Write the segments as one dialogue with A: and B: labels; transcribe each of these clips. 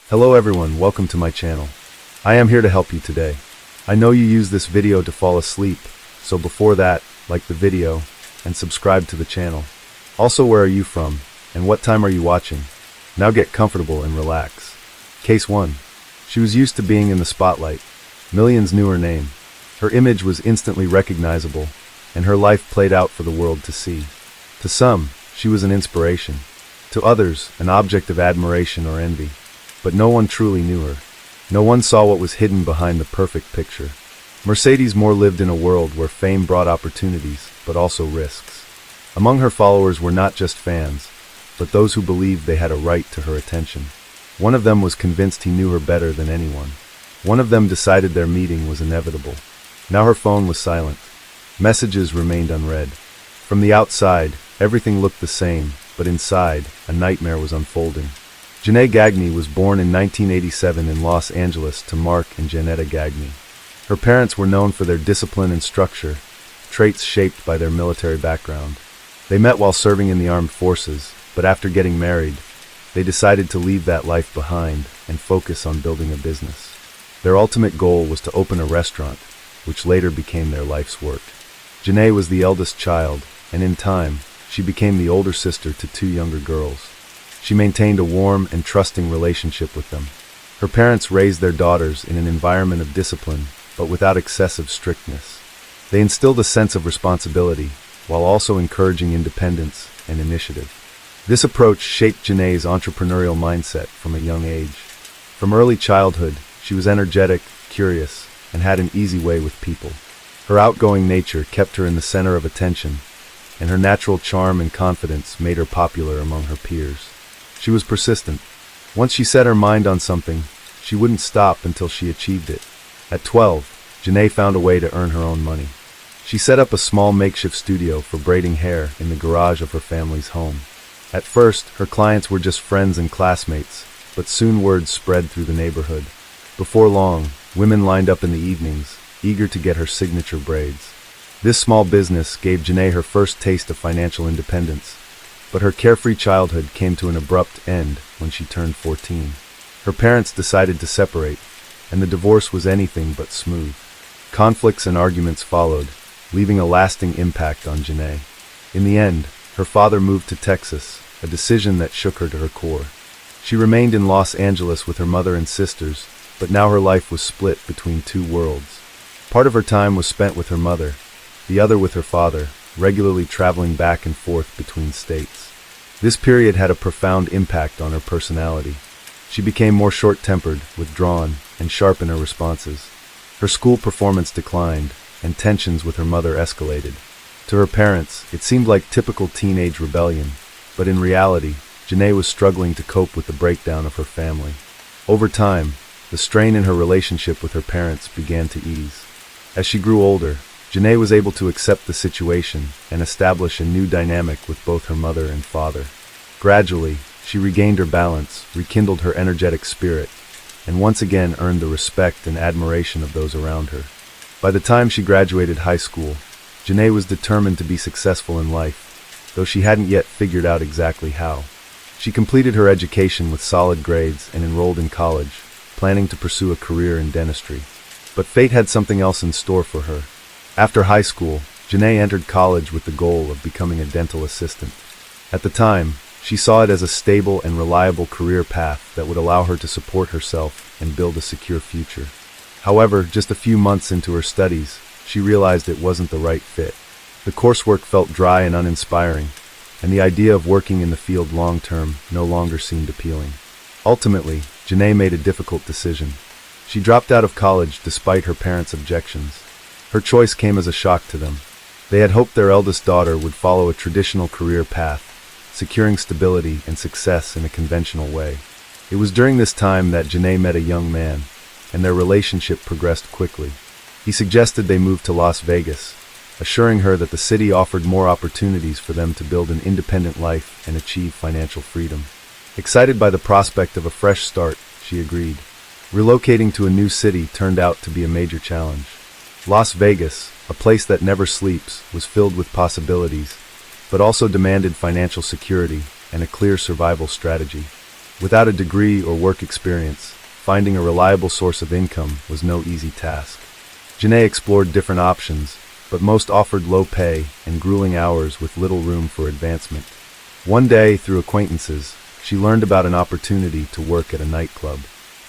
A: Hello everyone, welcome to my channel. I am here to help you today. I know you use this video to fall asleep, so before that, like the video and subscribe to the channel. Also, where are you from and what time are you watching? Now get comfortable and relax. Case 1. She was used to being in the spotlight. Millions knew her name. Her image was instantly recognizable, and her life played out for the world to see. To some, she was an inspiration. To others, an object of admiration or envy. But no one truly knew her. No one saw what was hidden behind the perfect picture. Mercedes Moore lived in a world where fame brought opportunities, but also risks. Among her followers were not just fans, but those who believed they had a right to her attention. One of them was convinced he knew her better than anyone. One of them decided their meeting was inevitable. Now her phone was silent. Messages remained unread. From the outside, everything looked the same, but inside, a nightmare was unfolding. Janae Gagné was born in 1987 in Los Angeles to Mark and Janetta Gagné. Her parents were known for their discipline and structure, traits shaped by their military background. They met while serving in the armed forces, but after getting married, they decided to leave that life behind and focus on building a business. Their ultimate goal was to open a restaurant, which later became their life's work. Janae was the eldest child, and in time, she became the older sister to two younger girls. She maintained a warm and trusting relationship with them. Her parents raised their daughters in an environment of discipline, but without excessive strictness. They instilled a sense of responsibility, while also encouraging independence and initiative. This approach shaped Janae's entrepreneurial mindset from a young age. From early childhood, she was energetic, curious, and had an easy way with people. Her outgoing nature kept her in the center of attention, and her natural charm and confidence made her popular among her peers. She was persistent. Once she set her mind on something, she wouldn't stop until she achieved it. At 12, Janae found a way to earn her own money. She set up a small makeshift studio for braiding hair in the garage of her family's home. At first, her clients were just friends and classmates, but soon word spread through the neighborhood. Before long, women lined up in the evenings, eager to get her signature braids. This small business gave Janae her first taste of financial independence, but her carefree childhood came to an abrupt end when she turned 14. Her parents decided to separate, and the divorce was anything but smooth. Conflicts and arguments followed, leaving a lasting impact on Janae. In the end, her father moved to Texas, a decision that shook her to her core. She remained in Los Angeles with her mother and sisters, but now her life was split between two worlds. Part of her time was spent with her mother, the other with her father, regularly traveling back and forth between states. This period had a profound impact on her personality. She became more short-tempered, withdrawn, and sharp in her responses. Her school performance declined, and tensions with her mother escalated. To her parents, it seemed like typical teenage rebellion, but in reality, Janae was struggling to cope with the breakdown of her family. Over time, the strain in her relationship with her parents began to ease. As she grew older, Janae was able to accept the situation and establish a new dynamic with both her mother and father. Gradually, she regained her balance, rekindled her energetic spirit, and once again earned the respect and admiration of those around her. By the time she graduated high school, Janae was determined to be successful in life, though she hadn't yet figured out exactly how. She completed her education with solid grades and enrolled in college, planning to pursue a career in dentistry. But fate had something else in store for her. After high school, Janae entered college with the goal of becoming a dental assistant. At the time, she saw it as a stable and reliable career path that would allow her to support herself and build a secure future. However, just a few months into her studies, she realized it wasn't the right fit. The coursework felt dry and uninspiring, and the idea of working in the field long-term no longer seemed appealing. Ultimately, Janae made a difficult decision. She dropped out of college despite her parents' objections. Her choice came as a shock to them. They had hoped their eldest daughter would follow a traditional career path, securing stability and success in a conventional way. It was during this time that Janae met a young man, and their relationship progressed quickly. He suggested they move to Las Vegas, assuring her that the city offered more opportunities for them to build an independent life and achieve financial freedom. Excited by the prospect of a fresh start, she agreed. Relocating to a new city turned out to be a major challenge. Las Vegas, a place that never sleeps, was filled with possibilities, but also demanded financial security and a clear survival strategy. Without a degree or work experience, finding a reliable source of income was no easy task. Janae explored different options, but most offered low pay and grueling hours with little room for advancement. One day, through acquaintances, she learned about an opportunity to work at a nightclub.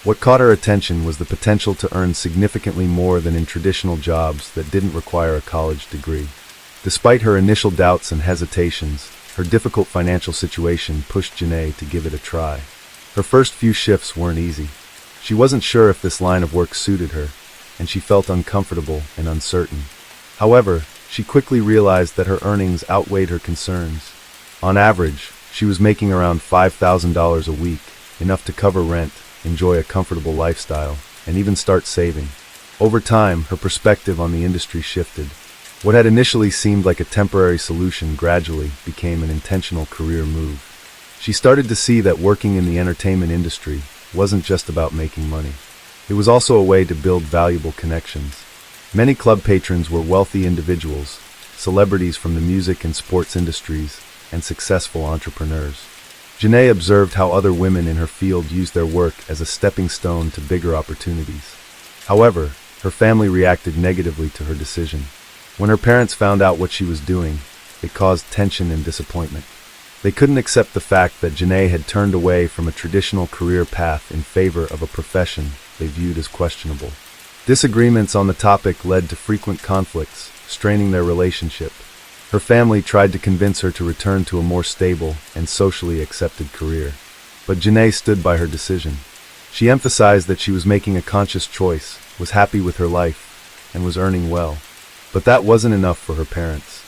A: What caught her attention was the potential to earn significantly more than in traditional jobs that didn't require a college degree. Despite her initial doubts and hesitations, her difficult financial situation pushed Janae to give it a try. Her first few shifts weren't easy. She wasn't sure if this line of work suited her, and she felt uncomfortable and uncertain. However, she quickly realized that her earnings outweighed her concerns. On average, she was making around $5,000 a week, enough to cover rent, enjoy a comfortable lifestyle, and even start saving. Over time, her perspective on the industry shifted. What had initially seemed like a temporary solution gradually became an intentional career move. She started to see that working in the entertainment industry wasn't just about making money. It was also a way to build valuable connections. Many club patrons were wealthy individuals, celebrities from the music and sports industries, and successful entrepreneurs. Janae observed how other women in her field used their work as a stepping stone to bigger opportunities. However, her family reacted negatively to her decision. When her parents found out what she was doing, it caused tension and disappointment. They couldn't accept the fact that Janae had turned away from a traditional career path in favor of a profession they viewed as questionable. Disagreements on the topic led to frequent conflicts, straining their relationship. Her family tried to convince her to return to a more stable and socially accepted career. But Janae stood by her decision. She emphasized that she was making a conscious choice, was happy with her life, and was earning well. But that wasn't enough for her parents.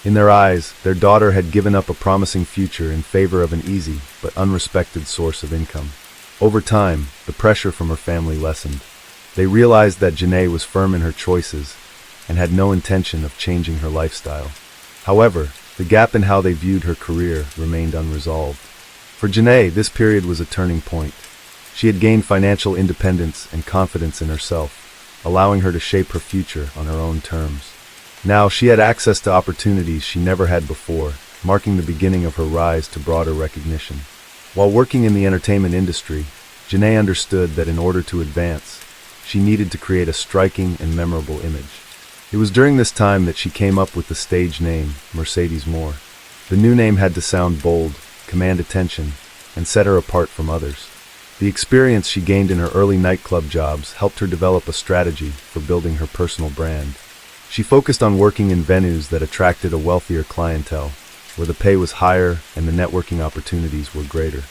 A: In their eyes, their daughter had given up a promising future in favor of an easy but unrespected source of income. Over time, the pressure from her family lessened. They realized that Janae was firm in her choices and had no intention of changing her lifestyle. However, the gap in how they viewed her career remained unresolved. For Janae, this period was a turning point. She had gained financial independence and confidence in herself, allowing her to shape her future on her own terms. Now she had access to opportunities she never had before, marking the beginning of her rise to broader recognition. While working in the entertainment industry, Janae understood that in order to advance, she needed to create a striking and memorable image. It was during this time that she came up with the stage name, Mercedes Moore. The new name had to sound bold, command attention, and set her apart from others. The experience she gained in her early nightclub jobs helped her develop a strategy for building her personal brand. She focused on working in venues that attracted a wealthier clientele, where the pay was higher and the networking opportunities were greater.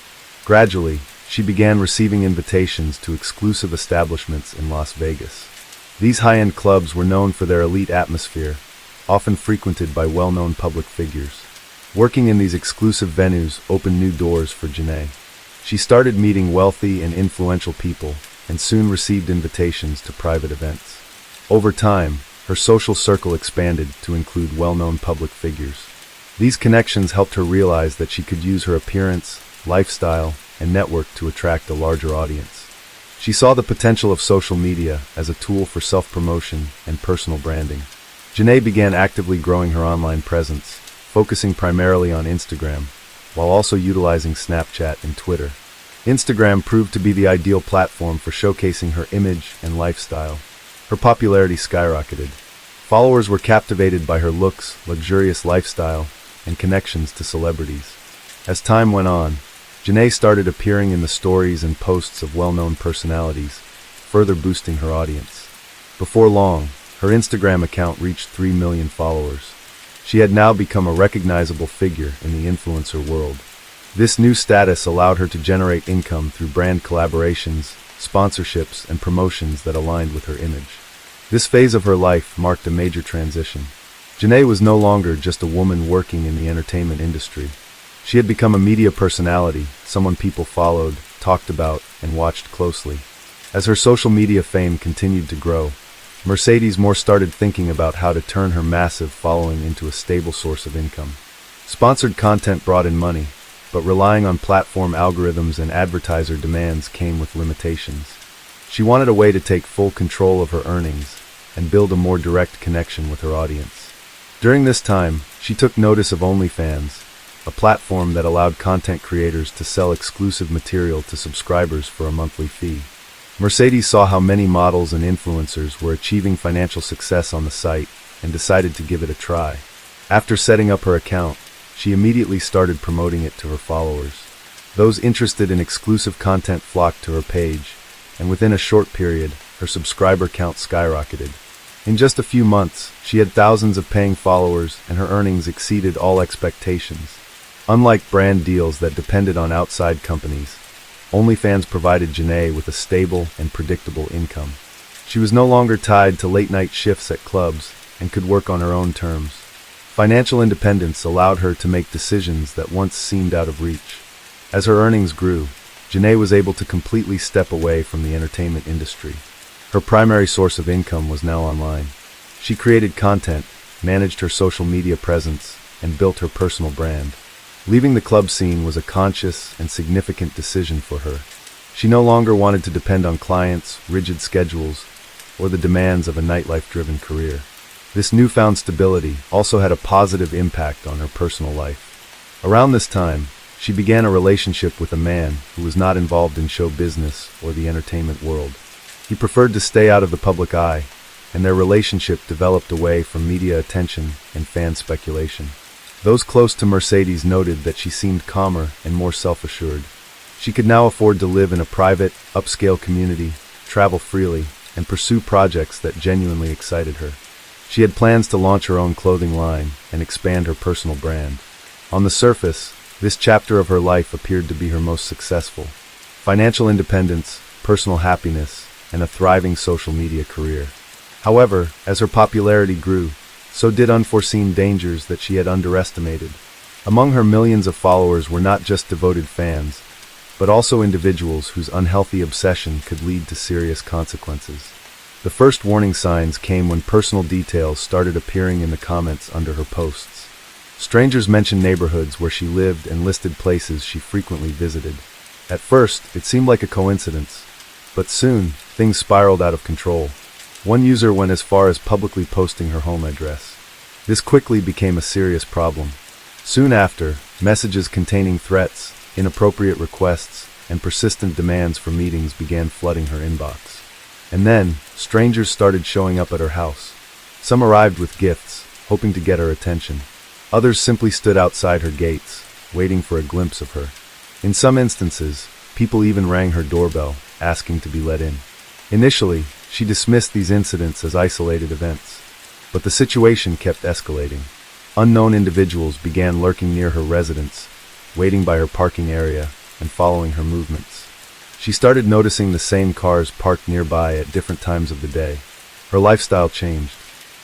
A: Gradually, she began receiving invitations to exclusive establishments in Las Vegas. These high-end clubs were known for their elite atmosphere, often frequented by well-known public figures. Working in these exclusive venues opened new doors for Janae. She started meeting wealthy and influential people, and soon received invitations to private events. Over time, her social circle expanded to include well-known public figures. These connections helped her realize that she could use her appearance, lifestyle, and network to attract a larger audience. She saw the potential of social media as a tool for self-promotion and personal branding. Janae began actively growing her online presence, focusing primarily on Instagram, while also utilizing Snapchat and Twitter. Instagram proved to be the ideal platform for showcasing her image and lifestyle. Her popularity skyrocketed. Followers were captivated by her looks, luxurious lifestyle, and connections to celebrities. As time went on, Janae started appearing in the stories and posts of well-known personalities, further boosting her audience. Before long, her Instagram account reached 3 million followers. She had now become a recognizable figure in the influencer world. This new status allowed her to generate income through brand collaborations, sponsorships, and promotions that aligned with her image. This phase of her life marked a major transition. Janae was no longer just a woman working in the entertainment industry. She had become a media personality, someone people followed, talked about, and watched closely. As her social media fame continued to grow, Mercedes Moore started thinking about how to turn her massive following into a stable source of income. Sponsored content brought in money, but relying on platform algorithms and advertiser demands came with limitations. She wanted a way to take full control of her earnings and build a more direct connection with her audience. During this time, she took notice of OnlyFans, a platform that allowed content creators to sell exclusive material to subscribers for a monthly fee. Mercedes saw how many models and influencers were achieving financial success on the site and decided to give it a try. After setting up her account, she immediately started promoting it to her followers. Those interested in exclusive content flocked to her page, and within a short period, her subscriber count skyrocketed. In just a few months, she had thousands of paying followers and her earnings exceeded all expectations. Unlike brand deals that depended on outside companies, OnlyFans provided Janae with a stable and predictable income. She was no longer tied to late-night shifts at clubs and could work on her own terms. Financial independence allowed her to make decisions that once seemed out of reach. As her earnings grew, Janae was able to completely step away from the entertainment industry. Her primary source of income was now online. She created content, managed her social media presence, and built her personal brand. Leaving the club scene was a conscious and significant decision for her. She no longer wanted to depend on clients, rigid schedules, or the demands of a nightlife-driven career. This newfound stability also had a positive impact on her personal life. Around this time, she began a relationship with a man who was not involved in show business or the entertainment world. He preferred to stay out of the public eye, and their relationship developed away from media attention and fan speculation. Those close to Mercedes noted that she seemed calmer and more self-assured. She could now afford to live in a private, upscale community, travel freely, and pursue projects that genuinely excited her. She had plans to launch her own clothing line and expand her personal brand. On the surface, this chapter of her life appeared to be her most successful. Financial independence, personal happiness, and a thriving social media career. However, as her popularity grew, so did unforeseen dangers that she had underestimated. Among her millions of followers were not just devoted fans, but also individuals whose unhealthy obsession could lead to serious consequences. The first warning signs came when personal details started appearing in the comments under her posts. Strangers mentioned neighborhoods where she lived and listed places she frequently visited. At first, it seemed like a coincidence, but soon, things spiraled out of control. One user went as far as publicly posting her home address. This quickly became a serious problem. Soon after, messages containing threats, inappropriate requests, and persistent demands for meetings began flooding her inbox. And then, strangers started showing up at her house. Some arrived with gifts, hoping to get her attention. Others simply stood outside her gates, waiting for a glimpse of her. In some instances, people even rang her doorbell, asking to be let in. Initially, she dismissed these incidents as isolated events, but the situation kept escalating. Unknown individuals began lurking near her residence, waiting by her parking area, and following her movements. She started noticing the same cars parked nearby at different times of the day. Her lifestyle changed.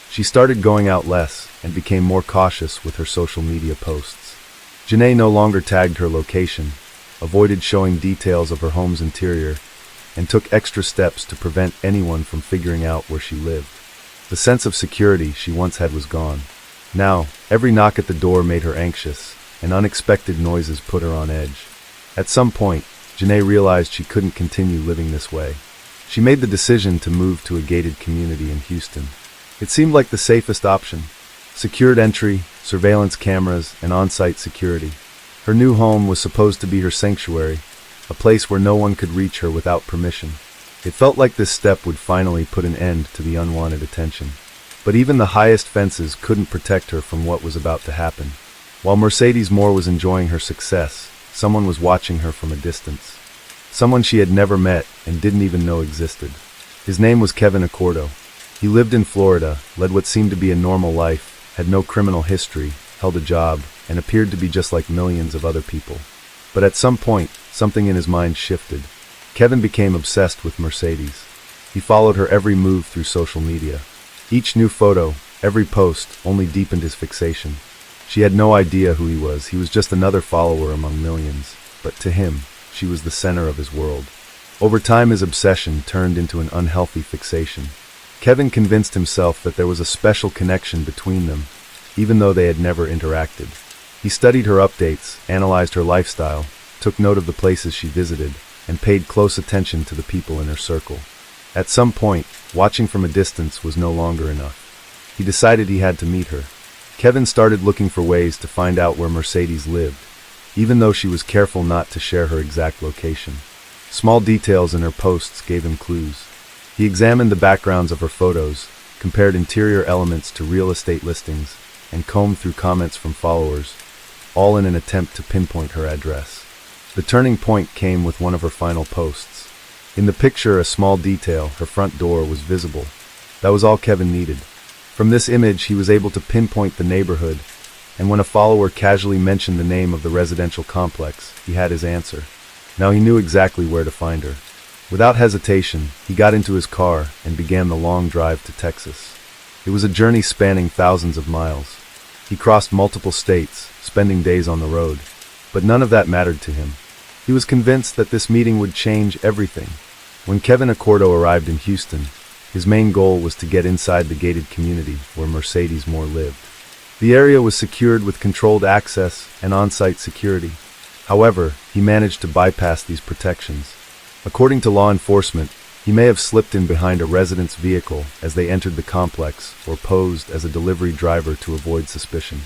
A: She started going out less and became more cautious with her social media posts. Janae no longer tagged her location, avoided showing details of her home's interior, and took extra steps to prevent anyone from figuring out where she lived. The sense of security she once had was gone. Now, every knock at the door made her anxious, and unexpected noises put her on edge. At some point, Janae realized she couldn't continue living this way. She made the decision to move to a gated community in Houston. It seemed like the safest option. Secured entry, surveillance cameras, and on-site security. Her new home was supposed to be her sanctuary, a place where no one could reach her without permission. It felt like this step would finally put an end to the unwanted attention. But even the highest fences couldn't protect her from what was about to happen. While Mercedes Moore was enjoying her success, someone was watching her from a distance. Someone she had never met and didn't even know existed. His name was Kevin Accordo. He lived in Florida, led what seemed to be a normal life, had no criminal history, held a job, and appeared to be just like millions of other people. But at some point, something in his mind shifted. Kevin became obsessed with Mercedes. He followed her every move through social media. Each new photo, every post, only deepened his fixation. She had no idea who he was just another follower among millions. But to him, she was the center of his world. Over time, his obsession turned into an unhealthy fixation. Kevin convinced himself that there was a special connection between them, even though they had never interacted. He studied her updates, analyzed her lifestyle, took note of the places she visited, and paid close attention to the people in her circle. At some point, watching from a distance was no longer enough. He decided he had to meet her. Kevin started looking for ways to find out where Mercedes lived, even though she was careful not to share her exact location. Small details in her posts gave him clues. He examined the backgrounds of her photos, compared interior elements to real estate listings, and combed through comments from followers, all in an attempt to pinpoint her address. The turning point came with one of her final posts. In the picture, a small detail, her front door, was visible. That was all Kevin needed. From this image, he was able to pinpoint the neighborhood, and when a follower casually mentioned the name of the residential complex, he had his answer. Now he knew exactly where to find her. Without hesitation, he got into his car and began the long drive to Texas. It was a journey spanning thousands of miles. He crossed multiple states, spending days on the road, but none of that mattered to him. He was convinced that this meeting would change everything. When Kevin Accordo arrived in Houston, his main goal was to get inside the gated community where Mercedes Moore lived. The area was secured with controlled access and on-site security. However, he managed to bypass these protections. According to law enforcement, he may have slipped in behind a resident's vehicle as they entered the complex or posed as a delivery driver to avoid suspicion.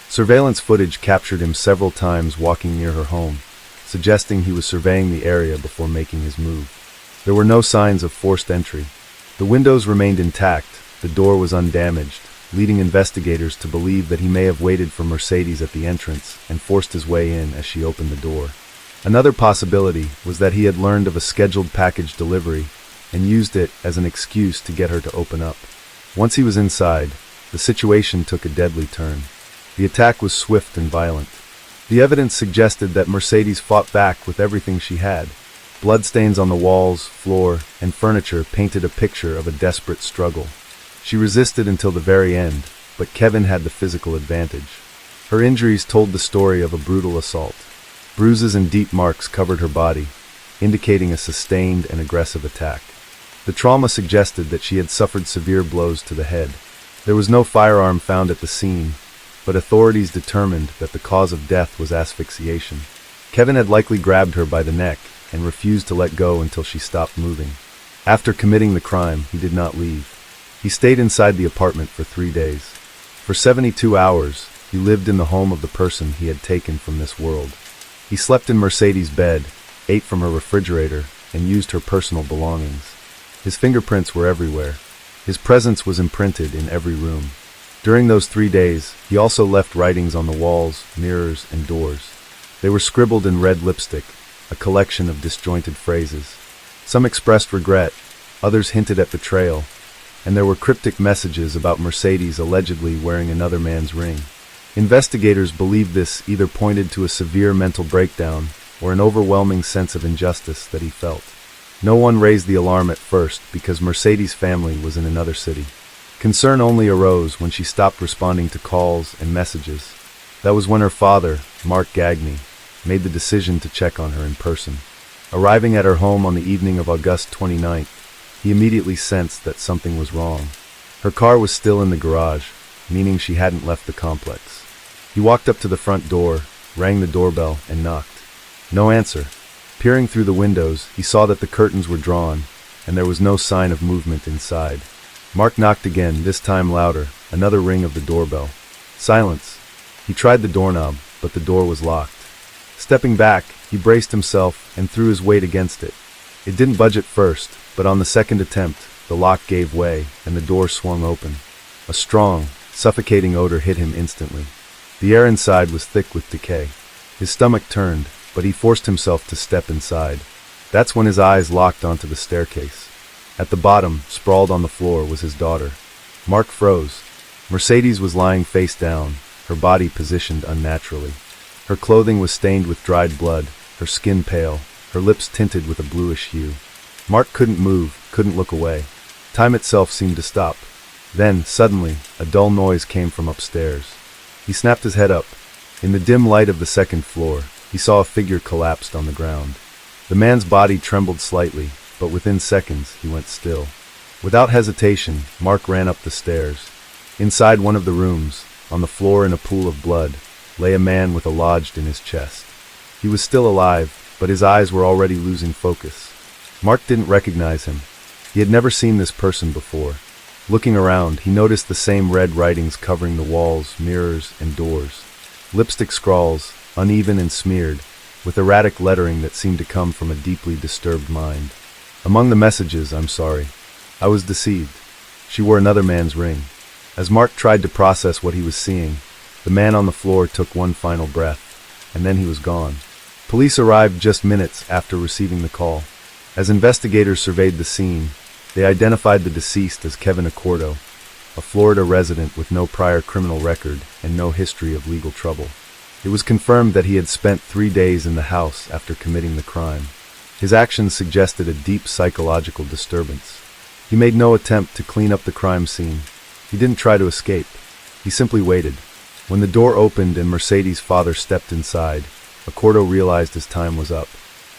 A: Surveillance footage captured him several times walking near her home, suggesting he was surveying the area before making his move. There were no signs of forced entry. The windows remained intact, the door was undamaged, leading investigators to believe that he may have waited for Mercedes at the entrance and forced his way in as she opened the door. Another possibility was that he had learned of a scheduled package delivery and used it as an excuse to get her to open up. Once he was inside, the situation took a deadly turn. The attack was swift and violent. The evidence suggested that Mercedes fought back with everything she had. Bloodstains on the walls, floor, and furniture painted a picture of a desperate struggle. She resisted until the very end, but Kevin had the physical advantage. Her injuries told the story of a brutal assault. Bruises and deep marks covered her body, indicating a sustained and aggressive attack. The trauma suggested that she had suffered severe blows to the head. There was no firearm found at the scene, but authorities determined that the cause of death was asphyxiation. Kevin had likely grabbed her by the neck and refused to let go until she stopped moving. After committing the crime, he did not leave. He stayed inside the apartment for 3 days. For 72 hours, he lived in the home of the person he had taken from this world. He slept in Mercedes' bed, ate from her refrigerator, and used her personal belongings. His fingerprints were everywhere. His presence was imprinted in every room. During those 3 days, he also left writings on the walls, mirrors, and doors. They were scribbled in red lipstick, a collection of disjointed phrases. Some expressed regret, others hinted at betrayal, and there were cryptic messages about Mercedes allegedly wearing another man's ring. Investigators believed this either pointed to a severe mental breakdown or an overwhelming sense of injustice that he felt. No one raised the alarm at first because Mercedes' family was in another city. Concern only arose when she stopped responding to calls and messages. That was when her father, Mark Gagney, made the decision to check on her in person. Arriving at her home on the evening of August 29th, he immediately sensed that something was wrong. Her car was still in the garage, meaning she hadn't left the complex. He walked up to the front door, rang the doorbell, and knocked. No answer. Peering through the windows, he saw that the curtains were drawn, and there was no sign of movement inside. Mark knocked again, this time louder, another ring of the doorbell. Silence. He tried the doorknob, but the door was locked. Stepping back, he braced himself and threw his weight against it. It didn't budge at first, but on the second attempt, the lock gave way, and the door swung open. A strong, suffocating odor hit him instantly. The air inside was thick with decay. His stomach turned, but he forced himself to step inside. That's when his eyes locked onto the staircase. At the bottom, sprawled on the floor, was his daughter. Mark froze. Mercedes was lying face down, her body positioned unnaturally. Her clothing was stained with dried blood, her skin pale, her lips tinted with a bluish hue. Mark couldn't move, couldn't look away. Time itself seemed to stop. Then, suddenly, a dull noise came from upstairs. He snapped his head up. In the dim light of the second floor, he saw a figure collapsed on the ground. The man's body trembled slightly, but within seconds he went still. Without hesitation, Mark ran up the stairs. Inside one of the rooms, on the floor in a pool of blood, lay a man with a lodged in his chest. He was still alive, but his eyes were already losing focus. Mark didn't recognize him. He had never seen this person before. Looking around, he noticed the same red writings covering the walls, mirrors, and doors. Lipstick scrawls, uneven and smeared, with erratic lettering that seemed to come from a deeply disturbed mind. Among the messages, "I'm sorry. I was deceived. She wore another man's ring." As Mark tried to process what he was seeing, the man on the floor took one final breath, and then he was gone. Police arrived just minutes after receiving the call. As investigators surveyed the scene, they identified the deceased as Kevin Accordo, a Florida resident with no prior criminal record and no history of legal trouble. It was confirmed that he had spent 3 days in the house after committing the crime. His actions suggested a deep psychological disturbance. He made no attempt to clean up the crime scene. He didn't try to escape. He simply waited. When the door opened and Mercedes' father stepped inside, Accordo realized his time was up.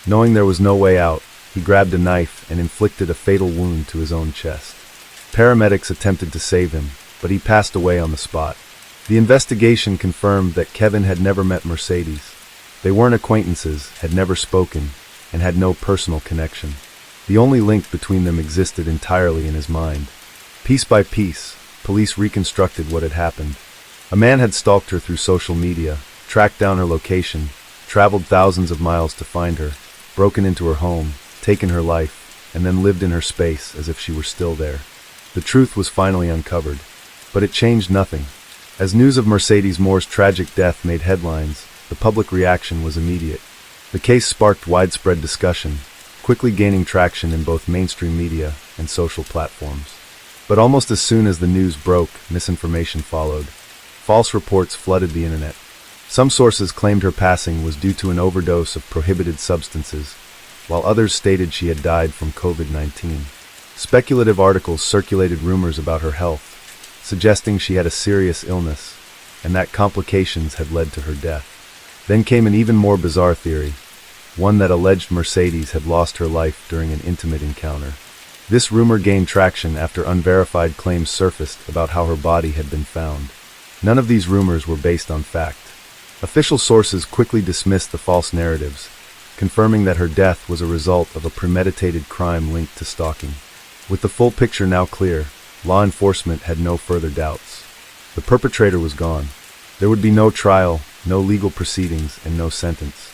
A: Knowing there was no way out, he grabbed a knife and inflicted a fatal wound to his own chest. Paramedics attempted to save him, but he passed away on the spot. The investigation confirmed that Kevin had never met Mercedes. They weren't acquaintances, had never spoken, and had no personal connection. The only link between them existed entirely in his mind. Piece by piece, police reconstructed what had happened. A man had stalked her through social media, tracked down her location, traveled thousands of miles to find her, broken into her home, taken her life, and then lived in her space as if she were still there. The truth was finally uncovered, but it changed nothing. As news of Mercedes Moore's tragic death made headlines, the public reaction was immediate. The case sparked widespread discussion, quickly gaining traction in both mainstream media and social platforms. But almost as soon as the news broke, misinformation followed. False reports flooded the internet. Some sources claimed her passing was due to an overdose of prohibited substances, while others stated she had died from COVID-19. Speculative articles circulated rumors about her health, suggesting she had a serious illness, and that complications had led to her death. Then came an even more bizarre theory, one that alleged Mercedes had lost her life during an intimate encounter. This rumor gained traction after unverified claims surfaced about how her body had been found. None of these rumors were based on fact. Official sources quickly dismissed the false narratives, confirming that her death was a result of a premeditated crime linked to stalking. With the full picture now clear, law enforcement had no further doubts. The perpetrator was gone. There would be no trial, no legal proceedings, and no sentence.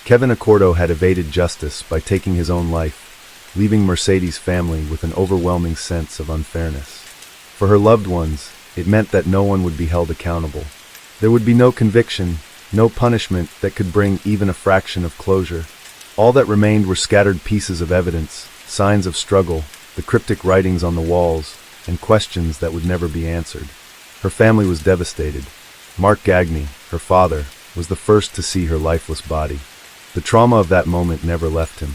A: Kevin Accordo had evaded justice by taking his own life, leaving Mercedes' family with an overwhelming sense of unfairness. For her loved ones, it meant that no one would be held accountable. There would be no conviction, no punishment that could bring even a fraction of closure. All that remained were scattered pieces of evidence, signs of struggle, the cryptic writings on the walls, and questions that would never be answered. Her family was devastated. Mark Gagne, her father, was the first to see her lifeless body. The trauma of that moment never left him.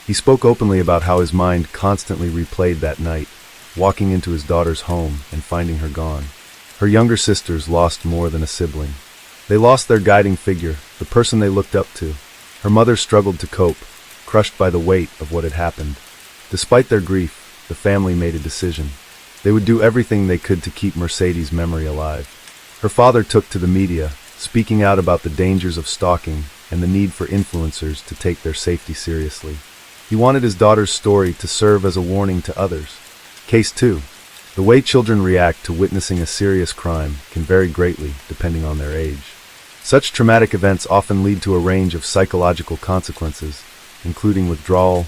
A: He spoke openly about how his mind constantly replayed that night, walking into his daughter's home and finding her gone. Her younger sisters lost more than a sibling. They lost their guiding figure, the person they looked up to. Her mother struggled to cope, crushed by the weight of what had happened. Despite their grief, the family made a decision. They would do everything they could to keep Mercedes' memory alive. Her father took to the media, speaking out about the dangers of stalking and the need for influencers to take their safety seriously. He wanted his daughter's story to serve as a warning to others. Case 2. The way children react to witnessing a serious crime can vary greatly depending on their age. Such traumatic events often lead to a range of psychological consequences, including withdrawal,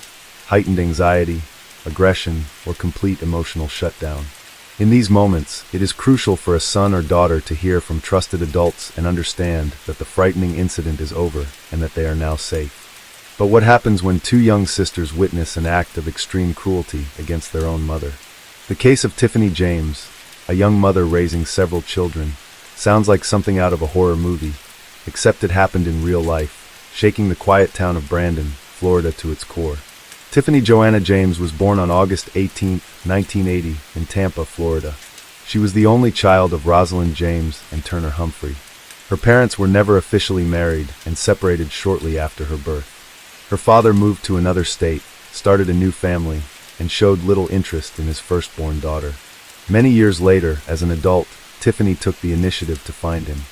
A: heightened anxiety, aggression, or complete emotional shutdown. In these moments, it is crucial for a son or daughter to hear from trusted adults and understand that the frightening incident is over and that they are now safe. But what happens when two young sisters witness an act of extreme cruelty against their own mother? The case of Tiffany James, a young mother raising several children, sounds like something out of a horror movie, except it happened in real life, shaking the quiet town of Brandon, Florida to its core. Tiffany Joanna James was born on August 18, 1980, in Tampa, Florida. She was the only child of Rosalind James and Turner Humphrey. Her parents were never officially married and separated shortly after her birth. Her father moved to another state, started a new family, and showed little interest in his firstborn daughter. Many years later, as an adult, Tiffany took the initiative to find him.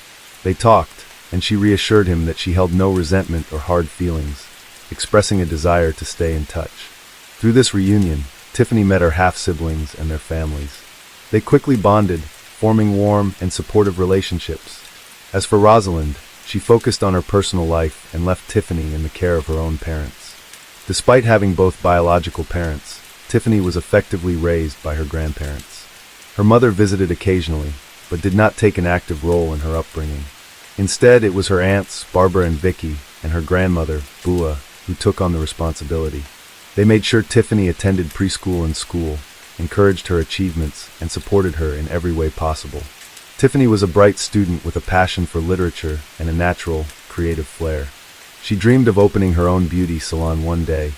A: They talked, and she reassured him that she held no resentment or hard feelings, expressing a desire to stay in touch. Through this reunion, Tiffany met her half-siblings and their families. They quickly bonded, forming warm and supportive relationships. As for Rosalind, she focused on her personal life and left Tiffany in the care of her own parents. Despite having both biological parents, Tiffany was effectively raised by her grandparents. Her mother visited occasionally, but did not take an active role in her upbringing. Instead, it was her aunts, Barbara and Vicky, and her grandmother, Bua, who took on the responsibility. They made sure Tiffany attended preschool and school, encouraged her achievements, and supported her in every way possible. Tiffany was a bright student with a passion for literature and a natural, creative flair. She dreamed of opening her own beauty salon one day,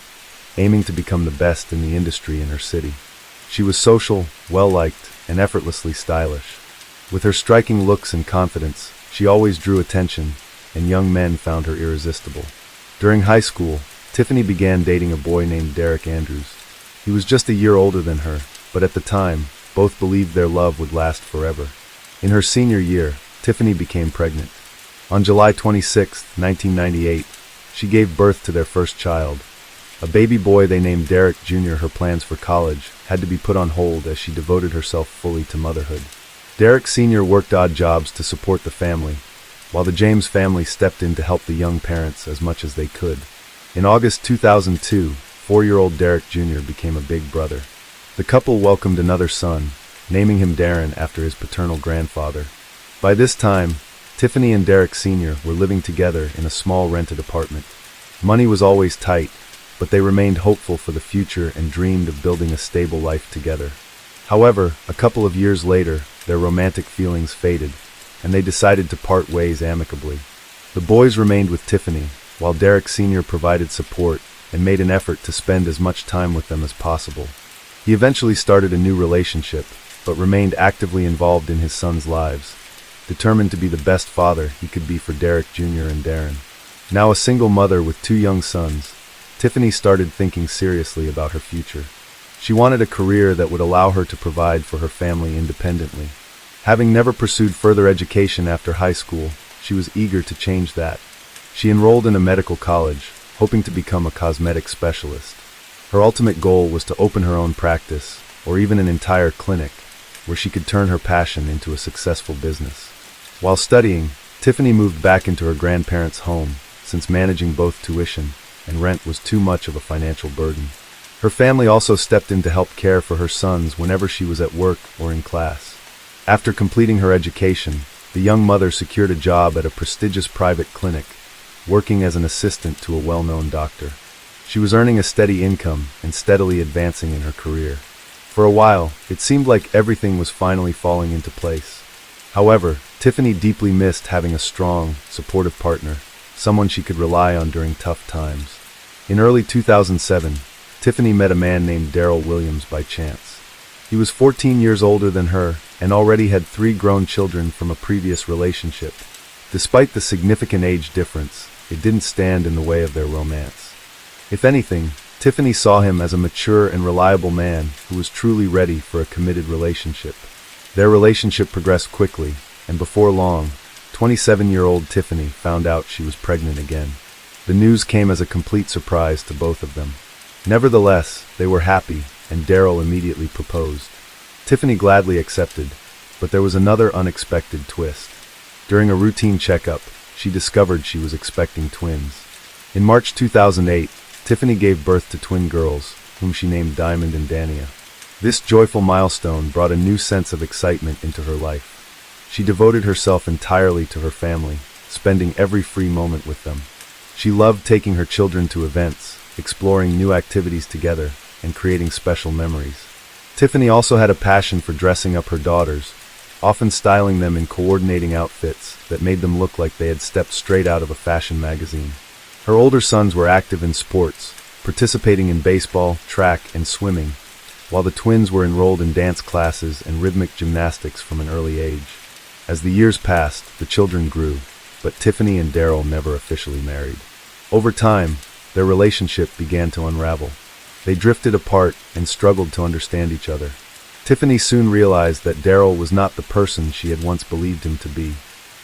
A: aiming to become the best in the industry in her city. She was social, well-liked, and effortlessly stylish. With her striking looks and confidence, she always drew attention, and young men found her irresistible. During high school, Tiffany began dating a boy named Derek Andrews. He was just a year older than her, but at the time, both believed their love would last forever. In her senior year, Tiffany became pregnant. On July 26, 1998, she gave birth to their first child. A baby boy they named Derek Jr. Her plans for college had to be put on hold as she devoted herself fully to motherhood. Derek Sr. worked odd jobs to support the family, while the James family stepped in to help the young parents as much as they could. In August 2002, 4-year-old Derek Jr. became a big brother. The couple welcomed another son, naming him Darren after his paternal grandfather. By this time, Tiffany and Derek Sr. were living together in a small rented apartment. Money was always tight, but they remained hopeful for the future and dreamed of building a stable life together. However, a couple of years later, their romantic feelings faded, and they decided to part ways amicably. The boys remained with Tiffany, while Derek Sr. provided support and made an effort to spend as much time with them as possible. He eventually started a new relationship, but remained actively involved in his sons' lives, determined to be the best father he could be for Derek Jr. and Darren. Now a single mother with 2 young sons, Tiffany started thinking seriously about her future. She wanted a career that would allow her to provide for her family independently. Having never pursued further education after high school, she was eager to change that. She enrolled in a medical college, hoping to become a cosmetic specialist. Her ultimate goal was to open her own practice, or even an entire clinic, where she could turn her passion into a successful business. While studying, Tiffany moved back into her grandparents' home, since managing both tuition and rent was too much of a financial burden. Her family also stepped in to help care for her sons whenever she was at work or in class. After completing her education, the young mother secured a job at a prestigious private clinic, working as an assistant to a well-known doctor. She was earning a steady income and steadily advancing in her career. For a while, it seemed like everything was finally falling into place. However, Tiffany deeply missed having a strong, supportive partner, someone she could rely on during tough times. In early 2007, Tiffany met a man named Daryl Williams by chance. He was 14 years older than her and already had 3 grown children from a previous relationship. Despite the significant age difference, it didn't stand in the way of their romance. If anything, Tiffany saw him as a mature and reliable man who was truly ready for a committed relationship. Their relationship progressed quickly, and before long, 27-year-old Tiffany found out she was pregnant again. The news came as a complete surprise to both of them. Nevertheless, they were happy, and Daryl immediately proposed. Tiffany gladly accepted, but there was another unexpected twist. During a routine checkup, she discovered she was expecting twins. In March 2008, Tiffany gave birth to twin girls, whom she named Diamond and Dania. This joyful milestone brought a new sense of excitement into her life. She devoted herself entirely to her family, spending every free moment with them. She loved taking her children to events, exploring new activities together, and creating special memories. Tiffany also had a passion for dressing up her daughters, often styling them in coordinating outfits that made them look like they had stepped straight out of a fashion magazine. Her older sons were active in sports, participating in baseball, track, and swimming, while the twins were enrolled in dance classes and rhythmic gymnastics from an early age. As the years passed, the children grew, but Tiffany and Daryl never officially married. Over time, their relationship began to unravel. They drifted apart and struggled to understand each other. Tiffany soon realized that Daryl was not the person she had once believed him to be.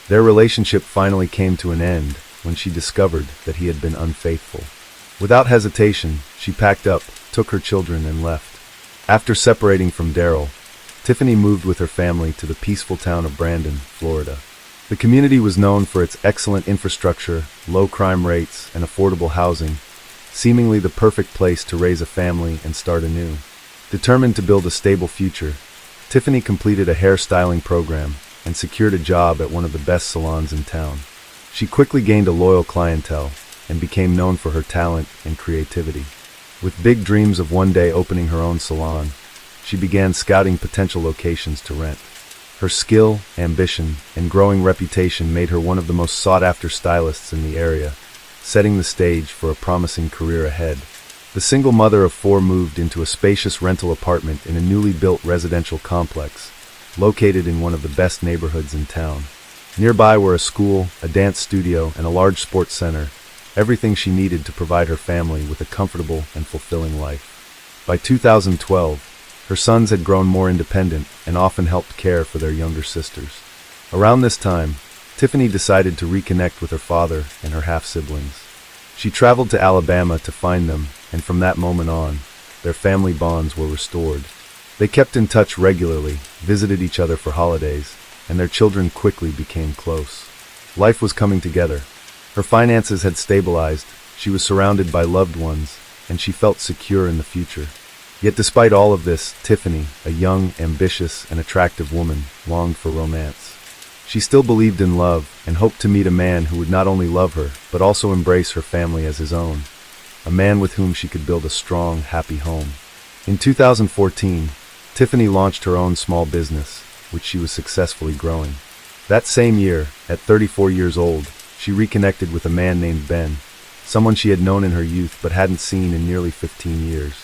A: Their relationship finally came to an end when she discovered that he had been unfaithful. Without hesitation, she packed up, took her children, and left. After separating from Daryl, Tiffany moved with her family to the peaceful town of Brandon, Florida. The community was known for its excellent infrastructure, low crime rates, and affordable housing, seemingly the perfect place to raise a family and start anew. Determined to build a stable future, Tiffany completed a hairstyling program and secured a job at one of the best salons in town. She quickly gained a loyal clientele and became known for her talent and creativity. With big dreams of one day opening her own salon, she began scouting potential locations to rent. Her skill, ambition, and growing reputation made her one of the most sought-after stylists in the area, setting the stage for a promising career ahead. The single mother of four moved into a spacious rental apartment in a newly built residential complex, located in one of the best neighborhoods in town. Nearby were a school, a dance studio, and a large sports center, everything she needed to provide her family with a comfortable and fulfilling life. By 2012, her sons had grown more independent and often helped care for their younger sisters. Around this time, Tiffany decided to reconnect with her father and her half-siblings. She traveled to Alabama to find them, and from that moment on, their family bonds were restored. They kept in touch regularly, visited each other for holidays, and their children quickly became close. Life was coming together. Her finances had stabilized, she was surrounded by loved ones, and she felt secure in the future. Yet despite all of this, Tiffany, a young, ambitious, and attractive woman, longed for romance. She still believed in love and hoped to meet a man who would not only love her, but also embrace her family as his own. A man with whom she could build a strong, happy home. In 2014, Tiffany launched her own small business, which she was successfully growing. That same year, at 34 years old, she reconnected with a man named Ben, someone she had known in her youth but hadn't seen in nearly 15 years.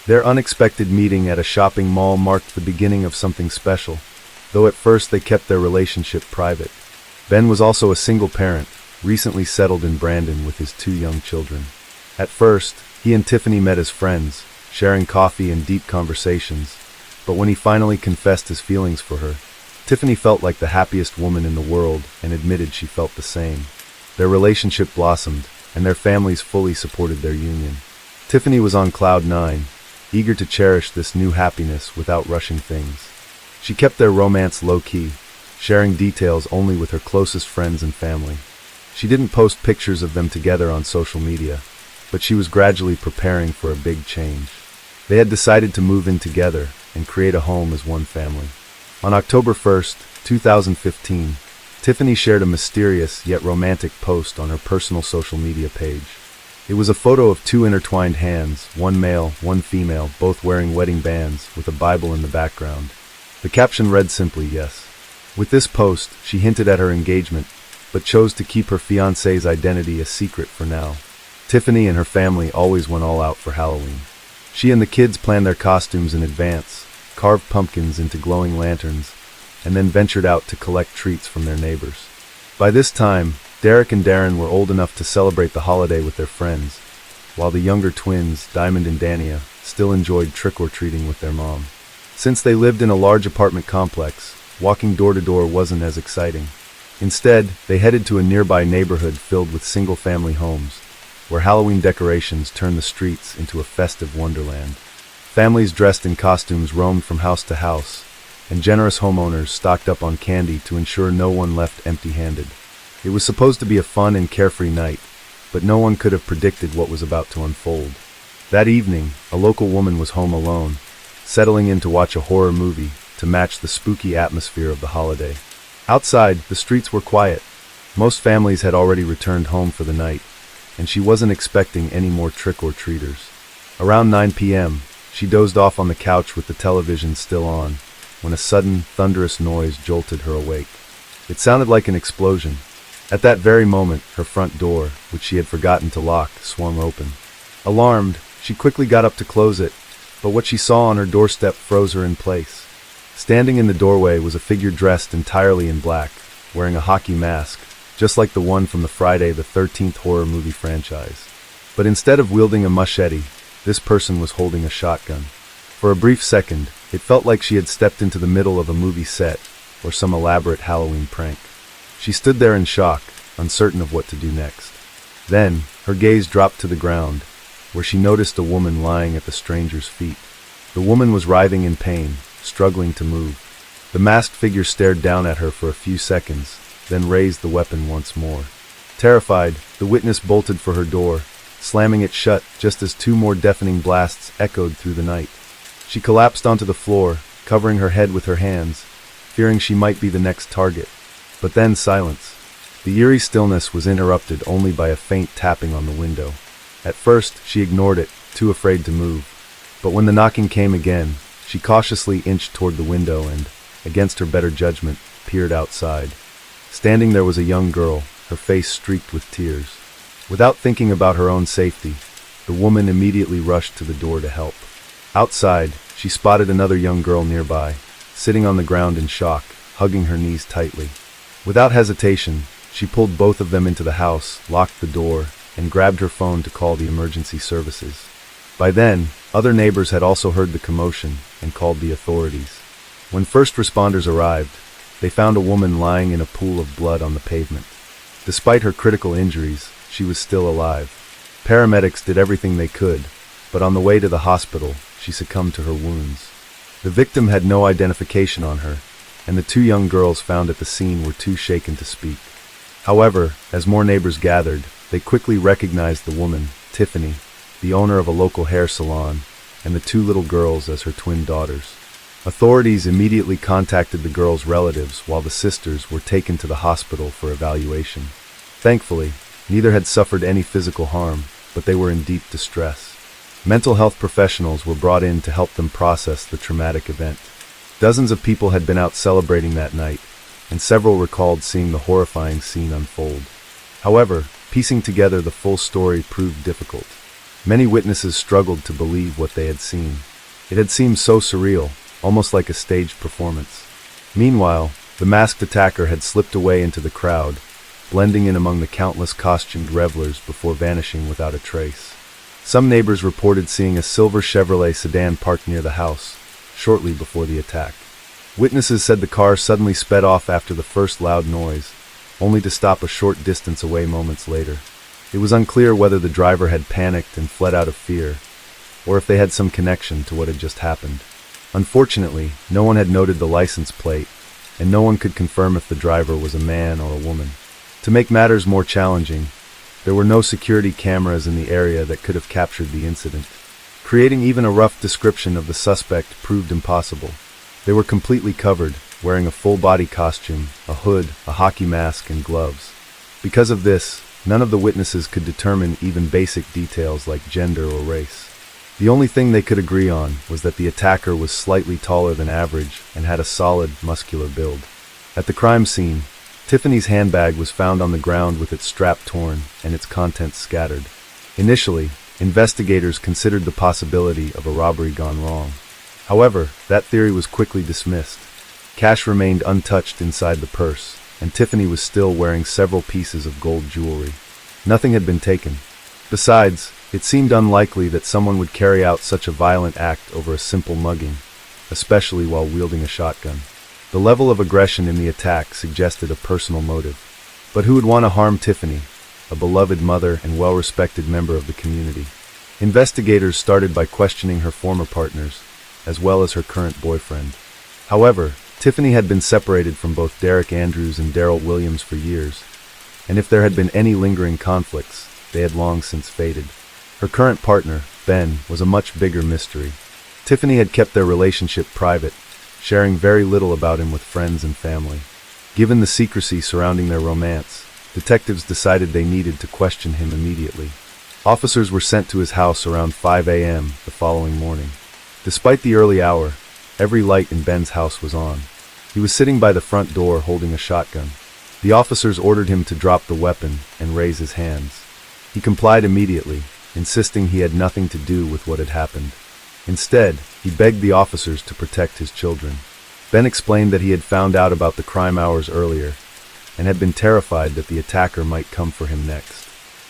A: Their unexpected meeting at a shopping mall marked the beginning of something special, though at first they kept their relationship private. Ben was also a single parent, recently settled in Brandon with his 2 young children. At first, he and Tiffany met as friends, sharing coffee and deep conversations, but when he finally confessed his feelings for her, Tiffany felt like the happiest woman in the world and admitted she felt the same. Their relationship blossomed, and their families fully supported their union. Tiffany was on cloud 9, eager to cherish this new happiness without rushing things. She kept their romance low-key, sharing details only with her closest friends and family. She didn't post pictures of them together on social media, but she was gradually preparing for a big change. They had decided to move in together and create a home as one family. On October 1st, 2015, Tiffany shared a mysterious yet romantic post on her personal social media page. It was a photo of 2 intertwined hands, one male, one female, both wearing wedding bands, with a Bible in the background. The caption read simply, "Yes." With this post, she hinted at her engagement, but chose to keep her fiancé's identity a secret for now. Tiffany and her family always went all out for Halloween. She and the kids planned their costumes in advance, carved pumpkins into glowing lanterns, and then ventured out to collect treats from their neighbors. By this time, Derek and Darren were old enough to celebrate the holiday with their friends, while the younger twins, Diamond and Dania, still enjoyed trick-or-treating with their mom. Since they lived in a large apartment complex, walking door to door wasn't as exciting. Instead, they headed to a nearby neighborhood filled with single-family homes, where Halloween decorations turned the streets into a festive wonderland. Families dressed in costumes roamed from house to house, and generous homeowners stocked up on candy to ensure no one left empty-handed. It was supposed to be a fun and carefree night, but no one could have predicted what was about to unfold. That evening, a local woman was home alone, settling in to watch a horror movie to match the spooky atmosphere of the holiday. Outside, the streets were quiet. Most families had already returned home for the night, and she wasn't expecting any more trick-or-treaters. Around 9 p.m., she dozed off on the couch with the television still on, when a sudden, thunderous noise jolted her awake. It sounded like an explosion. At that very moment, her front door, which she had forgotten to lock, swung open. Alarmed, she quickly got up to close it, but what she saw on her doorstep froze her in place. Standing in the doorway was a figure dressed entirely in black, wearing a hockey mask, just like the one from the Friday the 13th horror movie franchise. But instead of wielding a machete, this person was holding a shotgun. For a brief second, it felt like she had stepped into the middle of a movie set or some elaborate Halloween prank. She stood there in shock, uncertain of what to do next. Then, her gaze dropped to the ground, where she noticed a woman lying at the stranger's feet. The woman was writhing in pain, struggling to move. The masked figure stared down at her for a few seconds, then raised the weapon once more. Terrified, the witness bolted for her door, slamming it shut just as two more deafening blasts echoed through the night. She collapsed onto the floor, covering her head with her hands, fearing she might be the next target. But then silence. The eerie stillness was interrupted only by a faint tapping on the window. At first, she ignored it, too afraid to move. But when the knocking came again, she cautiously inched toward the window and, against her better judgment, peered outside. Standing there was a young girl, her face streaked with tears. Without thinking about her own safety, the woman immediately rushed to the door to help. Outside, she spotted another young girl nearby, sitting on the ground in shock, hugging her knees tightly. Without hesitation, she pulled both of them into the house, locked the door, and grabbed her phone to call the emergency services. By then, other neighbors had also heard the commotion and called the authorities. When first responders arrived, they found a woman lying in a pool of blood on the pavement. Despite her critical injuries, she was still alive. Paramedics did everything they could, but on the way to the hospital, she succumbed to her wounds. The victim had no identification on her, and the two young girls found at the scene were too shaken to speak. However, as more neighbors gathered, they quickly recognized the woman, Tiffany, the owner of a local hair salon, and the two little girls as her twin daughters. Authorities immediately contacted the girls' relatives while the sisters were taken to the hospital for evaluation. Thankfully, neither had suffered any physical harm, but they were in deep distress. Mental health professionals were brought in to help them process the traumatic event. Dozens of people had been out celebrating that night, and several recalled seeing the horrifying scene unfold. However, piecing together the full story proved difficult. Many witnesses struggled to believe what they had seen. It had seemed so surreal, almost like a staged performance. Meanwhile, the masked attacker had slipped away into the crowd, blending in among the countless costumed revelers before vanishing without a trace. Some neighbors reported seeing a silver Chevrolet sedan parked near the house, shortly before the attack. Witnesses said the car suddenly sped off after the first loud noise, only to stop a short distance away moments later. It was unclear whether the driver had panicked and fled out of fear, or if they had some connection to what had just happened. Unfortunately, no one had noted the license plate, and no one could confirm if the driver was a man or a woman. To make matters more challenging, there were no security cameras in the area that could have captured the incident. Creating even a rough description of the suspect proved impossible. They were completely covered, wearing a full-body costume, a hood, a hockey mask, and gloves. Because of this, none of the witnesses could determine even basic details like gender or race. The only thing they could agree on was that the attacker was slightly taller than average and had a solid, muscular build. At the crime scene, Tiffany's handbag was found on the ground with its strap torn and its contents scattered. Initially, investigators considered the possibility of a robbery gone wrong. However, that theory was quickly dismissed. Cash remained untouched inside the purse, and Tiffany was still wearing several pieces of gold jewelry. Nothing had been taken. Besides, it seemed unlikely that someone would carry out such a violent act over a simple mugging, especially while wielding a shotgun. The level of aggression in the attack suggested a personal motive. But who would want to harm Tiffany, a beloved mother and well-respected member of the community? Investigators started by questioning her former partners, as well as her current boyfriend. However, Tiffany had been separated from both Derek Andrews and Daryl Williams for years, and if there had been any lingering conflicts, they had long since faded. Her current partner, Ben, was a much bigger mystery. Tiffany had kept their relationship private, sharing very little about him with friends and family. Given the secrecy surrounding their romance, detectives decided they needed to question him immediately. Officers were sent to his house around 5 a.m. the following morning. Despite the early hour, every light in Ben's house was on. He was sitting by the front door holding a shotgun. The officers ordered him to drop the weapon and raise his hands. He complied immediately, insisting he had nothing to do with what had happened. Instead, he begged the officers to protect his children. Ben explained that he had found out about the crime hours earlier and had been terrified that the attacker might come for him next.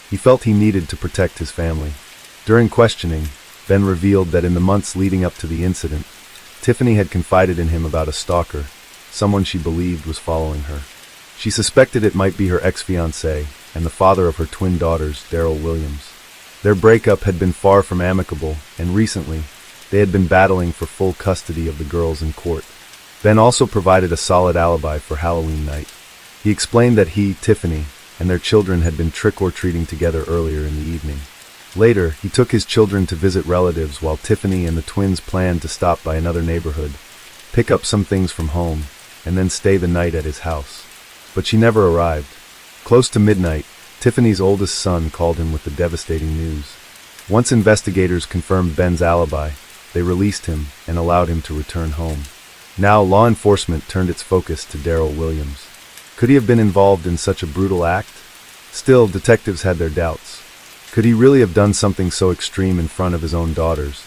A: He felt he needed to protect his family. During questioning, Ben revealed that in the months leading up to the incident, Tiffany had confided in him about a stalker, someone she believed was following her. She suspected it might be her ex-fiancé and the father of her twin daughters, Daryl Williams. Their breakup had been far from amicable, and recently, They had been battling for full custody of the girls in court. Ben also provided a solid alibi for Halloween night. He explained that he, Tiffany, and their children had been trick-or-treating together earlier in the evening. Later, he took his children to visit relatives while Tiffany and the twins planned to stop by another neighborhood, pick up some things from home, and then stay the night at his house. But she never arrived. Close to midnight, Tiffany's oldest son called him with the devastating news. Once investigators confirmed Ben's alibi, they released him and allowed him to return home. Now, law enforcement turned its focus to Daryl Williams. Could he have been involved in such a brutal act? Still, detectives had their doubts. Could he really have done something so extreme in front of his own daughters,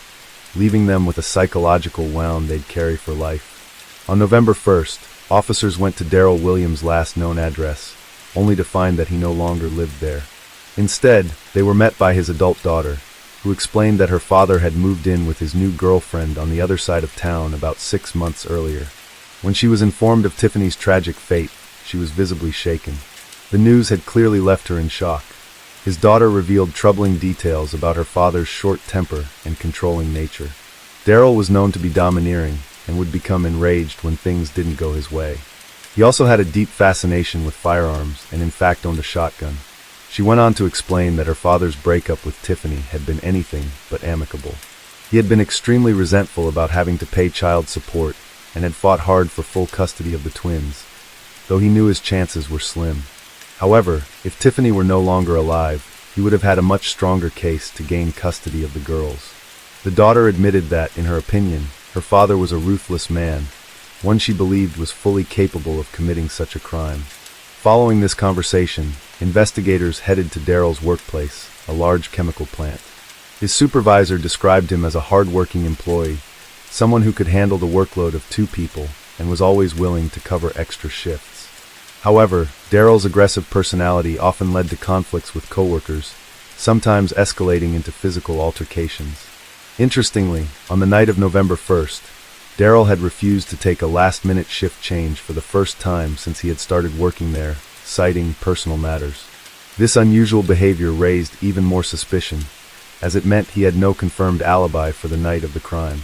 A: leaving them with a psychological wound they'd carry for life? On November 1st, officers went to Daryl Williams' last known address, only to find that he no longer lived there. Instead, they were met by his adult daughter, who explained that her father had moved in with his new girlfriend on the other side of town about 6 months earlier. When she was informed of Tiffany's tragic fate, she was visibly shaken. The news had clearly left her in shock. His daughter revealed troubling details about her father's short temper and controlling nature. Daryl was known to be domineering and would become enraged when things didn't go his way. He also had a deep fascination with firearms and in fact owned a shotgun. She went on to explain that her father's breakup with Tiffany had been anything but amicable. He had been extremely resentful about having to pay child support and had fought hard for full custody of the twins, though he knew his chances were slim. However, if Tiffany were no longer alive, he would have had a much stronger case to gain custody of the girls. The daughter admitted that, in her opinion, her father was a ruthless man, one she believed was fully capable of committing such a crime. Following this conversation, investigators headed to Daryl's workplace, a large chemical plant. His supervisor described him as a hard-working employee, someone who could handle the workload of 2 people and was always willing to cover extra shifts. However, Daryl's aggressive personality often led to conflicts with coworkers, sometimes escalating into physical altercations. Interestingly, on the night of November 1st, Daryl had refused to take a last-minute shift change for the first time since he had started working there, citing personal matters. This unusual behavior raised even more suspicion, as it meant he had no confirmed alibi for the night of the crime.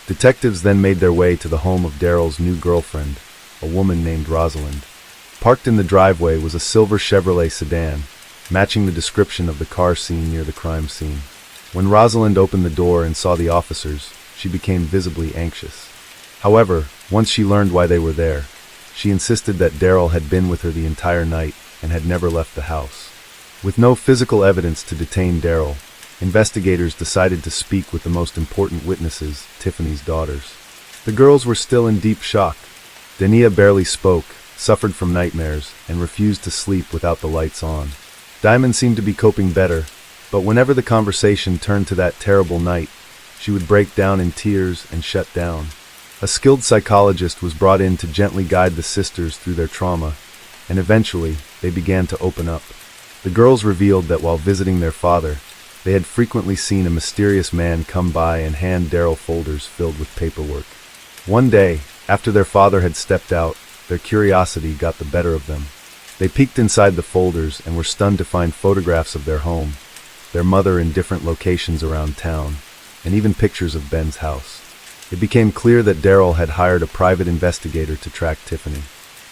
A: Detectives then made their way to the home of Daryl's new girlfriend, a woman named Rosalind. Parked in the driveway was a silver Chevrolet sedan, matching the description of the car seen near the crime scene. When Rosalind opened the door and saw the officers, she became visibly anxious. However, once she learned why they were there, she insisted that Daryl had been with her the entire night and had never left the house. With no physical evidence to detain Daryl, investigators decided to speak with the most important witnesses, Tiffany's daughters. The girls were still in deep shock. Dania barely spoke, suffered from nightmares, and refused to sleep without the lights on. Diamond seemed to be coping better, but whenever the conversation turned to that terrible night, she would break down in tears and shut down. A skilled psychologist was brought in to gently guide the sisters through their trauma, and eventually, they began to open up. The girls revealed that while visiting their father, they had frequently seen a mysterious man come by and hand Daryl folders filled with paperwork. One day, after their father had stepped out, their curiosity got the better of them. They peeked inside the folders and were stunned to find photographs of their home, their mother in different locations around town, and even pictures of Ben's house. It became clear that Daryl had hired a private investigator to track Tiffany.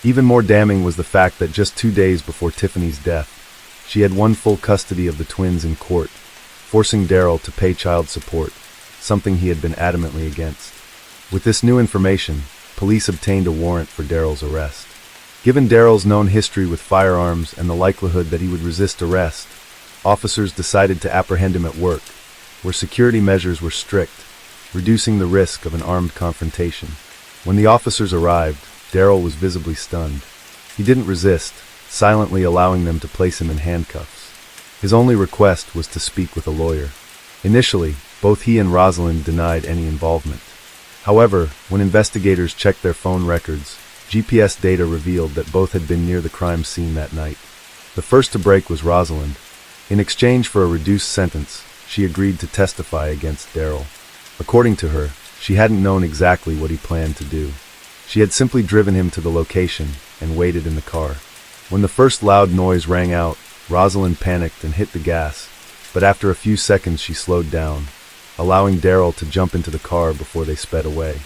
A: Even more damning was the fact that just 2 days before Tiffany's death, she had won full custody of the twins in court, forcing Daryl to pay child support, something he had been adamantly against. With this new information, police obtained a warrant for Daryl's arrest. Given Daryl's known history with firearms and the likelihood that he would resist arrest, officers decided to apprehend him at work, where security measures were strict, reducing the risk of an armed confrontation. When the officers arrived, Daryl was visibly stunned. He didn't resist, silently allowing them to place him in handcuffs. His only request was to speak with a lawyer. Initially, both he and Rosalind denied any involvement. However, when investigators checked their phone records, GPS data revealed that both had been near the crime scene that night. The first to break was Rosalind. In exchange for a reduced sentence, she agreed to testify against Daryl. According to her, she hadn't known exactly what he planned to do. She had simply driven him to the location and waited in the car. When the first loud noise rang out, Rosalind panicked and hit the gas, but after a few seconds she slowed down. allowing Daryl to jump into the car before they sped away.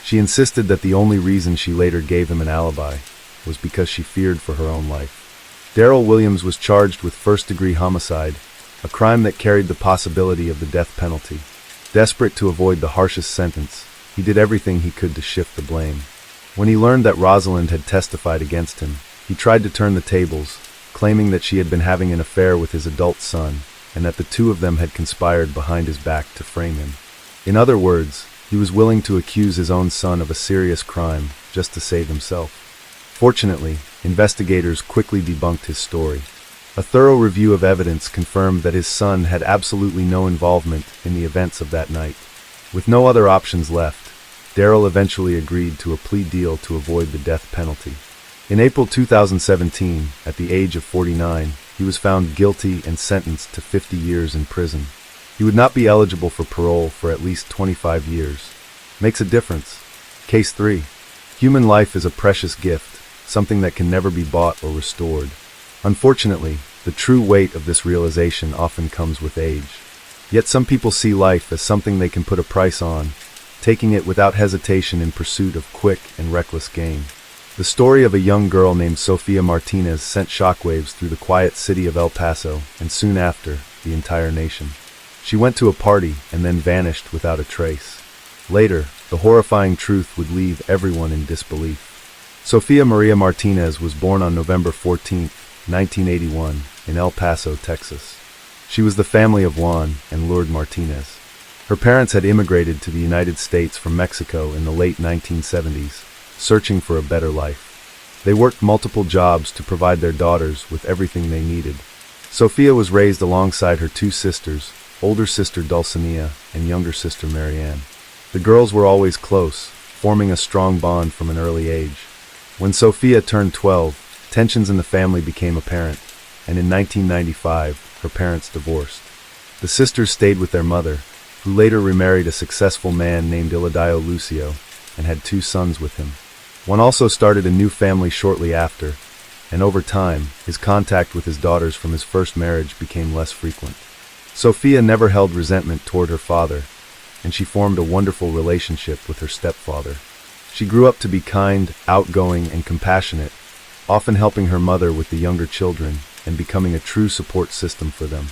A: She insisted that the only reason she later gave him an alibi was because she feared for her own life. Daryl Williams was charged with first-degree homicide, a crime that carried the possibility of the death penalty. Desperate to avoid the harshest sentence, he did everything he could to shift the blame. When he learned that Rosalind had testified against him, he tried to turn the tables, claiming that she had been having an affair with his adult son, and that the two of them had conspired behind his back to frame him. In other words, he was willing to accuse his own son of a serious crime just to save himself. Fortunately, investigators quickly debunked his story. A thorough review of evidence confirmed that his son had absolutely no involvement in the events of that night. With no other options left, Daryl eventually agreed to a plea deal to avoid the death penalty. In April 2017, at the age of 49, he was found guilty and sentenced to 50 years in prison. He would not be eligible for parole for at least 25 years. Makes a difference. Case 3. Human life is a precious gift, something that can never be bought or restored. Unfortunately, the true weight of this realization often comes with age. Yet some people see life as something they can put a price on, taking it without hesitation in pursuit of quick and reckless gain. The story of a young girl named Sofia Martinez sent shockwaves through the quiet city of El Paso, and soon after, the entire nation. She went to a party and then vanished without a trace. Later, the horrifying truth would leave everyone in disbelief. Sofia Maria Martinez was born on November 14, 1981, in El Paso, Texas. She was the family of Juan and Lourdes Martinez. Her parents had immigrated to the United States from Mexico in the late 1970s, searching for a better life. They worked multiple jobs to provide their daughters with everything they needed. Sofia was raised alongside her two sisters, older sister Dulcinea and younger sister Marianne. The girls were always close, forming a strong bond from an early age. When Sofia turned 12, tensions in the family became apparent, and in 1995, her parents divorced. The sisters stayed with their mother, who later remarried a successful man named Iladio Lucio, and had 2 sons with him. One also started a new family shortly after, and over time, his contact with his daughters from his first marriage became less frequent. Sofia never held resentment toward her father, and she formed a wonderful relationship with her stepfather. She grew up to be kind, outgoing, and compassionate, often helping her mother with the younger children and becoming a true support system for them.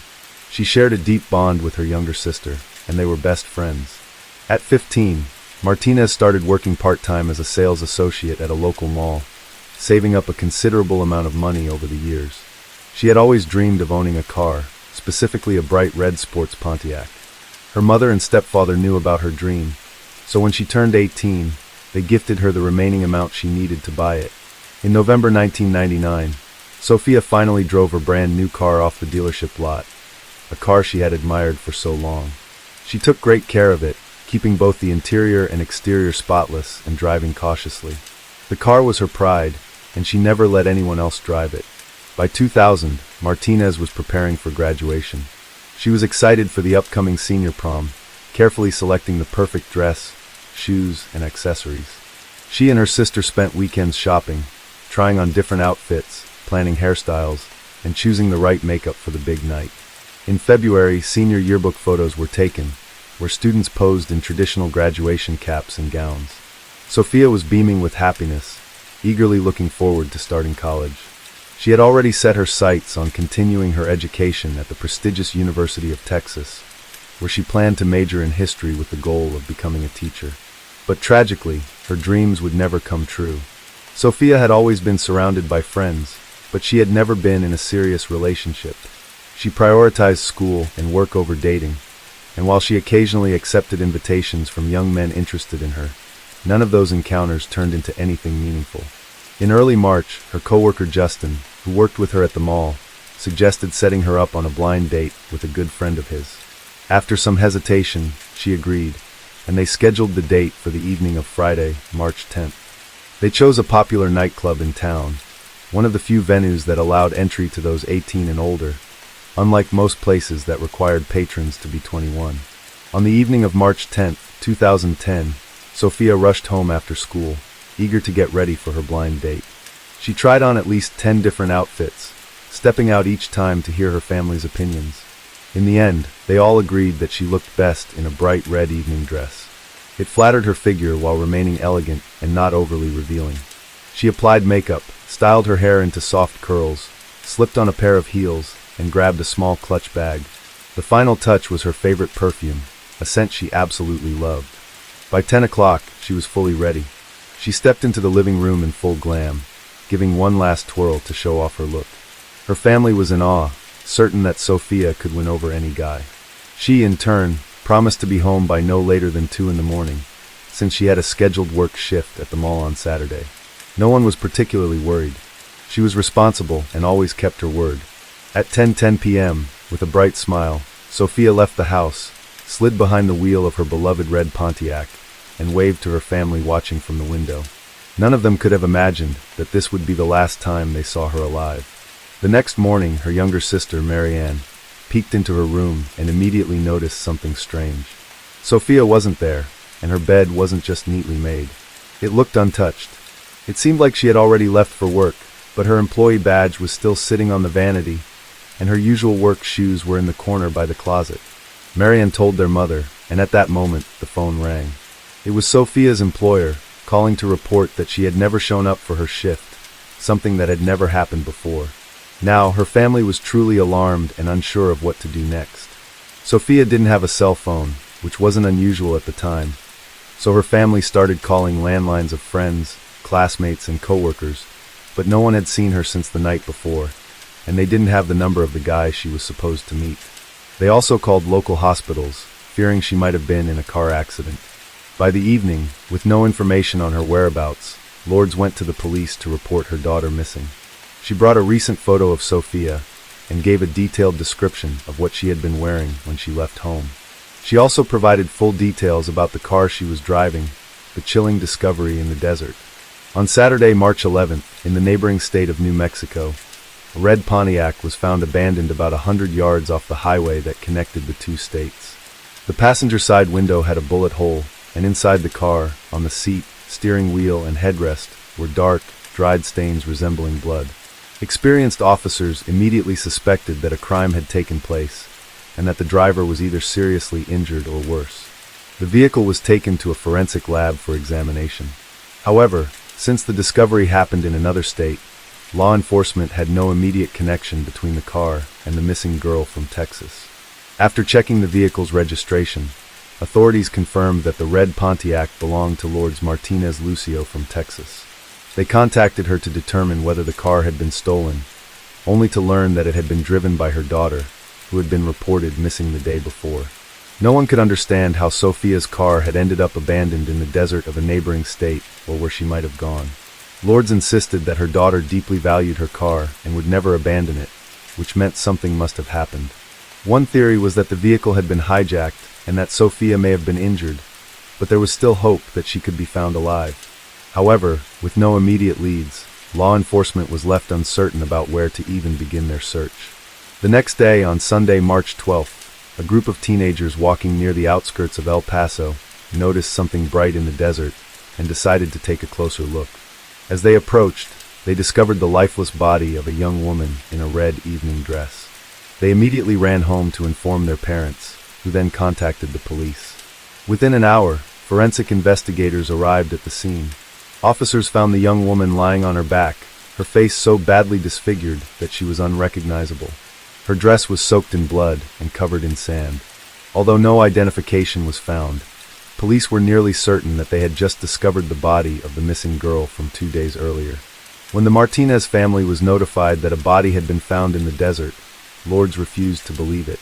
A: She shared a deep bond with her younger sister, and they were best friends. At 15, Martinez started working part-time as a sales associate at a local mall, saving up a considerable amount of money over the years. She had always dreamed of owning a car, specifically a bright red sports Pontiac. Her mother and stepfather knew about her dream, so when she turned 18, they gifted her the remaining amount she needed to buy it. In November 1999, Sofia finally drove her brand new car off the dealership lot, a car she had admired for so long. She took great care of it, keeping both the interior and exterior spotless and driving cautiously. The car was her pride, and she never let anyone else drive it. By 2000, Martinez was preparing for graduation. She was excited for the upcoming senior prom, carefully selecting the perfect dress, shoes, and accessories. She and her sister spent weekends shopping, trying on different outfits, planning hairstyles, and choosing the right makeup for the big night. In February, senior yearbook photos were taken, where students posed in traditional graduation caps and gowns. Sofia was beaming with happiness, eagerly looking forward to starting college. She had already set her sights on continuing her education at the prestigious University of Texas, where she planned to major in history with the goal of becoming a teacher. But tragically, her dreams would never come true. Sofia had always been surrounded by friends, but she had never been in a serious relationship. She prioritized school and work over dating, and while she occasionally accepted invitations from young men interested in her, none of those encounters turned into anything meaningful. In early March, her coworker Justin, who worked with her at the mall, suggested setting her up on a blind date with a good friend of his. After some hesitation, she agreed, and they scheduled the date for the evening of Friday, March 10th. They chose a popular nightclub in town, one of the few venues that allowed entry to those 18 and older, unlike most places that required patrons to be 21. On the evening of March 10, 2010, Sofia rushed home after school, eager to get ready for her blind date. She tried on at least 10 different outfits, stepping out each time to hear her family's opinions. In the end, they all agreed that she looked best in a bright red evening dress. It flattered her figure while remaining elegant and not overly revealing. She applied makeup, styled her hair into soft curls, slipped on a pair of heels, and grabbed a small clutch bag. The final touch was her favorite perfume, a scent she absolutely loved. By 10 o'clock, she was fully ready. She stepped into the living room in full glam, giving one last twirl to show off her look. Her family was in awe, certain that Sophia could win over any guy. She, in turn, promised to be home by no later than 2 in the morning, since she had a scheduled work shift at the mall on Saturday. No one was particularly worried. She was responsible and always kept her word. At 10:10 p.m., with a bright smile, Sophia left the house, slid behind the wheel of her beloved red Pontiac, and waved to her family watching from the window. None of them could have imagined that this would be the last time they saw her alive. The next morning, her younger sister, Marianne, peeked into her room and immediately noticed something strange. Sophia wasn't there, and her bed wasn't just neatly made. It looked untouched. It seemed like she had already left for work, but her employee badge was still sitting on the vanity, and her usual work shoes were in the corner by the closet. Marianne told their mother, and at that moment, the phone rang. It was Sophia's employer, calling to report that she had never shown up for her shift, something that had never happened before. Now, her family was truly alarmed and unsure of what to do next. Sophia didn't have a cell phone, which wasn't unusual at the time, so her family started calling landlines of friends, classmates, and coworkers, but no one had seen her since the night before, and they didn't have the number of the guy she was supposed to meet. They also called local hospitals, fearing she might have been in a car accident. By the evening, with no information on her whereabouts, Lourdes went to the police to report her daughter missing. She brought a recent photo of Sophia and gave a detailed description of what she had been wearing when she left home. She also provided full details about the car she was driving, the chilling discovery in the desert. On Saturday, March 11th, in the neighboring state of New Mexico, a red Pontiac was found abandoned about 100 yards off the highway that connected the two states. The passenger side window had a bullet hole, and inside the car, on the seat, steering wheel, and headrest, were dark, dried stains resembling blood. Experienced officers immediately suspected that a crime had taken place, and that the driver was either seriously injured or worse. The vehicle was taken to a forensic lab for examination. However, since the discovery happened in another state, law enforcement had no immediate connection between the car and the missing girl from Texas. After checking the vehicle's registration, authorities confirmed that the red Pontiac belonged to Lourdes Martinez Lucio from Texas. They contacted her to determine whether the car had been stolen, only to learn that it had been driven by her daughter, who had been reported missing the day before. No one could understand how Sophia's car had ended up abandoned in the desert of a neighboring state or where she might have gone. Lourdes insisted that her daughter deeply valued her car and would never abandon it, which meant something must have happened. One theory was that the vehicle had been hijacked and that Sophia may have been injured, but there was still hope that she could be found alive. However, with no immediate leads, law enforcement was left uncertain about where to even begin their search. The next day, on Sunday, March 12th, a group of teenagers walking near the outskirts of El Paso noticed something bright in the desert and decided to take a closer look. As they approached, they discovered the lifeless body of a young woman in a red evening dress. They immediately ran home to inform their parents, who then contacted the police. Within an hour, forensic investigators arrived at the scene. Officers found the young woman lying on her back, her face so badly disfigured that she was unrecognizable. Her dress was soaked in blood and covered in sand. Although no identification was found, police were nearly certain that they had just discovered the body of the missing girl from 2 days earlier. When the Martinez family was notified that a body had been found in the desert, Lourdes refused to believe it.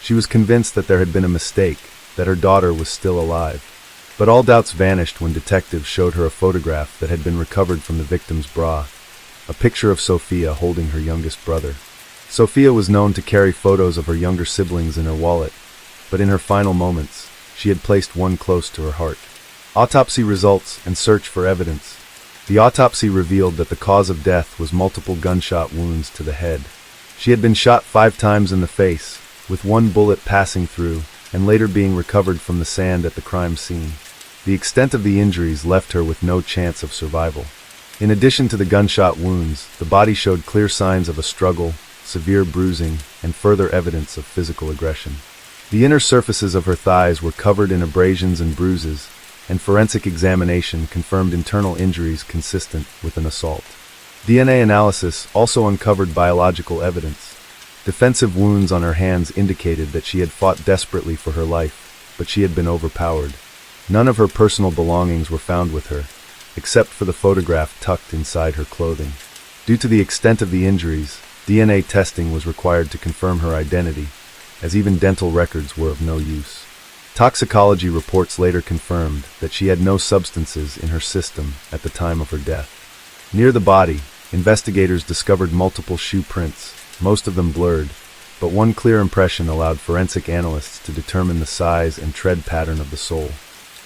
A: She was convinced that there had been a mistake, that her daughter was still alive. But all doubts vanished when detectives showed her a photograph that had been recovered from the victim's bra, a picture of Sophia holding her youngest brother. Sophia was known to carry photos of her younger siblings in her wallet, but in her final moments, she had placed one close to her heart. Autopsy results and search for evidence. The autopsy revealed that the cause of death was multiple gunshot wounds to the head. She had been shot 5 times in the face, with one bullet passing through and later being recovered from the sand at the crime scene. The extent of the injuries left her with no chance of survival. In addition to the gunshot wounds, the body showed clear signs of a struggle, severe bruising, and further evidence of physical aggression. The inner surfaces of her thighs were covered in abrasions and bruises, and forensic examination confirmed internal injuries consistent with an assault. DNA analysis also uncovered biological evidence. Defensive wounds on her hands indicated that she had fought desperately for her life, but she had been overpowered. None of her personal belongings were found with her, except for the photograph tucked inside her clothing. Due to the extent of the injuries, DNA testing was required to confirm her identity, as even dental records were of no use. Toxicology reports later confirmed that she had no substances in her system at the time of her death. Near the body, investigators discovered multiple shoe prints, most of them blurred, but one clear impression allowed forensic analysts to determine the size and tread pattern of the sole.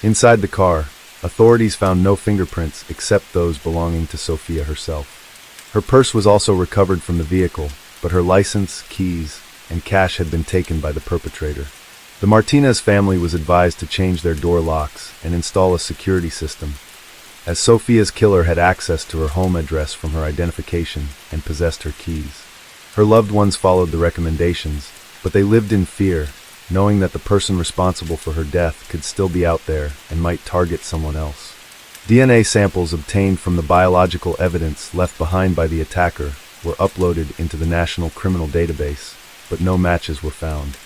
A: Inside the car, authorities found no fingerprints except those belonging to Sophia herself. Her purse was also recovered from the vehicle, but her license, keys, and cash had been taken by the perpetrator. The Martinez family was advised to change their door locks and install a security system, as Sophia's killer had access to her home address from her identification and possessed her keys. Her loved ones followed the recommendations, but they lived in fear, knowing that the person responsible for her death could still be out there and might target someone else. DNA samples obtained from the biological evidence left behind by the attacker were uploaded into the National Criminal Database, but no matches were found.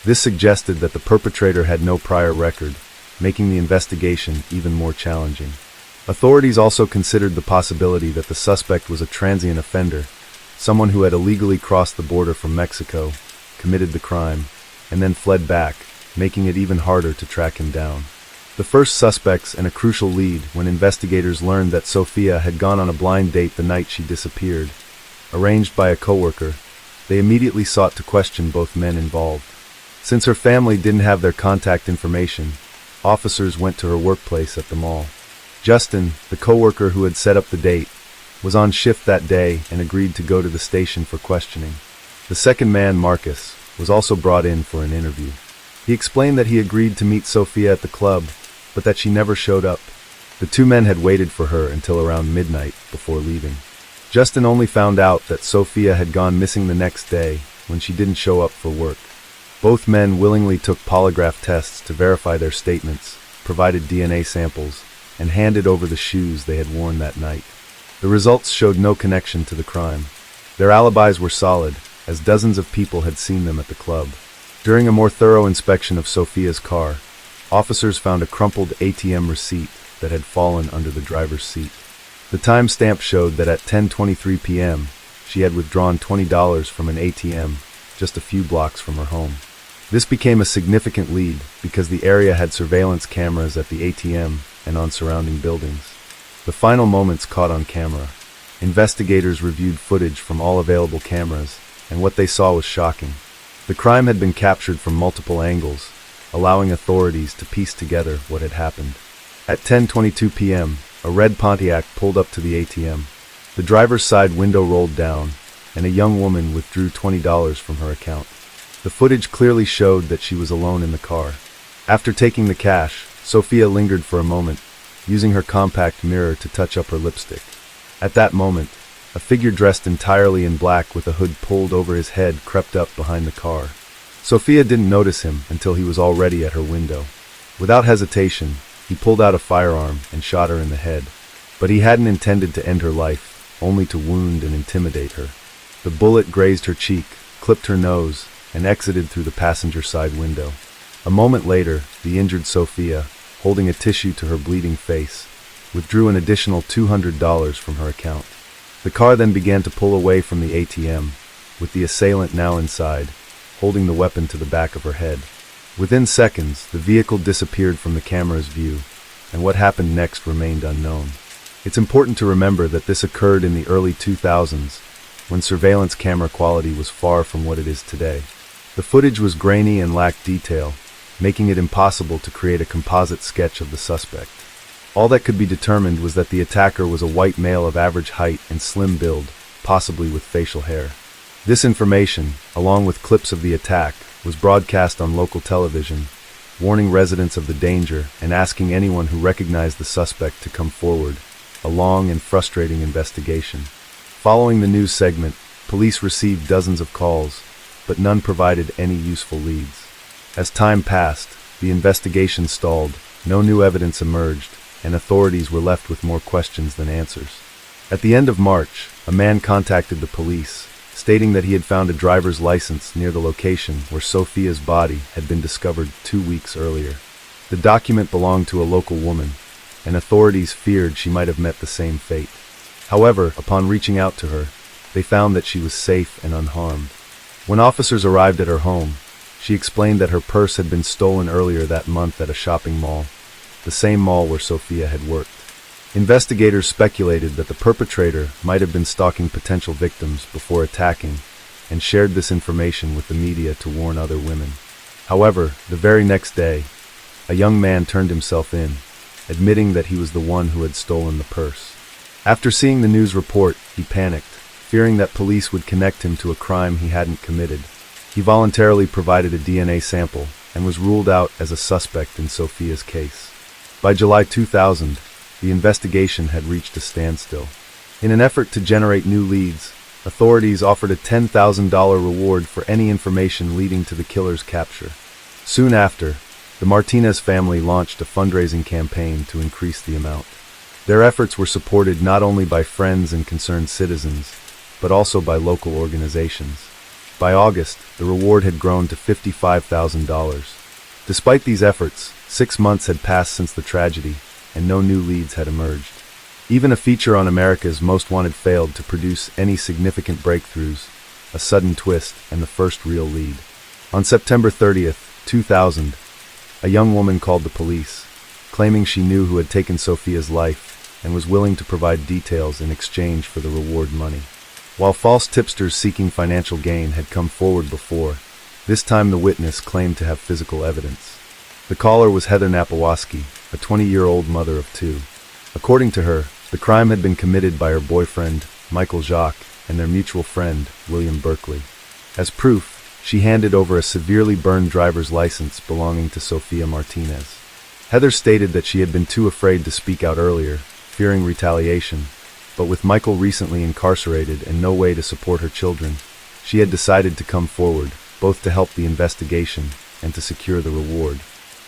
A: This suggested that the perpetrator had no prior record, making the investigation even more challenging. Authorities also considered the possibility that the suspect was a transient offender, someone who had illegally crossed the border from Mexico, committed the crime, and then fled back, making it even harder to track him down. The first suspects and a crucial lead when investigators learned that Sophia had gone on a blind date the night she disappeared. Arranged by a coworker, they immediately sought to question both men involved. Since her family didn't have their contact information, officers went to her workplace at the mall. Justin, the coworker who had set up the date, was on shift that day and agreed to go to the station for questioning. The second man, Marcus, was also brought in for an interview. He explained that he agreed to meet Sophia at the club, but that she never showed up. The two men had waited for her until around midnight before leaving. Justin only found out that Sophia had gone missing the next day when she didn't show up for work. Both men willingly took polygraph tests to verify their statements, provided DNA samples, and handed over the shoes they had worn that night. The results showed no connection to the crime. Their alibis were solid, as dozens of people had seen them at the club. During a more thorough inspection of Sophia's car, officers found a crumpled ATM receipt that had fallen under the driver's seat. The timestamp showed that at 10:23 p.m., she had withdrawn $20 from an ATM just a few blocks from her home. This became a significant lead because the area had surveillance cameras at the ATM and on surrounding buildings. The final moments caught on camera. Investigators reviewed footage from all available cameras, and what they saw was shocking. The crime had been captured from multiple angles, allowing authorities to piece together what had happened. At 10:22 p.m., a red Pontiac pulled up to the ATM. The driver's side window rolled down, and a young woman withdrew $20 from her account. The footage clearly showed that she was alone in the car. After taking the cash, Sophia lingered for a moment, using her compact mirror to touch up her lipstick. At that moment, a figure dressed entirely in black with a hood pulled over his head crept up behind the car. Sophia didn't notice him until he was already at her window. Without hesitation, he pulled out a firearm and shot her in the head. But he hadn't intended to end her life, only to wound and intimidate her. The bullet grazed her cheek, clipped her nose, and exited through the passenger side window. A moment later, the injured Sophia, holding a tissue to her bleeding face, withdrew an additional $200 from her account. The car then began to pull away from the ATM, with the assailant now inside, holding the weapon to the back of her head. Within seconds, the vehicle disappeared from the camera's view, and what happened next remained unknown. It's important to remember that this occurred in the early 2000s, when surveillance camera quality was far from what it is today. The footage was grainy and lacked detail, making it impossible to create a composite sketch of the suspect. All that could be determined was that the attacker was a white male of average height and slim build, possibly with facial hair. This information, along with clips of the attack, was broadcast on local television, warning residents of the danger and asking anyone who recognized the suspect to come forward. A long and frustrating investigation. Following the news segment, Police received dozens of calls, but none provided any useful leads. As time passed, the investigation stalled, no new evidence emerged, and authorities were left with more questions than answers. At the end of March, a man contacted the police, stating that he had found a driver's license near the location where Sophia's body had been discovered 2 weeks earlier. The document belonged to a local woman, and authorities feared she might have met the same fate. However, upon reaching out to her, they found that she was safe and unharmed. When officers arrived at her home, she explained that her purse had been stolen earlier that month at a shopping mall, the same mall where Sophia had worked. Investigators speculated that the perpetrator might have been stalking potential victims before attacking, and shared this information with the media to warn other women. However, the very next day, a young man turned himself in, admitting that he was the one who had stolen the purse. After seeing the news report, he panicked, fearing that police would connect him to a crime he hadn't committed. He voluntarily provided a DNA sample and was ruled out as a suspect in Sophia's case. By July 2000, the investigation had reached a standstill. In an effort to generate new leads, authorities offered a $10,000 reward for any information leading to the killer's capture. Soon after, the Martinez family launched a fundraising campaign to increase the amount. Their efforts were supported not only by friends and concerned citizens, but also by local organizations. By August, the reward had grown to $55,000. Despite these efforts, 6 months had passed since the tragedy, and no new leads had emerged. Even a feature on America's Most Wanted failed to produce any significant breakthroughs, a sudden twist, and the first real lead. On September 30th, 2000, a young woman called the police, claiming she knew who had taken Sophia's life and was willing to provide details in exchange for the reward money. While false tipsters seeking financial gain had come forward before, this time the witness claimed to have physical evidence. The caller was Heather Napawaski, a 20-year-old mother of 2. According to her, the crime had been committed by her boyfriend, Michael Jacques, and their mutual friend, William Berkeley. As proof, she handed over a severely burned driver's license belonging to Sophia Martinez. Heather stated that she had been too afraid to speak out earlier, fearing retaliation, but with Michael recently incarcerated and no way to support her children, she had decided to come forward, both to help the investigation and to secure the reward.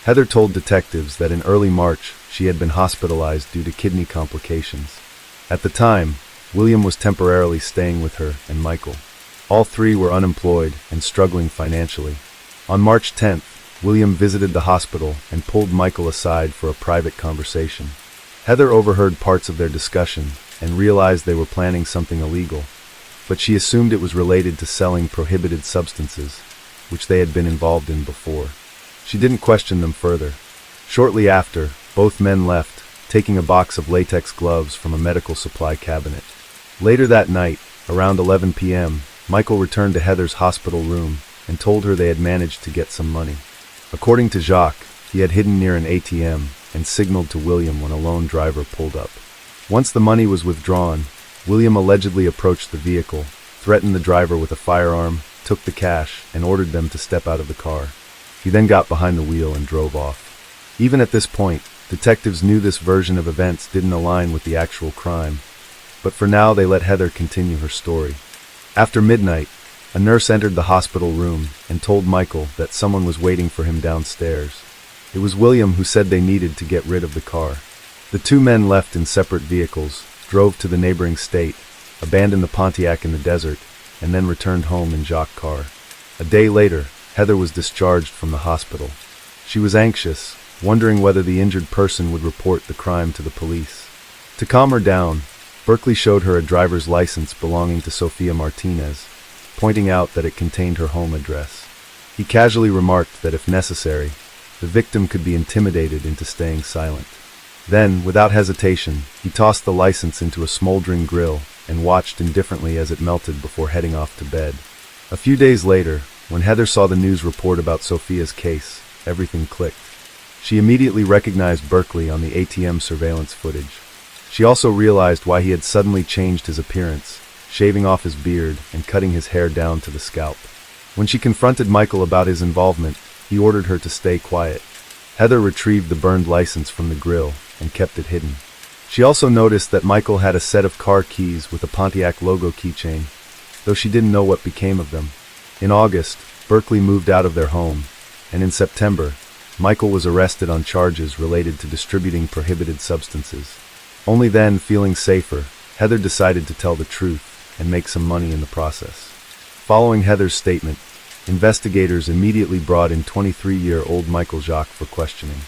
A: Heather told detectives that in early March she had been hospitalized due to kidney complications. At the time, William was temporarily staying with her and Michael. All three were unemployed and struggling financially. On March 10th, William visited the hospital and pulled Michael aside for a private conversation. Heather overheard parts of their discussion and realized they were planning something illegal, but she assumed it was related to selling prohibited substances, which they had been involved in before. She didn't question them further. Shortly after, both men left, taking a box of latex gloves from a medical supply cabinet. Later that night, around 11 p.m., Michael returned to Heather's hospital room and told her they had managed to get some money. According to Jacques, he had hidden near an ATM and signaled to William when a lone driver pulled up. Once the money was withdrawn, William allegedly approached the vehicle, threatened the driver with a firearm, took the cash, and ordered them to step out of the car. He then got behind the wheel and drove off. Even at this point, detectives knew this version of events didn't align with the actual crime, but for now they let Heather continue her story. After midnight, a nurse entered the hospital room and told Michael that someone was waiting for him downstairs. It was William who said they needed to get rid of the car. The two men left in separate vehicles, drove to the neighboring state, abandoned the Pontiac in the desert, and then returned home in Jacques' car. A day later, Heather was discharged from the hospital. She was anxious, wondering whether the injured person would report the crime to the police. To calm her down, Berkeley showed her a driver's license belonging to Sophia Martinez, pointing out that it contained her home address. He casually remarked that if necessary, the victim could be intimidated into staying silent. Then, without hesitation, he tossed the license into a smoldering grill and watched indifferently as it melted before heading off to bed. A few days later, when Heather saw the news report about Sophia's case, everything clicked. She immediately recognized Berkeley on the ATM surveillance footage. She also realized why he had suddenly changed his appearance, shaving off his beard and cutting his hair down to the scalp. When she confronted Michael about his involvement, he ordered her to stay quiet. Heather retrieved the burned license from the grill and kept it hidden. She also noticed that Michael had a set of car keys with a Pontiac logo keychain, though she didn't know what became of them. In August, Berkeley moved out of their home, and in September, Michael was arrested on charges related to distributing prohibited substances. Only then, feeling safer, Heather decided to tell the truth and make some money in the process. Following Heather's statement, investigators immediately brought in 23-year-old Michael Jacques for questioning.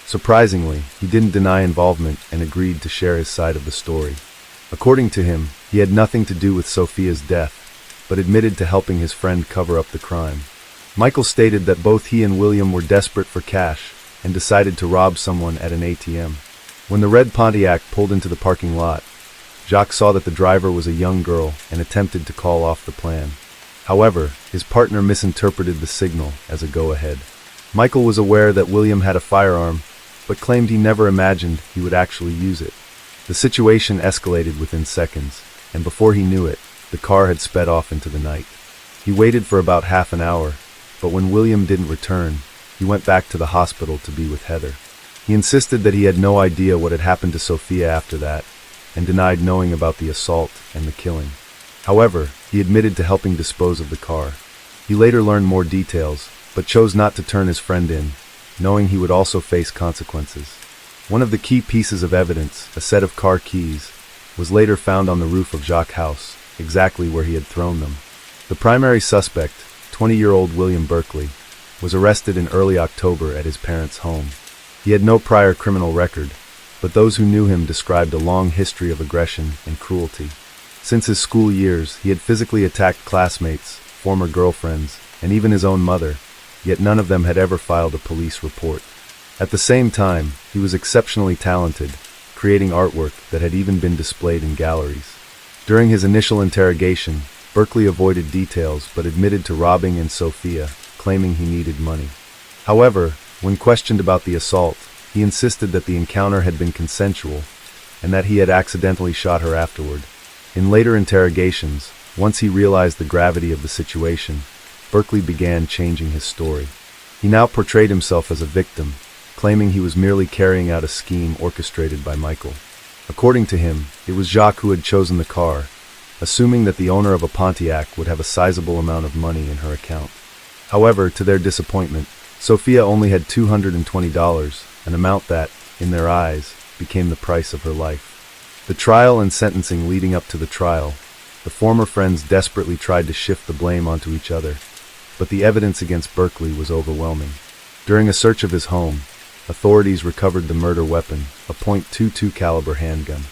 A: Surprisingly, he didn't deny involvement and agreed to share his side of the story. According to him, he had nothing to do with Sophia's death, but admitted to helping his friend cover up the crime. Michael stated that both he and William were desperate for cash and decided to rob someone at an ATM. When the red Pontiac pulled into the parking lot, Jacques saw that the driver was a young girl and attempted to call off the plan. However, his partner misinterpreted the signal as a go-ahead. Michael was aware that William had a firearm, but claimed he never imagined he would actually use it. The situation escalated within seconds, and before he knew it, the car had sped off into the night. He waited for about half an hour, but when William didn't return, he went back to the hospital to be with Heather. He insisted that he had no idea what had happened to Sophia after that, and denied knowing about the assault and the killing. However, he admitted to helping dispose of the car. He later learned more details, but chose not to turn his friend in, knowing he would also face consequences. One of the key pieces of evidence, a set of car keys, was later found on the roof of Jacques' house, exactly where he had thrown them. The primary suspect, 20-year-old William Berkeley, was arrested in early October at his parents' home. He had no prior criminal record, but those who knew him described a long history of aggression and cruelty. Since his school years, he had physically attacked classmates, former girlfriends, and even his own mother, yet none of them had ever filed a police report. At the same time, he was exceptionally talented, creating artwork that had even been displayed in galleries. During his initial interrogation, Berkeley avoided details but admitted to robbing Sophia, claiming he needed money. However, when questioned about the assault, he insisted that the encounter had been consensual and that he had accidentally shot her afterward. In later interrogations, once he realized the gravity of the situation, Berkeley began changing his story. He now portrayed himself as a victim, claiming he was merely carrying out a scheme orchestrated by Michael. According to him, it was Jacques who had chosen the car, assuming that the owner of a Pontiac would have a sizable amount of money in her account. However, to their disappointment, Sophia only had $220, an amount that, in their eyes, became the price of her life. The trial and sentencing leading up to the trial, the former friends desperately tried to shift the blame onto each other, but the evidence against Berkeley was overwhelming. During a search of his home, authorities recovered the murder weapon, a .22 caliber handgun.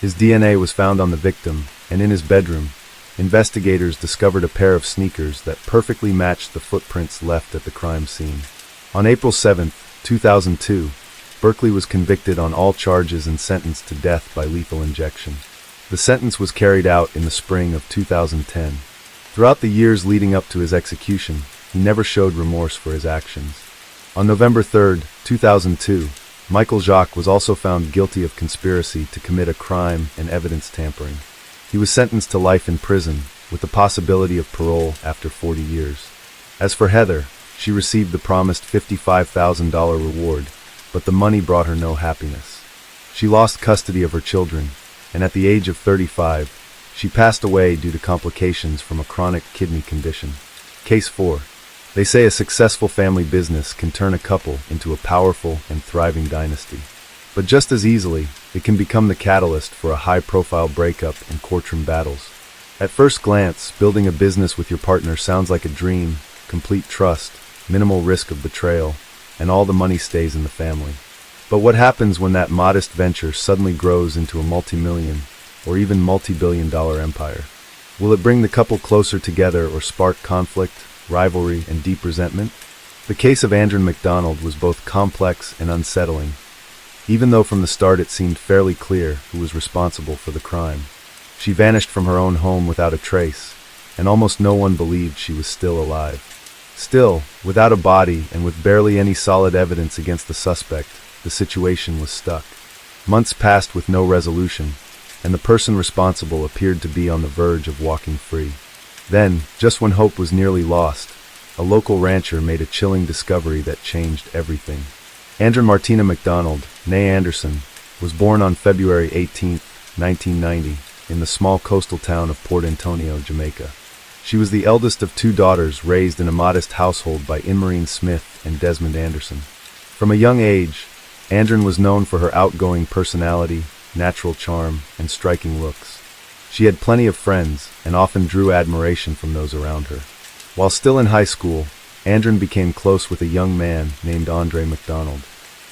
A: His DNA was found on the victim, and in his bedroom, investigators discovered a pair of sneakers that perfectly matched the footprints left at the crime scene. On April 7, 2002, Berkeley was convicted on all charges and sentenced to death by lethal injection. The sentence was carried out in the spring of 2010. Throughout the years leading up to his execution, he never showed remorse for his actions. On November 3, 2002, Michael Jacques was also found guilty of conspiracy to commit a crime and evidence tampering. He was sentenced to life in prison, with the possibility of parole after 40 years. As for Heather, she received the promised $55,000 reward, but the money brought her no happiness. She lost custody of her children, and at the age of 35, she passed away due to complications from a chronic kidney condition. Case 4. They say a successful family business can turn a couple into a powerful and thriving dynasty. But just as easily, it can become the catalyst for a high-profile breakup and courtroom battles. At first glance, building a business with your partner sounds like a dream: complete trust, minimal risk of betrayal, and all the money stays in the family. But what happens when that modest venture suddenly grows into a multi-million or even multi-billion-dollar empire? Will it bring the couple closer together or spark conflict, rivalry, and deep resentment? The case of Andrea MacDonald was both complex and unsettling, even though from the start it seemed fairly clear who was responsible for the crime. She vanished from her own home without a trace, and almost no one believed she was still alive. Still, without a body and with barely any solid evidence against the suspect, the situation was stuck. Months passed with no resolution, and the person responsible appeared to be on the verge of walking free. Then, just when hope was nearly lost, a local rancher made a chilling discovery that changed everything. Andrea Martina MacDonald, née Anderson, was born on February 18, 1990, in the small coastal town of Port Antonio, Jamaica. She was the eldest of two daughters raised in a modest household by Inmarine Smith and Desmond Anderson. From a young age, Andren was known for her outgoing personality, natural charm, and striking looks. She had plenty of friends and often drew admiration from those around her. While still in high school, Andren became close with a young man named Andre MacDonald.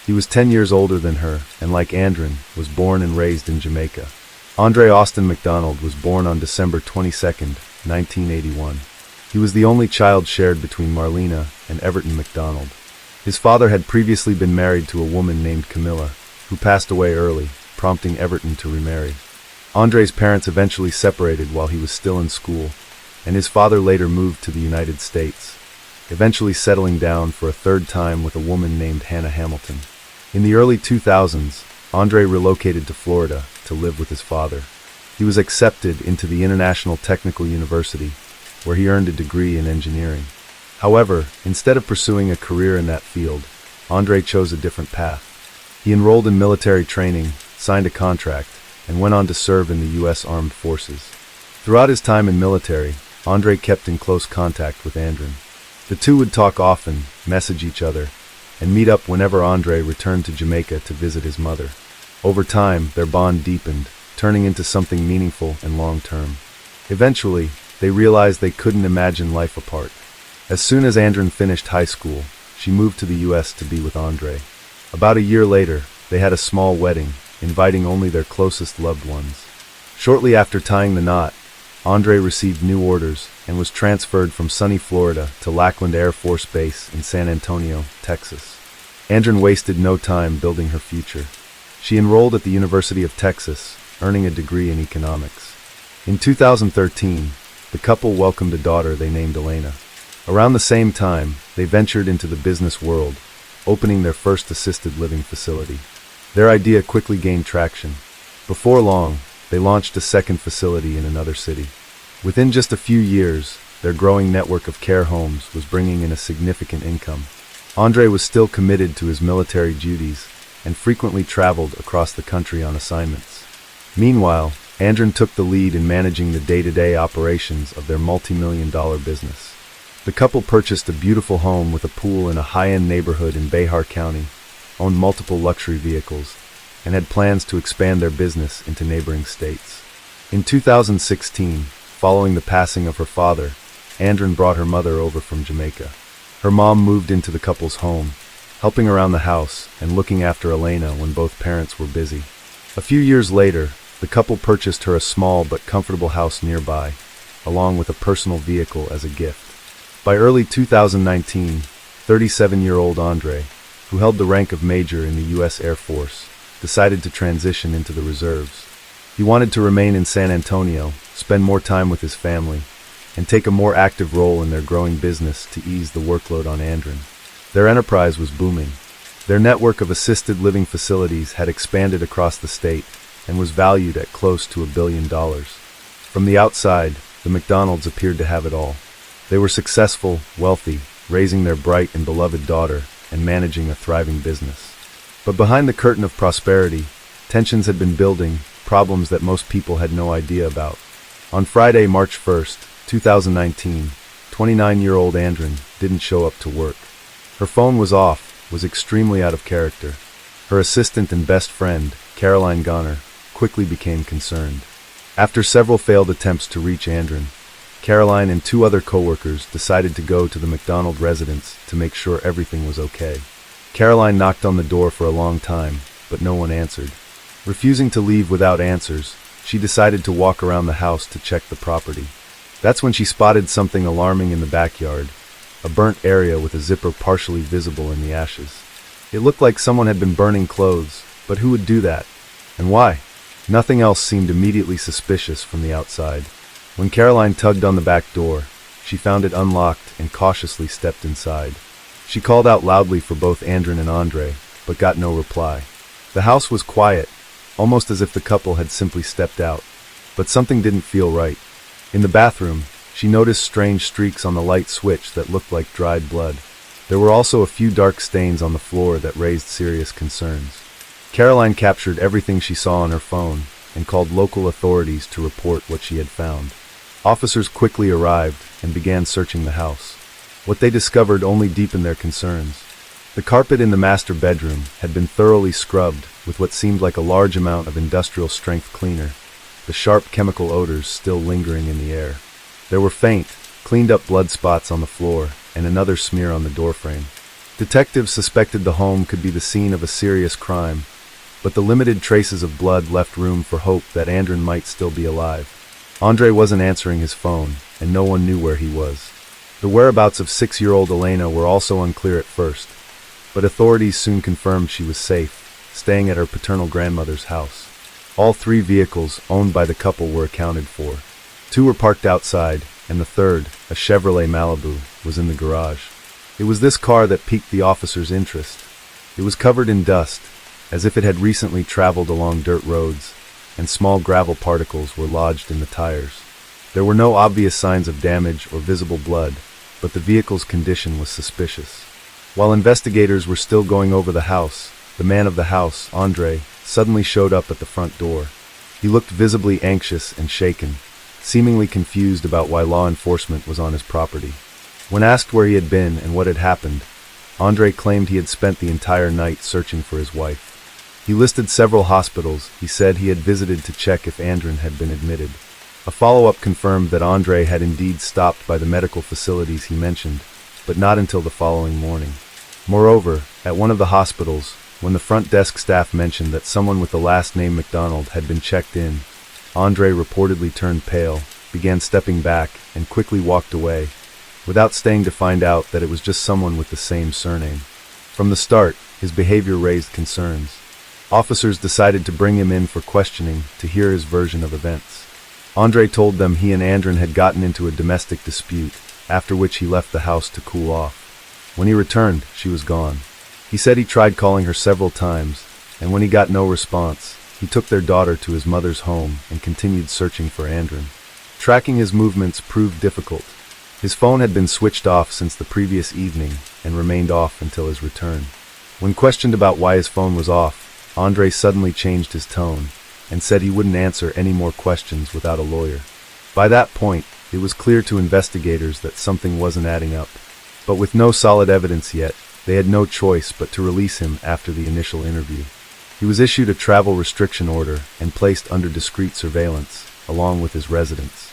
A: He was 10 years older than her, and like Andren, was born and raised in Jamaica. Andre Austin MacDonald was born on December 22, 1981. He was the only child shared between Marlena and Everton MacDonald. His father had previously been married to a woman named Camilla, who passed away early, prompting Everton to remarry. Andre's parents eventually separated while he was still in school, and his father later moved to the United States, eventually settling down for a third time with a woman named Hannah Hamilton. In the early 2000s, Andre relocated to Florida to live with his father. He was accepted into the International Technical University, where he earned a degree in engineering. However, instead of pursuing a career in that field, Andre chose a different path. He enrolled in military training, signed a contract, and went on to serve in the U.S. Armed Forces. Throughout his time in military, Andre kept in close contact with Andren. The two would talk often, message each other, and meet up whenever Andre returned to Jamaica to visit his mother. Over time, their bond deepened, turning into something meaningful and long-term. Eventually, they realized they couldn't imagine life apart. As soon as Andren finished high school, she moved to the U.S. to be with Andre. About a year later, they had a small wedding, inviting only their closest loved ones. Shortly after tying the knot, Andre received new orders and was transferred from sunny Florida to Lackland Air Force Base in San Antonio, Texas. Andren wasted no time building her future. She enrolled at the University of Texas, earning a degree in economics. In 2013, the couple welcomed a daughter they named Elena. Around the same time, they ventured into the business world, opening their first assisted living facility. Their idea quickly gained traction. Before long, they launched a second facility in another city. Within just a few years, their growing network of care homes was bringing in a significant income. Andre was still committed to his military duties and frequently traveled across the country on assignments. Meanwhile, Andren took the lead in managing the day-to-day operations of their multi-million-dollar business. The couple purchased a beautiful home with a pool in a high-end neighborhood in Behar County, owned multiple luxury vehicles, and had plans to expand their business into neighboring states. In 2016, following the passing of her father, Andren brought her mother over from Jamaica. Her mom moved into the couple's home, helping around the house and looking after Elena when both parents were busy. A few years later, the couple purchased her a small but comfortable house nearby, along with a personal vehicle as a gift. By early 2019, 37-year-old Andre, who held the rank of major in the U.S. Air Force, decided to transition into the reserves. He wanted to remain in San Antonio, spend more time with his family, and take a more active role in their growing business to ease the workload on Andren. Their enterprise was booming. Their network of assisted living facilities had expanded across the state and was valued at close to $1 billion. From the outside, the MacDonalds appeared to have it all. They were successful, wealthy, raising their bright and beloved daughter, and managing a thriving business. But behind the curtain of prosperity, tensions had been building, problems that most people had no idea about. On Friday, March 1st, 2019, 29-year-old Andren didn't show up to work. Her phone was off, was extremely out of character. Her assistant and best friend, Caroline Goner, quickly became concerned. After several failed attempts to reach Andren, Caroline and two other coworkers decided to go to the MacDonald residence to make sure everything was okay. Caroline knocked on the door for a long time, but no one answered. Refusing to leave without answers, she decided to walk around the house to check the property. That's when she spotted something alarming in the backyard, a burnt area with a zipper partially visible in the ashes. It looked like someone had been burning clothes, but who would do that? And why? Nothing else seemed immediately suspicious from the outside. When Caroline tugged on the back door, she found it unlocked and cautiously stepped inside. She called out loudly for both Andren and Andre, but got no reply. The house was quiet, almost as if the couple had simply stepped out. But something didn't feel right. In the bathroom, she noticed strange streaks on the light switch that looked like dried blood. There were also a few dark stains on the floor that raised serious concerns. Caroline captured everything she saw on her phone and called local authorities to report what she had found. Officers quickly arrived and began searching the house. What they discovered only deepened their concerns. The carpet in the master bedroom had been thoroughly scrubbed with what seemed like a large amount of industrial-strength cleaner, the sharp chemical odors still lingering in the air. There were faint, cleaned-up blood spots on the floor and another smear on the doorframe. Detectives suspected the home could be the scene of a serious crime, but the limited traces of blood left room for hope that Andrin might still be alive. Andre wasn't answering his phone, and no one knew where he was. The whereabouts of 6-year-old Elena were also unclear at first, but authorities soon confirmed she was safe, staying at her paternal grandmother's house. All 3 vehicles owned by the couple were accounted for. 2 were parked outside, and the third, a Chevrolet Malibu, was in the garage. It was this car that piqued the officers' interest. It was covered in dust, as if it had recently traveled along dirt roads, and small gravel particles were lodged in the tires. There were no obvious signs of damage or visible blood, but the vehicle's condition was suspicious. While investigators were still going over the house, the man of the house, Andre, suddenly showed up at the front door. He looked visibly anxious and shaken, seemingly confused about why law enforcement was on his property. When asked where he had been and what had happened, Andre claimed he had spent the entire night searching for his wife. He listed several hospitals. He said he had visited to check if Andrin had been admitted. A follow-up confirmed that Andre had indeed stopped by the medical facilities he mentioned, but not until the following morning. Moreover, at one of the hospitals, when the front desk staff mentioned that someone with the last name McDonald had been checked in, Andre reportedly turned pale, began stepping back, and quickly walked away, without staying to find out that it was just someone with the same surname. From the start, his behavior raised concerns. Officers decided to bring him in for questioning to hear his version of events. Andre told them he and Andrin had gotten into a domestic dispute, after which he left the house to cool off. When he returned, she was gone. He said he tried calling her several times, and when he got no response, he took their daughter to his mother's home and continued searching for Andrin. Tracking his movements proved difficult. His phone had been switched off since the previous evening and remained off until his return. When questioned about why his phone was off, Andre suddenly changed his tone and said he wouldn't answer any more questions without a lawyer. By that point, it was clear to investigators that something wasn't adding up. But with no solid evidence yet, they had no choice but to release him after the initial interview. He was issued a travel restriction order and placed under discreet surveillance, along with his residence.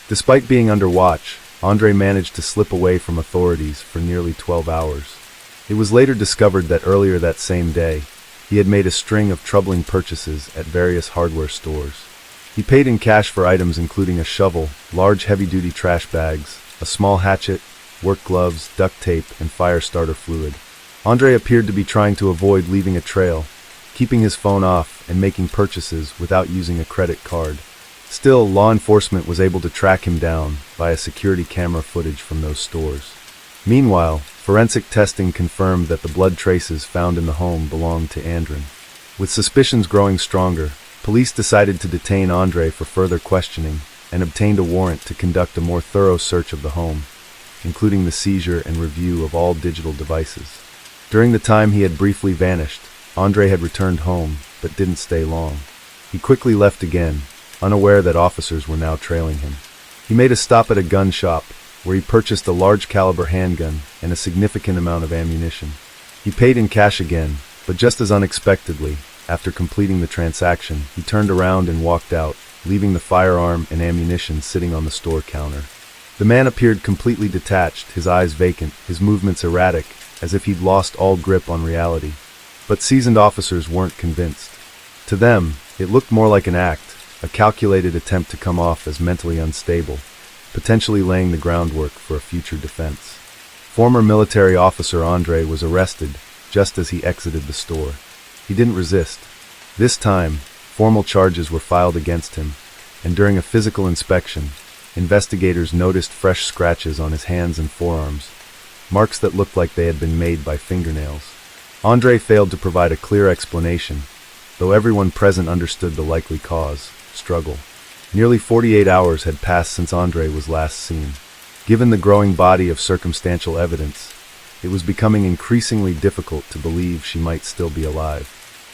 A: Despite being under watch, Andre managed to slip away from authorities for nearly 12 hours. It was later discovered that earlier that same day, he had made a string of troubling purchases at various hardware stores. He paid in cash for items including a shovel, large heavy-duty trash bags, a small hatchet, work gloves, duct tape, and fire starter fluid. Andre appeared to be trying to avoid leaving a trail, keeping his phone off and making purchases without using a credit card. Still, law enforcement was able to track him down via security camera footage from those stores. Meanwhile, forensic testing confirmed that the blood traces found in the home belonged to Andrin. With suspicions growing stronger, police decided to detain Andre for further questioning and obtained a warrant to conduct a more thorough search of the home, including the seizure and review of all digital devices. During the time he had briefly vanished, Andre had returned home, but didn't stay long. He quickly left again, unaware that officers were now trailing him. He made a stop at a gun shop, where he purchased a large-caliber handgun and a significant amount of ammunition. He paid in cash again, but just as unexpectedly, after completing the transaction, he turned around and walked out, leaving the firearm and ammunition sitting on the store counter. The man appeared completely detached, his eyes vacant, his movements erratic, as if he'd lost all grip on reality. But seasoned officers weren't convinced. To them, it looked more like an act, a calculated attempt to come off as mentally unstable, potentially laying the groundwork for a future defense. Former military officer Andre was arrested just as he exited the store. He didn't resist. This time, formal charges were filed against him, and during a physical inspection, investigators noticed fresh scratches on his hands and forearms, marks that looked like they had been made by fingernails. Andre failed to provide a clear explanation, though everyone present understood the likely cause: struggle. Nearly 48 hours had passed since Andre was last seen. Given the growing body of circumstantial evidence, it was becoming increasingly difficult to believe she might still be alive.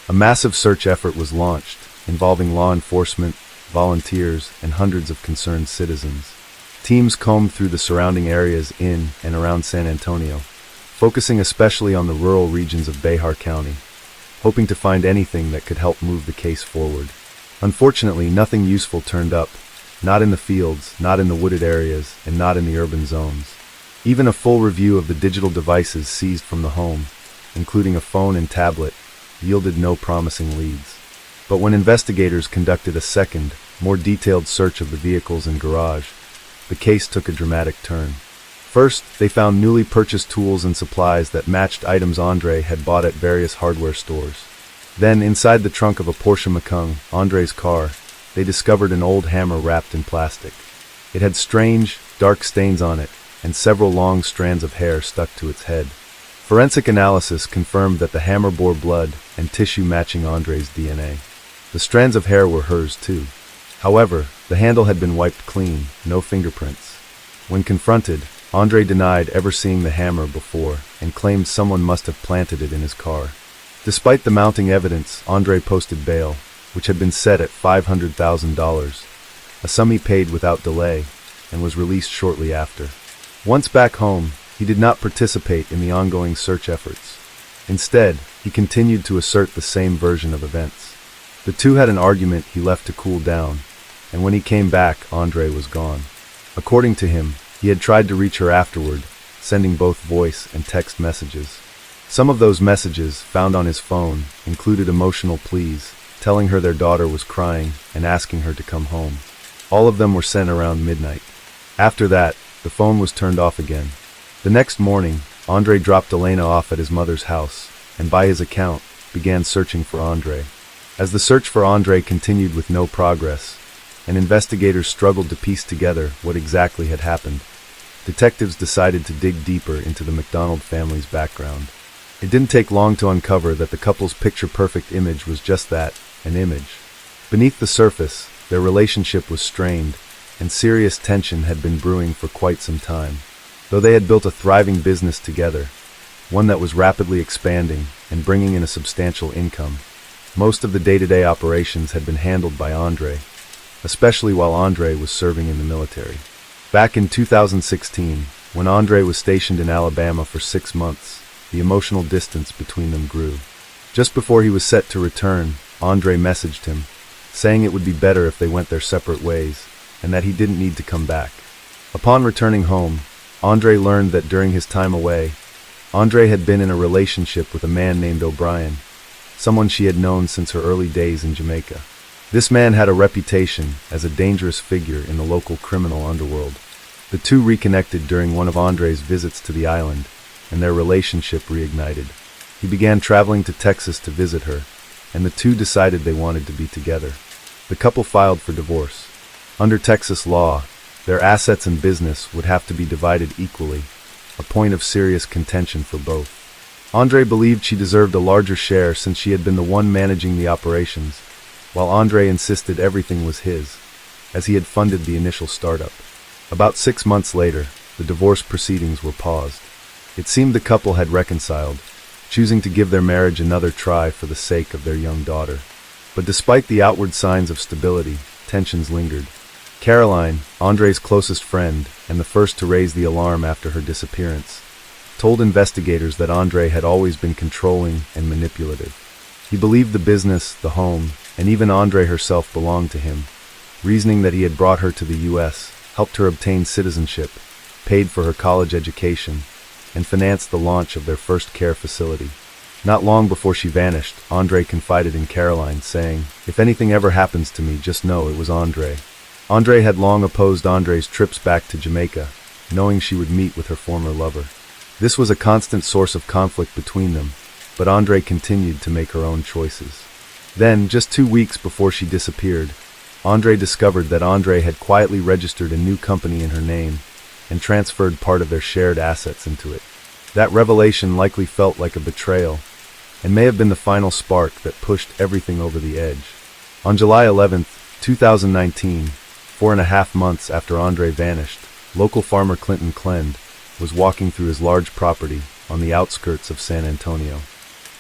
A: A massive search effort was launched, involving law enforcement, volunteers, and hundreds of concerned citizens. Teams combed through the surrounding areas in and around San Antonio, focusing especially on the rural regions of Bexar County, hoping to find anything that could help move the case forward. Unfortunately, nothing useful turned up, not in the fields, not in the wooded areas, and not in the urban zones. Even a full review of the digital devices seized from the home, including a phone and tablet, yielded no promising leads. But when investigators conducted a second, more detailed search of the vehicles and garage, the case took a dramatic turn. First, they found newly purchased tools and supplies that matched items Andre had bought at various hardware stores. Then, inside the trunk of a Porsche Macan, Andre's car, they discovered an old hammer wrapped in plastic. It had strange, dark stains on it, and several long strands of hair stuck to its head. Forensic analysis confirmed that the hammer bore blood and tissue matching Andre's DNA. The strands of hair were hers too. However, the handle had been wiped clean, no fingerprints. When confronted, Andre denied ever seeing the hammer before and claimed someone must have planted it in his car. Despite the mounting evidence, Andre posted bail, which had been set at $500,000, a sum he paid without delay, and was released shortly after. Once back home, he did not participate in the ongoing search efforts. Instead, he continued to assert the same version of events. The two had an argument he left to cool down, and when he came back, Andre was gone. According to him, he had tried to reach her afterward, sending both voice and text messages. Some of those messages, found on his phone, included emotional pleas, telling her their daughter was crying and asking her to come home. All of them were sent around midnight. After that, the phone was turned off again. The next morning, Andre dropped Elena off at his mother's house, and by his account, began searching for Andre. As the search for Andre continued with no progress, and investigators struggled to piece together what exactly had happened, detectives decided to dig deeper into the McDonald family's background. It didn't take long to uncover that the couple's picture-perfect image was just that, an image. Beneath the surface, their relationship was strained, and serious tension had been brewing for quite some time. Though they had built a thriving business together, one that was rapidly expanding and bringing in a substantial income, most of the day-to-day operations had been handled by Andre, especially while Andre was serving in the military. Back in 2016, when Andre was stationed in Alabama for 6 months, the emotional distance between them grew. Just before he was set to return, Andre messaged him, saying it would be better if they went their separate ways, and that he didn't need to come back. Upon returning home, Andre learned that during his time away, Andre had been in a relationship with a man named O'Brien, someone she had known since her early days in Jamaica. This man had a reputation as a dangerous figure in the local criminal underworld. The two reconnected during one of Andre's visits to the island, and their relationship reignited. He began traveling to Texas to visit her, and the two decided they wanted to be together. The couple filed for divorce. Under Texas law, their assets and business would have to be divided equally, a point of serious contention for both. Andre believed she deserved a larger share since she had been the one managing the operations, while Andre insisted everything was his, as he had funded the initial startup. About 6 months later, the divorce proceedings were paused. It seemed the couple had reconciled, choosing to give their marriage another try for the sake of their young daughter. But despite the outward signs of stability, tensions lingered. Caroline, Andre's closest friend, and the first to raise the alarm after her disappearance, told investigators that Andre had always been controlling and manipulative. He believed the business, the home, and even Andre herself belonged to him, reasoning that he had brought her to the U.S., helped her obtain citizenship, paid for her college education, and financed the launch of their first care facility. Not long before she vanished, Andre confided in Caroline, saying, "If anything ever happens to me, just know it was Andre." Andre had long opposed Andre's trips back to Jamaica, knowing she would meet with her former lover. This was a constant source of conflict between them, but Andre continued to make her own choices. Then, just 2 weeks before she disappeared, Andre discovered that Andre had quietly registered a new company in her name and transferred part of their shared assets into it. That revelation likely felt like a betrayal, and may have been the final spark that pushed everything over the edge. On July 11, 2019, 4.5 months after Andre vanished, local farmer Clinton Clend was walking through his large property on the outskirts of San Antonio.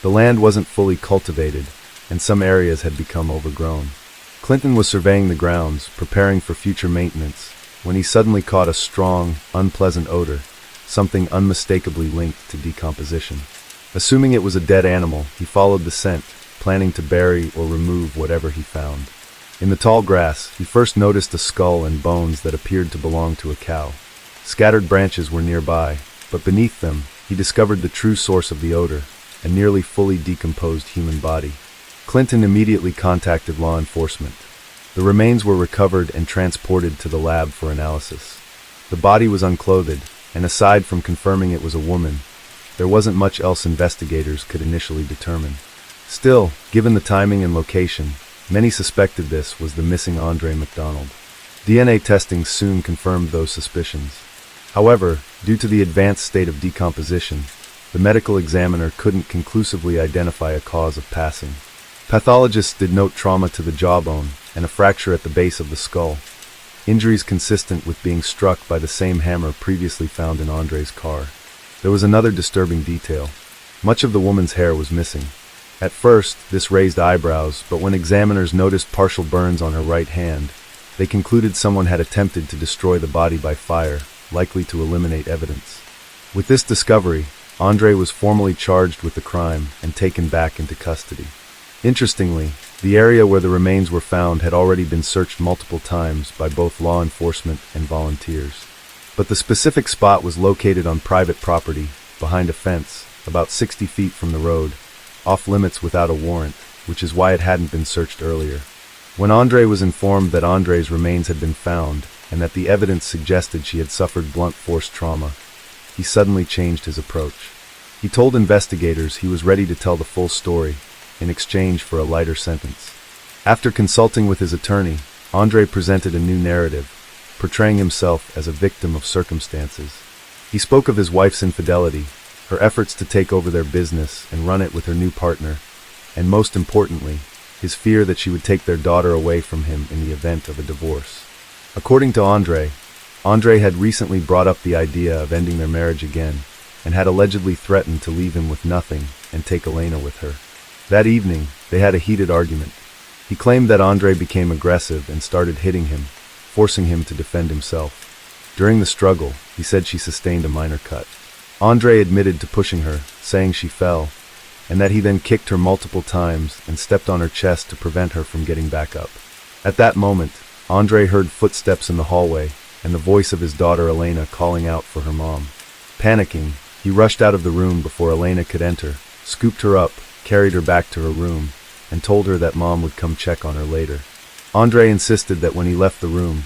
A: The land wasn't fully cultivated, and some areas had become overgrown. Clinton was surveying the grounds, preparing for future maintenance, when he suddenly caught a strong, unpleasant odor, something unmistakably linked to decomposition. Assuming it was a dead animal, he followed the scent, planning to bury or remove whatever he found. In the tall grass, he first noticed a skull and bones that appeared to belong to a cow. Scattered branches were nearby, but beneath them, he discovered the true source of the odor, a nearly fully decomposed human body. Clinton immediately contacted law enforcement. The remains were recovered and transported to the lab for analysis. The body was unclothed, and aside from confirming it was a woman, there wasn't much else investigators could initially determine. Still, given the timing and location, many suspected this was the missing Andre MacDonald. DNA testing soon confirmed those suspicions. However, due to the advanced state of decomposition, the medical examiner couldn't conclusively identify a cause of passing. Pathologists did note trauma to the jawbone and a fracture at the base of the skull, injuries consistent with being struck by the same hammer previously found in Andre's car. There was another disturbing detail. Much of the woman's hair was missing. At first, this raised eyebrows, but when examiners noticed partial burns on her right hand, they concluded someone had attempted to destroy the body by fire, likely to eliminate evidence. With this discovery, Andre was formally charged with the crime and taken back into custody. Interestingly, the area where the remains were found had already been searched multiple times by both law enforcement and volunteers. But the specific spot was located on private property, behind a fence, about 60 feet from the road, off limits without a warrant, which is why it hadn't been searched earlier. When Andre was informed that Andre's remains had been found, and that the evidence suggested she had suffered blunt force trauma, he suddenly changed his approach. He told investigators he was ready to tell the full story, in exchange for a lighter sentence. After consulting with his attorney, Andre presented a new narrative, portraying himself as a victim of circumstances. He spoke of his wife's infidelity, her efforts to take over their business and run it with her new partner, and most importantly, his fear that she would take their daughter away from him in the event of a divorce. According to Andre had recently brought up the idea of ending their marriage again, and had allegedly threatened to leave him with nothing and take Elena with her. That evening, they had a heated argument. He claimed that Andre became aggressive and started hitting him, forcing him to defend himself. During the struggle, he said she sustained a minor cut. Andre admitted to pushing her, saying she fell, and that he then kicked her multiple times and stepped on her chest to prevent her from getting back up. At that moment, Andre heard footsteps in the hallway and the voice of his daughter Elena calling out for her mom. Panicking, he rushed out of the room before Elena could enter, scooped her up, carried her back to her room, and told her that mom would come check on her later. Andre insisted that when he left the room,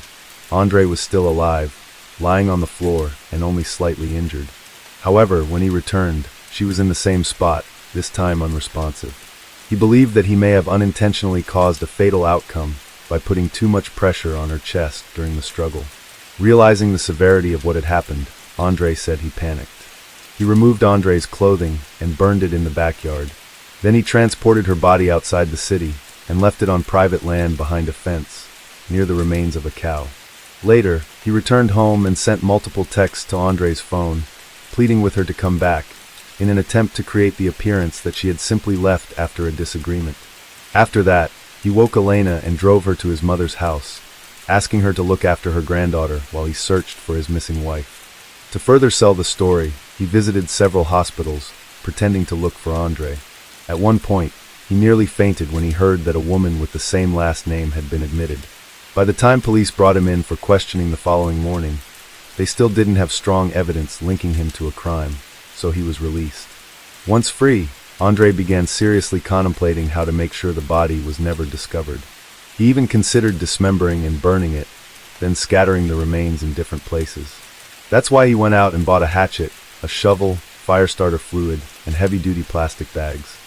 A: Andre was still alive, lying on the floor and only slightly injured. However, when he returned, she was in the same spot, this time unresponsive. He believed that he may have unintentionally caused a fatal outcome by putting too much pressure on her chest during the struggle. Realizing the severity of what had happened, Andre said he panicked. He removed Andre's clothing and burned it in the backyard. Then he transported her body outside the city and left it on private land behind a fence, near the remains of a cow. Later, he returned home and sent multiple texts to Andre's phone, pleading with her to come back, in an attempt to create the appearance that she had simply left after a disagreement. After that, he woke Elena and drove her to his mother's house, asking her to look after her granddaughter while he searched for his missing wife. To further sell the story, he visited several hospitals, pretending to look for Andre. At one point, he nearly fainted when he heard that a woman with the same last name had been admitted. By the time police brought him in for questioning the following morning, they still didn't have strong evidence linking him to a crime, so he was released. Once free, Andre began seriously contemplating how to make sure the body was never discovered. He even considered dismembering and burning it, then scattering the remains in different places. That's why he went out and bought a hatchet, a shovel, fire starter fluid, and heavy-duty plastic bags.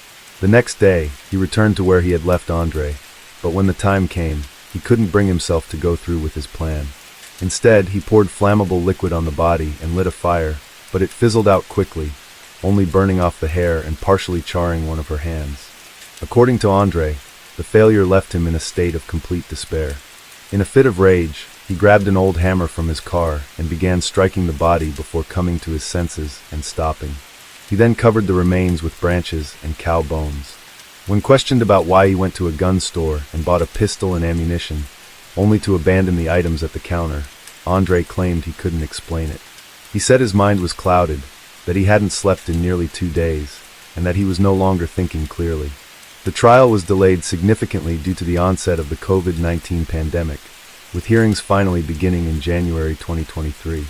A: The next day, he returned to where he had left Andre, but when the time came, he couldn't bring himself to go through with his plan. Instead, he poured flammable liquid on the body and lit a fire, but it fizzled out quickly, only burning off the hair and partially charring one of her hands. According to Andre, the failure left him in a state of complete despair. In a fit of rage, he grabbed an old hammer from his car and began striking the body before coming to his senses and stopping. He then covered the remains with branches and cow bones. When questioned about why he went to a gun store and bought a pistol and ammunition, only to abandon the items at the counter, Andre claimed he couldn't explain it. He said his mind was clouded, that he hadn't slept in nearly 2 days, and that he was no longer thinking clearly. The trial was delayed significantly due to the onset of the COVID-19 pandemic, with hearings finally beginning in January 2023.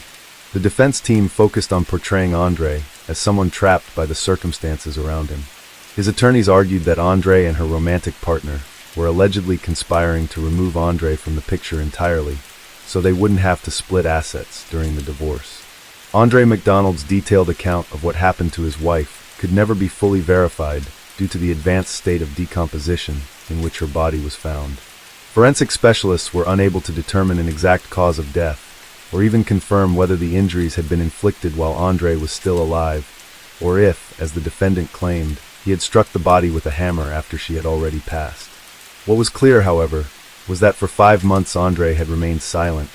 A: The defense team focused on portraying Andre as someone trapped by the circumstances around him. His attorneys argued that Andre and her romantic partner were allegedly conspiring to remove Andre from the picture entirely, so they wouldn't have to split assets during the divorce. Andre McDonald's detailed account of what happened to his wife could never be fully verified due to the advanced state of decomposition in which her body was found. Forensic specialists were unable to determine an exact cause of death, or even confirm whether the injuries had been inflicted while Andre was still alive, or if, as the defendant claimed, he had struck the body with a hammer after she had already passed. What was clear, however, was that for 5 months Andre had remained silent,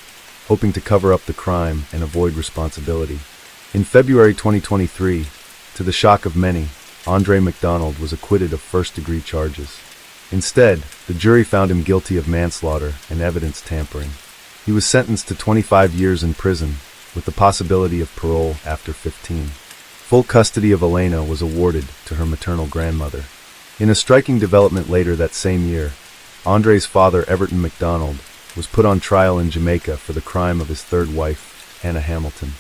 A: hoping to cover up the crime and avoid responsibility. In February 2023, to the shock of many, Andre McDonald was acquitted of first-degree charges. Instead, the jury found him guilty of manslaughter and evidence tampering. He was sentenced to 25 years in prison, with the possibility of parole after 15. Full custody of Elena was awarded to her maternal grandmother. In a striking development later that same year, Andre's father, Everton McDonald, was put on trial in Jamaica for the crime of his third wife, Hannah Hamilton.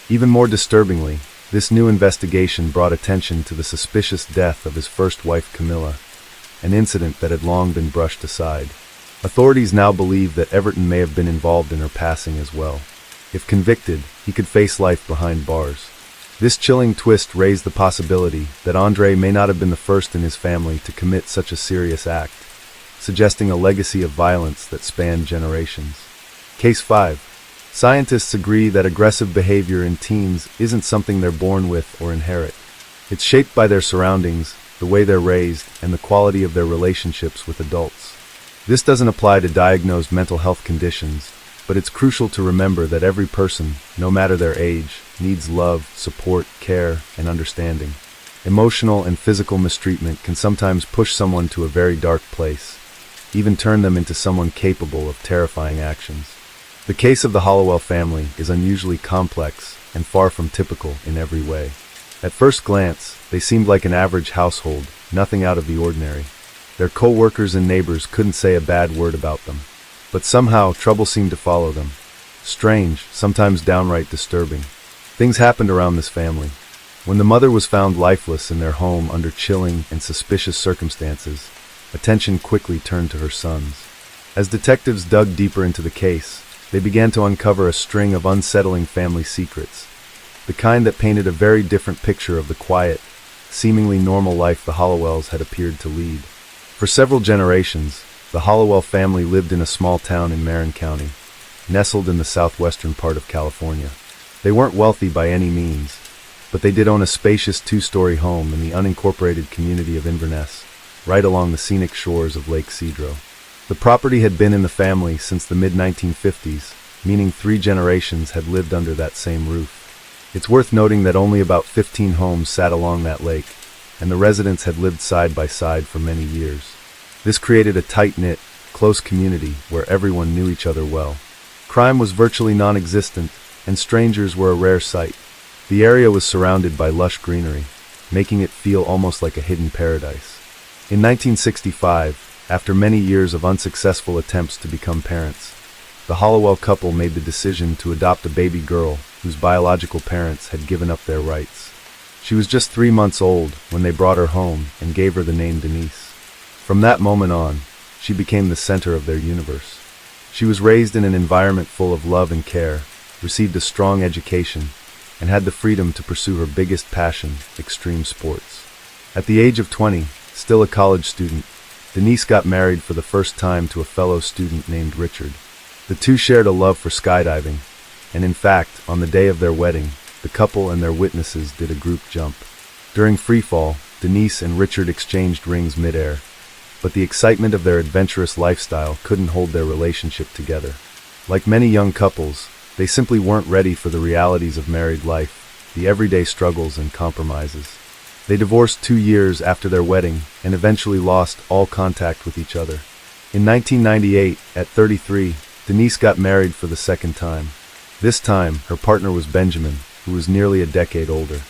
A: Even more disturbingly, this new investigation brought attention to the suspicious death of his first wife, Camilla, an incident that had long been brushed aside. Authorities now believe that Everton may have been involved in her passing as well. If convicted, he could face life behind bars. This chilling twist raised the possibility that Andre may not have been the first in his family to commit such a serious act, suggesting a legacy of violence that spanned generations. Case 5. Scientists agree that aggressive behavior in teens isn't something they're born with or inherit. It's shaped by their surroundings, the way they're raised, and the quality of their relationships with adults. This doesn't apply to diagnosed mental health conditions, but it's crucial to remember that every person, no matter their age, needs love, support, care, and understanding. Emotional and physical mistreatment can sometimes push someone to a very dark place, even turn them into someone capable of terrifying actions. The case of the Hollowell family is unusually complex and far from typical in every way. At first glance, they seemed like an average household, nothing out of the ordinary. Their co-workers and neighbors couldn't say a bad word about them. But somehow, trouble seemed to follow them. Strange, sometimes downright disturbing. Things happened around this family. When the mother was found lifeless in their home under chilling and suspicious circumstances, attention quickly turned to her sons. As detectives dug deeper into the case, they began to uncover a string of unsettling family secrets, the kind that painted a very different picture of the quiet, seemingly normal life the Hollowells had appeared to lead. For several generations, the Hollowell family lived in a small town in Marin County, nestled in the southwestern part of California. They weren't wealthy by any means, but they did own a spacious 2-story home in the unincorporated community of Inverness, right along the scenic shores of Lake Cedro. The property had been in the family since the mid-1950s, meaning 3 generations had lived under that same roof. It's worth noting that only about 15 homes sat along that lake, and the residents had lived side by side for many years. This created a tight-knit, close community where everyone knew each other well. Crime was virtually non-existent, and strangers were a rare sight. The area was surrounded by lush greenery, making it feel almost like a hidden paradise. In 1965, after many years of unsuccessful attempts to become parents, the Hollowell couple made the decision to adopt a baby girl whose biological parents had given up their rights. She was just 3 months old when they brought her home and gave her the name Denise. From that moment on, she became the center of their universe. She was raised in an environment full of love and care, received a strong education, and had the freedom to pursue her biggest passion, extreme sports. At the age of 20, still a college student, Denise got married for the first time to a fellow student named Richard. The two shared a love for skydiving, and in fact, on the day of their wedding, the couple and their witnesses did a group jump. During freefall, Denise and Richard exchanged rings midair, but the excitement of their adventurous lifestyle couldn't hold their relationship together. Like many young couples, they simply weren't ready for the realities of married life, the everyday struggles and compromises. They divorced 2 years after their wedding and eventually lost all contact with each other. In 1998, at 33, Denise got married for the second time. This time, her partner was Benjamin, who was nearly a decade older.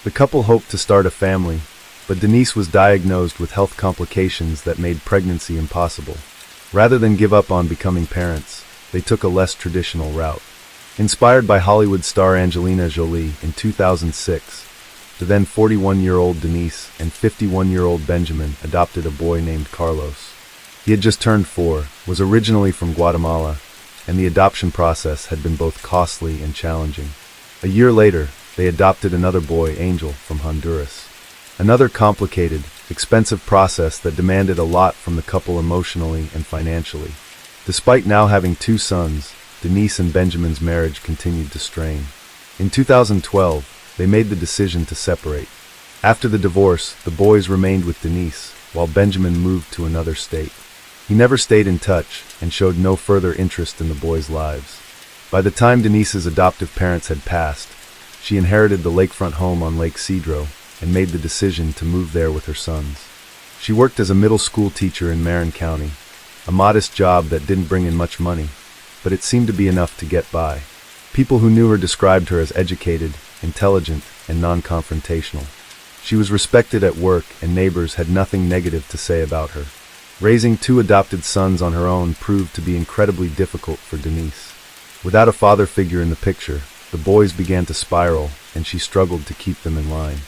A: The couple hoped to start a family, but Denise was diagnosed with health complications that made pregnancy impossible. Rather than give up on becoming parents, they took a less traditional route. Inspired by Hollywood star Angelina Jolie in 2006, the then 41-year-old Denise and 51-year-old Benjamin adopted a boy named Carlos. He had just turned 4, was originally from Guatemala, and the adoption process had been both costly and challenging. A year later, they adopted another boy, Angel, from Honduras. Another complicated, expensive process that demanded a lot from the couple emotionally and financially. Despite now having 2 sons, Denise and Benjamin's marriage continued to strain. In 2012, they made the decision to separate. After the divorce, the boys remained with Denise, while Benjamin moved to another state. He never stayed in touch and showed no further interest in the boys' lives. By the time Denise's adoptive parents had passed, she inherited the lakefront home on Lake Cedro and made the decision to move there with her sons. She worked as a middle school teacher in Marin County, a modest job that didn't bring in much money, but it seemed to be enough to get by. People who knew her described her as educated, intelligent, and non-confrontational. She was respected at work, and neighbors had nothing negative to say about her. Raising 2 adopted sons on her own proved to be incredibly difficult for Denise. Without a father figure in the picture, the boys began to spiral, and she struggled to keep them in line.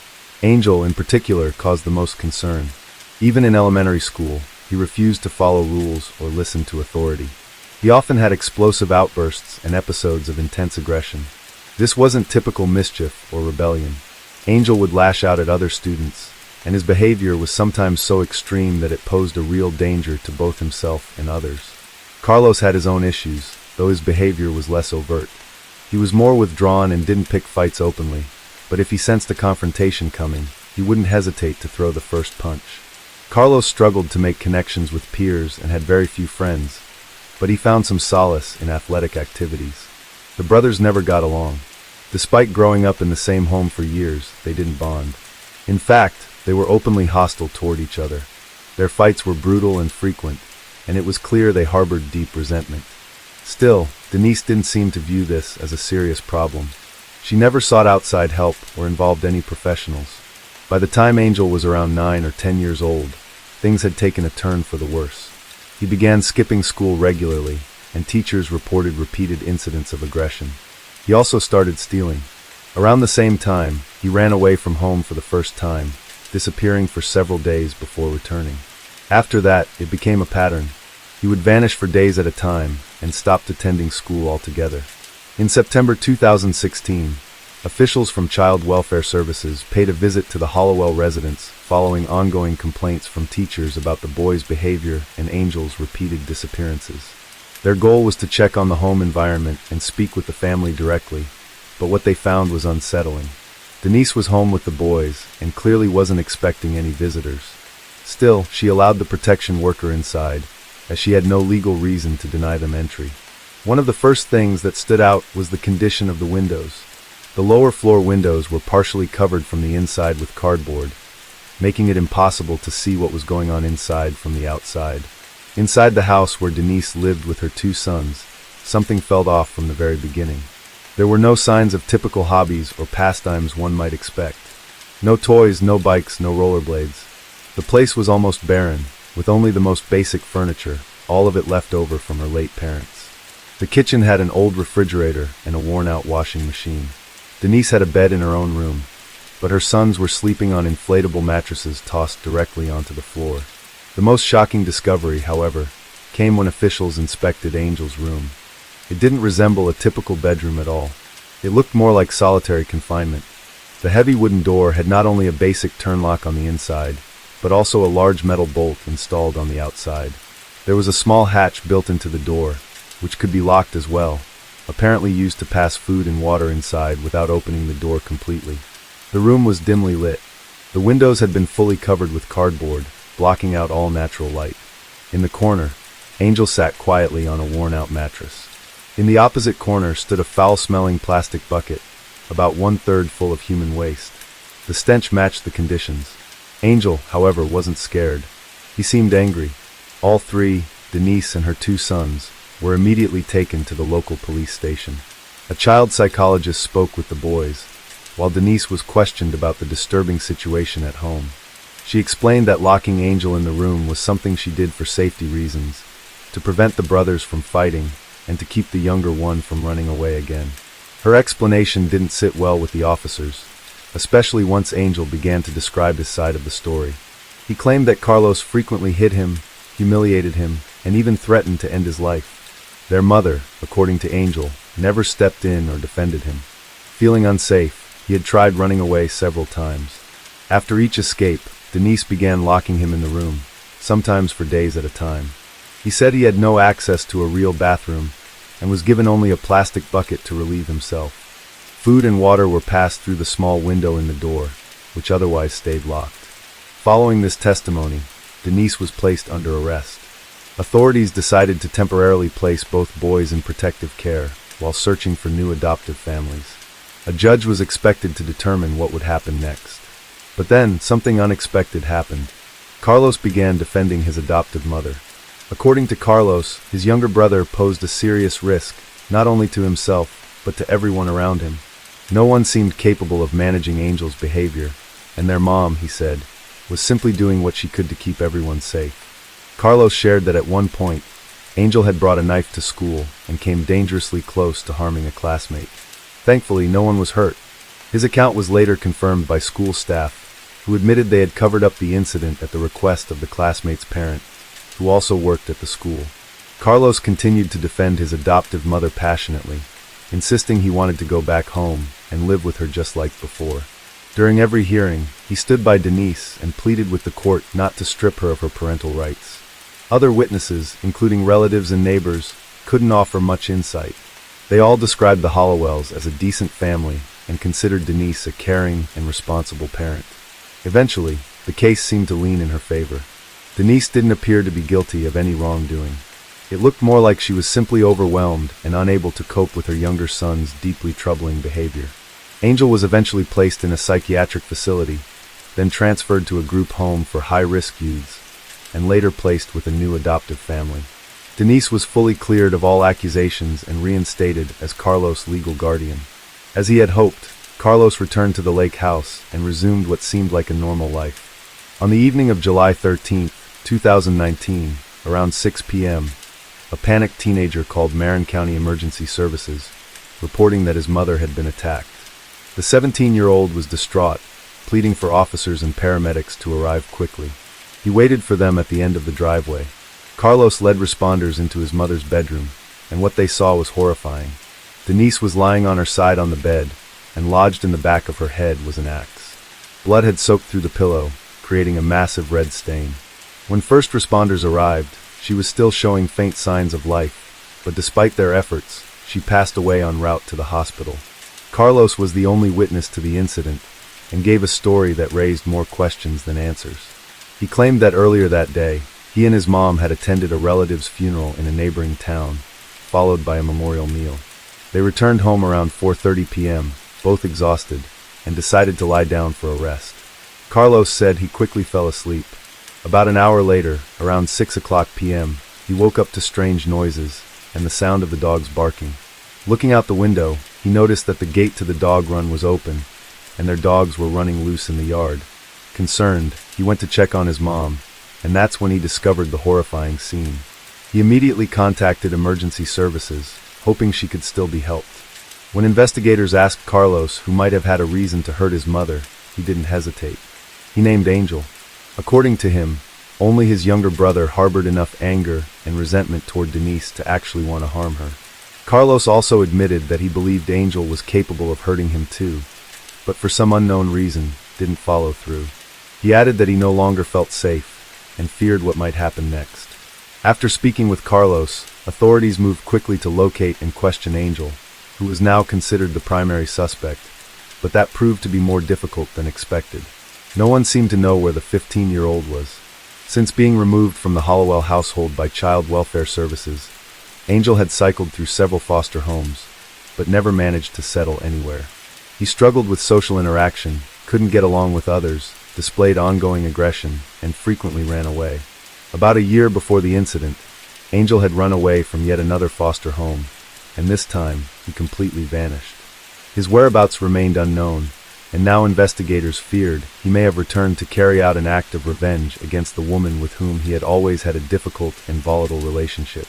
A: Angel, in particular, caused the most concern. Even in elementary school, he refused to follow rules or listen to authority. He often had explosive outbursts and episodes of intense aggression. This wasn't typical mischief or rebellion. Angel would lash out at other students, and his behavior was sometimes so extreme that it posed a real danger to both himself and others. Carlos had his own issues, though his behavior was less overt. He was more withdrawn and didn't pick fights openly, but if he sensed a confrontation coming, he wouldn't hesitate to throw the first punch. Carlos struggled to make connections with peers and had very few friends, but he found some solace in athletic activities. The brothers never got along. Despite growing up in the same home for years, they didn't bond. In fact, they were openly hostile toward each other. Their fights were brutal and frequent, and it was clear they harbored deep resentment. Still, Denise didn't seem to view this as a serious problem. She never sought outside help or involved any professionals. By the time Angel was around 9 or 10 years old, things had taken a turn for the worse. He began skipping school regularly, and teachers reported repeated incidents of aggression. He also started stealing. Around the same time, he ran away from home for the first time, disappearing for several days before returning. After that, it became a pattern. He would vanish for days at a time and stopped attending school altogether. In September 2016, officials from Child Welfare Services paid a visit to the Hollowell residence following ongoing complaints from teachers about the boy's behavior and Angel's repeated disappearances. Their goal was to check on the home environment and speak with the family directly, but what they found was unsettling. Denise was home with the boys and clearly wasn't expecting any visitors. Still, she allowed the protection worker inside, as she had no legal reason to deny them entry. One of the first things that stood out was the condition of the windows. The lower floor windows were partially covered from the inside with cardboard, making it impossible to see what was going on inside from the outside. Inside the house where Denise lived with her 2 sons, something felt off from the very beginning. There were no signs of typical hobbies or pastimes one might expect. No toys, no bikes, no rollerblades. The place was almost barren, with only the most basic furniture, all of it left over from her late parents. The kitchen had an old refrigerator and a worn-out washing machine. Denise had a bed in her own room, but her sons were sleeping on inflatable mattresses tossed directly onto the floor. The most shocking discovery, however, came when officials inspected Angel's room. It didn't resemble a typical bedroom at all. It looked more like solitary confinement. The heavy wooden door had not only a basic turn lock on the inside, but also a large metal bolt installed on the outside. There was a small hatch built into the door, which could be locked as well, apparently used to pass food and water inside without opening the door completely. The room was dimly lit. The windows had been fully covered with cardboard, blocking out all natural light. In the corner, Angel sat quietly on a worn-out mattress. In the opposite corner stood a foul-smelling plastic bucket, about 1/3 full of human waste. The stench matched the conditions. Angel, however, wasn't scared. He seemed angry. All 3, Denise and her 2 sons, were immediately taken to the local police station. A child psychologist spoke with the boys, while Denise was questioned about the disturbing situation at home. She explained that locking Angel in the room was something she did for safety reasons, to prevent the brothers from fighting and to keep the younger one from running away again. Her explanation didn't sit well with the officers, especially once Angel began to describe his side of the story. He claimed that Carlos frequently hit him, humiliated him, and even threatened to end his life. Their mother, according to Angel, never stepped in or defended him. Feeling unsafe, he had tried running away several times. After each escape, Denise began locking him in the room, sometimes for days at a time. He said he had no access to a real bathroom and was given only a plastic bucket to relieve himself. Food and water were passed through the small window in the door, which otherwise stayed locked. Following this testimony, Denise was placed under arrest. Authorities decided to temporarily place both boys in protective care while searching for new adoptive families. A judge was expected to determine what would happen next. But then, something unexpected happened. Carlos began defending his adoptive mother. According to Carlos, his younger brother posed a serious risk, not only to himself, but to everyone around him. No one seemed capable of managing Angel's behavior, and their mom, he said, was simply doing what she could to keep everyone safe. Carlos shared that at one point, Angel had brought a knife to school and came dangerously close to harming a classmate. Thankfully, no one was hurt. His account was later confirmed by school staff, who admitted they had covered up the incident at the request of the classmate's parent, who also worked at the school. Carlos continued to defend his adoptive mother passionately, insisting he wanted to go back home and live with her just like before. During every hearing, he stood by Denise and pleaded with the court not to strip her of her parental rights. Other witnesses, including relatives and neighbors, couldn't offer much insight. They all described the Hollowells as a decent family and considered Denise a caring and responsible parent. Eventually, the case seemed to lean in her favor. Denise didn't appear to be guilty of any wrongdoing. It looked more like she was simply overwhelmed and unable to cope with her younger son's deeply troubling behavior. Angel was eventually placed in a psychiatric facility, then transferred to a group home for high-risk youths, and later placed with a new adoptive family. Denise was fully cleared of all accusations and reinstated as Carlos' legal guardian. As he had hoped, Carlos returned to the lake house and resumed what seemed like a normal life. On the evening of July 13, 2019, around 6 p.m., a panicked teenager called Marin County Emergency Services, reporting that his mother had been attacked. The 17-year-old was distraught, pleading for officers and paramedics to arrive quickly. He waited for them at the end of the driveway. Carlos led responders into his mother's bedroom, and what they saw was horrifying. Denise was lying on her side on the bed, and lodged in the back of her head was an axe. Blood had soaked through the pillow, creating a massive red stain. When first responders arrived, she was still showing faint signs of life, but despite their efforts, she passed away en route to the hospital. Carlos was the only witness to the incident, and gave a story that raised more questions than answers. He claimed that earlier that day, he and his mom had attended a relative's funeral in a neighboring town, followed by a memorial meal. They returned home around 4:30 p.m., both exhausted, and decided to lie down for a rest. Carlos said he quickly fell asleep. About an hour later, around 6 o'clock p.m., he woke up to strange noises and the sound of the dogs barking. Looking out the window, he noticed that the gate to the dog run was open, and their dogs were running loose in the yard. Concerned, he went to check on his mom, and that's when he discovered the horrifying scene. He immediately contacted emergency services, hoping she could still be helped. When investigators asked Carlos who might have had a reason to hurt his mother, he didn't hesitate. He named Angel. According to him, only his younger brother harbored enough anger and resentment toward Denise to actually want to harm her. Carlos also admitted that he believed Angel was capable of hurting him too, but for some unknown reason, didn't follow through. He added that he no longer felt safe and feared what might happen next. After speaking with Carlos, authorities moved quickly to locate and question Angel, who was now considered the primary suspect, but that proved to be more difficult than expected. No one seemed to know where the 15-year-old was. Since being removed from the Hollowell household by Child Welfare Services, Angel had cycled through several foster homes, but never managed to settle anywhere. He struggled with social interaction, couldn't get along with others, displayed ongoing aggression, and frequently ran away. About a year before the incident, Angel had run away from yet another foster home, and this time he completely vanished. His whereabouts remained unknown, and now investigators feared he may have returned to carry out an act of revenge against the woman with whom he had always had a difficult and volatile relationship.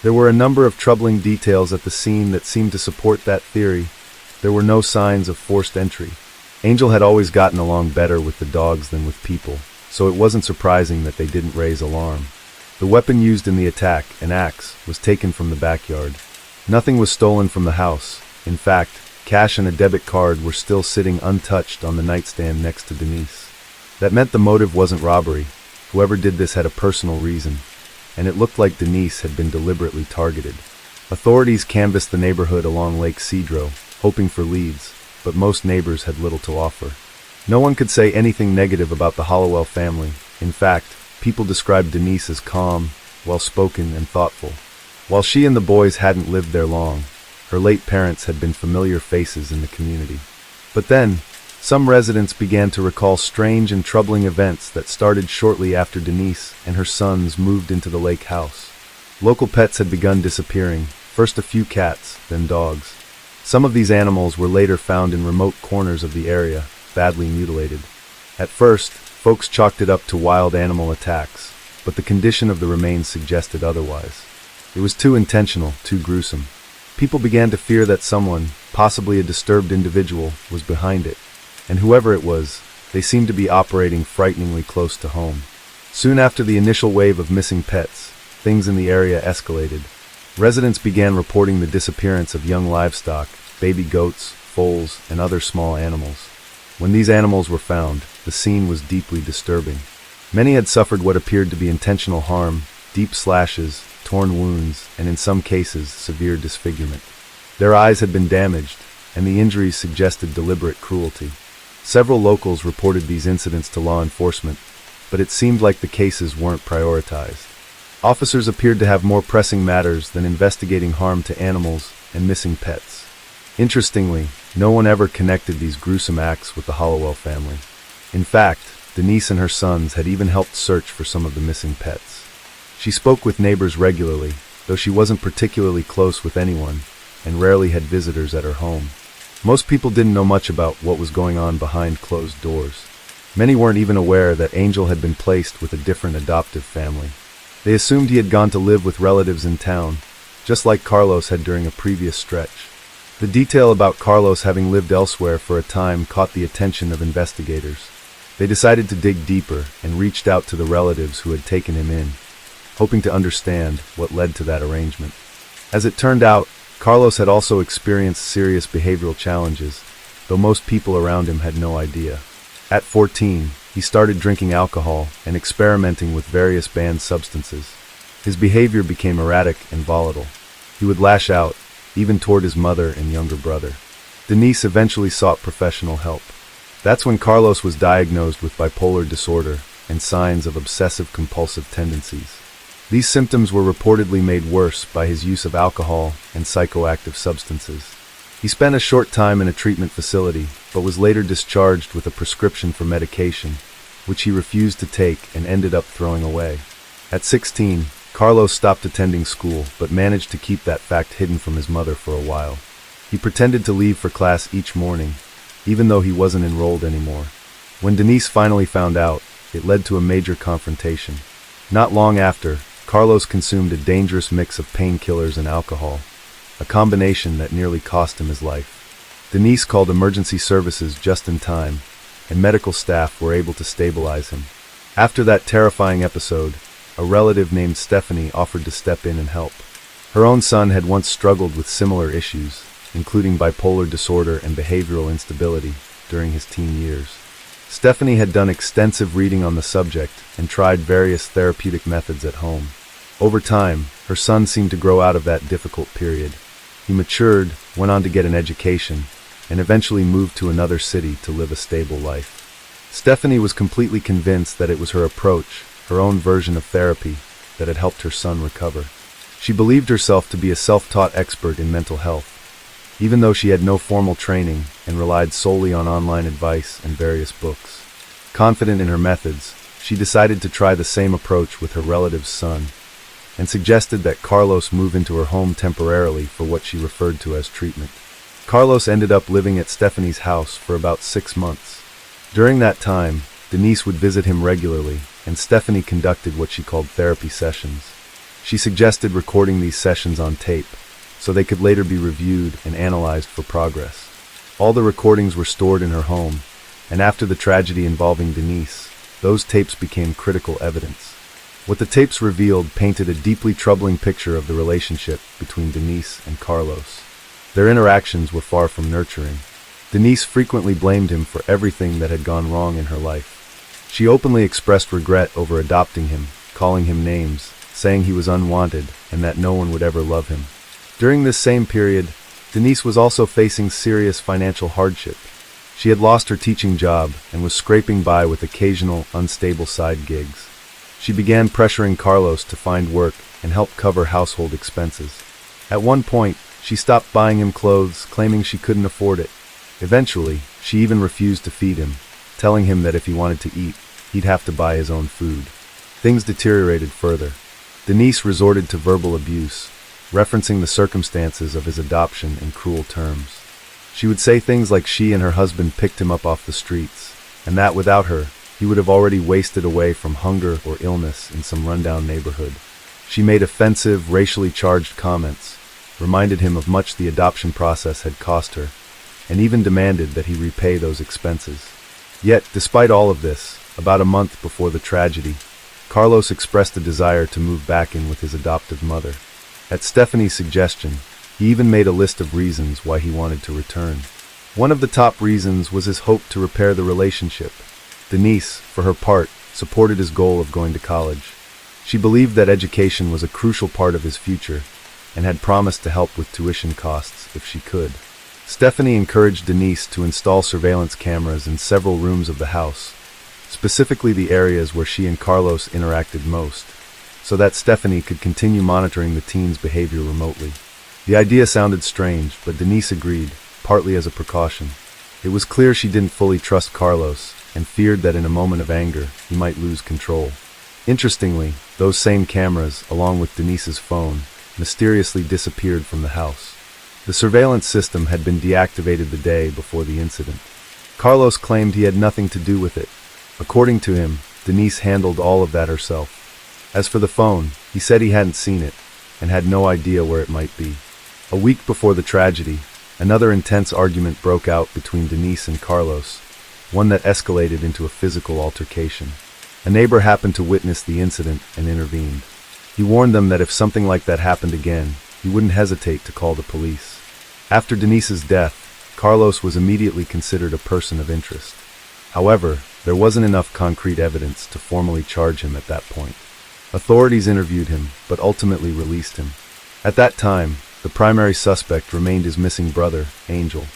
A: There were a number of troubling details at the scene that seemed to support that theory. There were no signs of forced entry. Angel had always gotten along better with the dogs than with people, so it wasn't surprising that they didn't raise alarm. The weapon used in the attack, an axe, was taken from the backyard. Nothing was stolen from the house. In fact, cash and a debit card were still sitting untouched on the nightstand next to Denise. That meant the motive wasn't robbery. Whoever did this had a personal reason, and it looked like Denise had been deliberately targeted. Authorities canvassed the neighborhood along Lake Cedro, hoping for leads, but most neighbors had little to offer. No one could say anything negative about the Hollowell family. In fact, people described Denise as calm, well-spoken, and thoughtful. While she and the boys hadn't lived there long, her late parents had been familiar faces in the community. But then, some residents began to recall strange and troubling events that started shortly after Denise and her sons moved into the lake house. Local pets had begun disappearing, first a few cats, then dogs. Some of these animals were later found in remote corners of the area, badly mutilated. At first, folks chalked it up to wild animal attacks, but the condition of the remains suggested otherwise. It was too intentional, too gruesome. People began to fear that someone, possibly a disturbed individual, was behind it, and whoever it was, they seemed to be operating frighteningly close to home. Soon after the initial wave of missing pets, things in the area escalated. Residents began reporting the disappearance of young livestock, baby goats, foals, and other small animals. When these animals were found, the scene was deeply disturbing. Many had suffered what appeared to be intentional harm, deep slashes, torn wounds, and in some cases, severe disfigurement. Their eyes had been damaged, and the injuries suggested deliberate cruelty. Several locals reported these incidents to law enforcement, but it seemed like the cases weren't prioritized. Officers appeared to have more pressing matters than investigating harm to animals and missing pets. Interestingly, no one ever connected these gruesome acts with the Hollowell family. In fact, Denise and her sons had even helped search for some of the missing pets. She spoke with neighbors regularly, though she wasn't particularly close with anyone, and rarely had visitors at her home. Most people didn't know much about what was going on behind closed doors. Many weren't even aware that Angel had been placed with a different adoptive family. They assumed he had gone to live with relatives in town, just like Carlos had during a previous stretch. The detail about Carlos having lived elsewhere for a time caught the attention of investigators. They decided to dig deeper and reached out to the relatives who had taken him in, hoping to understand what led to that arrangement. As it turned out, Carlos had also experienced serious behavioral challenges, though most people around him had no idea. At 14, he started drinking alcohol and experimenting with various banned substances. His behavior became erratic and volatile. He would lash out, even toward his mother and younger brother. Denise eventually sought professional help. That's when Carlos was diagnosed with bipolar disorder and signs of obsessive-compulsive tendencies. These symptoms were reportedly made worse by his use of alcohol and psychoactive substances. He spent a short time in a treatment facility, but was later discharged with a prescription for medication, which he refused to take and ended up throwing away. At 16, Carlos stopped attending school, but managed to keep that fact hidden from his mother for a while. He pretended to leave for class each morning, even though he wasn't enrolled anymore. When Denise finally found out, it led to a major confrontation. Not long after, Carlos consumed a dangerous mix of painkillers and alcohol, a combination that nearly cost him his life. Denise called emergency services just in time, and medical staff were able to stabilize him. After that terrifying episode, a relative named Stephanie offered to step in and help. Her own son had once struggled with similar issues, including bipolar disorder and behavioral instability, during his teen years. Stephanie had done extensive reading on the subject and tried various therapeutic methods at home. Over time, her son seemed to grow out of that difficult period. He matured, went on to get an education, and eventually moved to another city to live a stable life. Stephanie was completely convinced that it was her approach, her own version of therapy, that had helped her son recover. She believed herself to be a self-taught expert in mental health, even though she had no formal training and relied solely on online advice and various books. Confident in her methods, she decided to try the same approach with her relative's son. and suggested that Carlos move into her home temporarily for what she referred to as treatment. Carlos ended up living at Stephanie's house for about 6 months. During that time, Denise would visit him regularly, and Stephanie conducted what she called therapy sessions. She suggested recording these sessions on tape, so they could later be reviewed and analyzed for progress. All the recordings were stored in her home, and after the tragedy involving Denise, those tapes became critical evidence. What the tapes revealed painted a deeply troubling picture of the relationship between Denise and Carlos. Their interactions were far from nurturing. Denise frequently blamed him for everything that had gone wrong in her life. She openly expressed regret over adopting him, calling him names, saying he was unwanted and that no one would ever love him. During this same period, Denise was also facing serious financial hardship. She had lost her teaching job and was scraping by with occasional, unstable side gigs. She began pressuring Carlos to find work and help cover household expenses. At one point, she stopped buying him clothes, claiming she couldn't afford it. Eventually, she even refused to feed him, telling him that if he wanted to eat, he'd have to buy his own food. Things deteriorated further. Denise resorted to verbal abuse, referencing the circumstances of his adoption in cruel terms. She would say things like she and her husband picked him up off the streets, and that without her, he would have already wasted away from hunger or illness in some rundown neighborhood. She made offensive, racially charged comments, reminded him of much the adoption process had cost her, and even demanded that he repay those expenses. Yet, despite all of this, about a month before the tragedy, Carlos expressed a desire to move back in with his adoptive mother. At Stephanie's suggestion, he even made a list of reasons why he wanted to return. One of the top reasons was his hope to repair the relationship. Denise, for her part, supported his goal of going to college. She believed that education was a crucial part of his future, and had promised to help with tuition costs if she could. Stephanie encouraged Denise to install surveillance cameras in several rooms of the house, specifically the areas where she and Carlos interacted most, so that Stephanie could continue monitoring the teen's behavior remotely. The idea sounded strange, but Denise agreed, partly as a precaution. It was clear she didn't fully trust Carlos, and feared that in a moment of anger, he might lose control. Interestingly, those same cameras, along with Denise's phone, mysteriously disappeared from the house. The surveillance system had been deactivated the day before the incident. Carlos claimed he had nothing to do with it. According to him, Denise handled all of that herself. As for the phone, he said he hadn't seen it, and had no idea where it might be. A week before the tragedy, another intense argument broke out between Denise and Carlos, one that escalated into a physical altercation. A neighbor happened to witness the incident and intervened. He warned them that if something like that happened again, he wouldn't hesitate to call the police. After Denise's death, Carlos was immediately considered a person of interest. However, there wasn't enough concrete evidence to formally charge him at that point. Authorities interviewed him, but ultimately released him. At that time, the primary suspect remained his missing brother, Angel.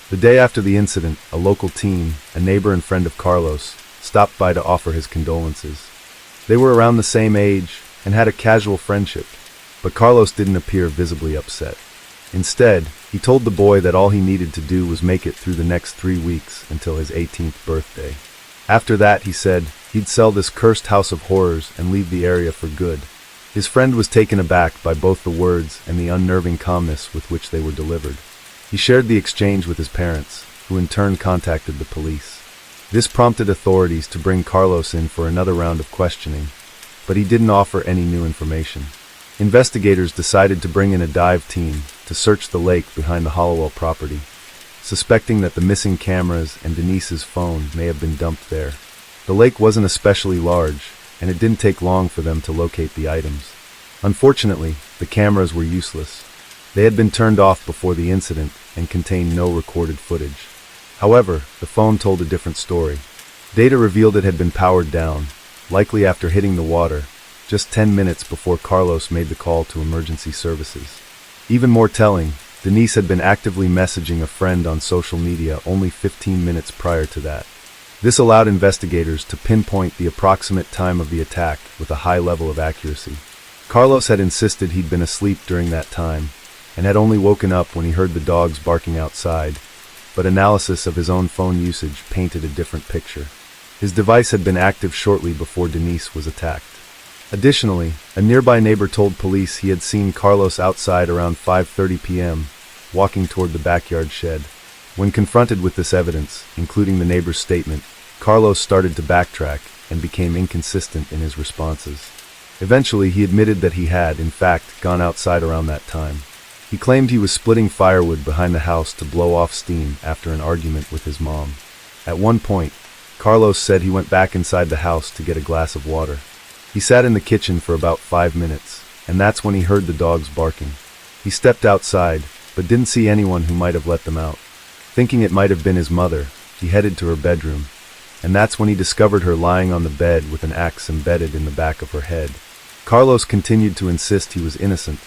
A: The day after the incident, a local teen, a neighbor and friend of Carlos, stopped by to offer his condolences. They were around the same age and had a casual friendship, but Carlos didn't appear visibly upset. Instead, he told the boy that all he needed to do was make it through the next 3 weeks until his 18th birthday. After that, he said, he'd sell this cursed house of horrors and leave the area for good. His friend was taken aback by both the words and the unnerving calmness with which they were delivered. He shared the exchange with his parents, who in turn contacted the police. This prompted authorities to bring Carlos in for another round of questioning, but he didn't offer any new information. Investigators decided to bring in a dive team to search the lake behind the Hollowell property, suspecting that the missing cameras and Denise's phone may have been dumped there. The lake wasn't especially large, and it didn't take long for them to locate the items. Unfortunately, the cameras were useless. They had been turned off before the incident and contained no recorded footage. However, the phone told a different story. Data revealed it had been powered down, likely after hitting the water, just 10 minutes before Carlos made the call to emergency services. Even more telling, Denise had been actively messaging a friend on social media only 15 minutes prior to that. This allowed investigators to pinpoint the approximate time of the attack with a high level of accuracy. Carlos had insisted he'd been asleep during that time, and had only woken up when he heard the dogs barking outside, but analysis of his own phone usage painted a different picture. His device had been active shortly before Denise was attacked. Additionally, a nearby neighbor told police he had seen Carlos outside around 5:30 p.m., walking toward the backyard shed. When confronted with this evidence, including the neighbor's statement, Carlos started to backtrack and became inconsistent in his responses. Eventually, he admitted that he had, in fact, gone outside around that time. He claimed he was splitting firewood behind the house to blow off steam after an argument with his mom. At one point, Carlos said he went back inside the house to get a glass of water. He sat in the kitchen for about 5 minutes, and that's when he heard the dogs barking. He stepped outside, but didn't see anyone who might have let them out. Thinking it might have been his mother, he headed to her bedroom, and that's when he discovered her lying on the bed with an axe embedded in the back of her head. Carlos continued to insist he was innocent,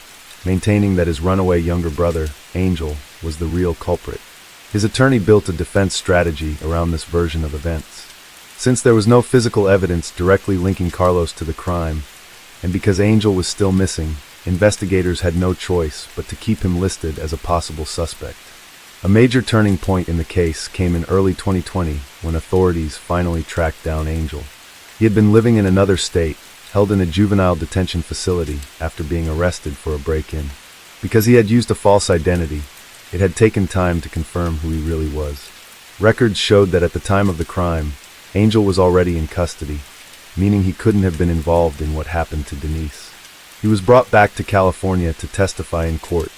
A: maintaining that his runaway younger brother, Angel, was the real culprit. His attorney built a defense strategy around this version of events. Since there was no physical evidence directly linking Carlos to the crime, and because Angel was still missing, investigators had no choice but to keep him listed as a possible suspect. A major turning point in the case came in early 2020 when authorities finally tracked down Angel. He had been living in another state, held in a juvenile detention facility after being arrested for a break-in. Because he had used a false identity, it had taken time to confirm who he really was. Records showed that at the time of the crime, Angel was already in custody, meaning he couldn't have been involved in what happened to Denise. He was brought back to California to testify in court.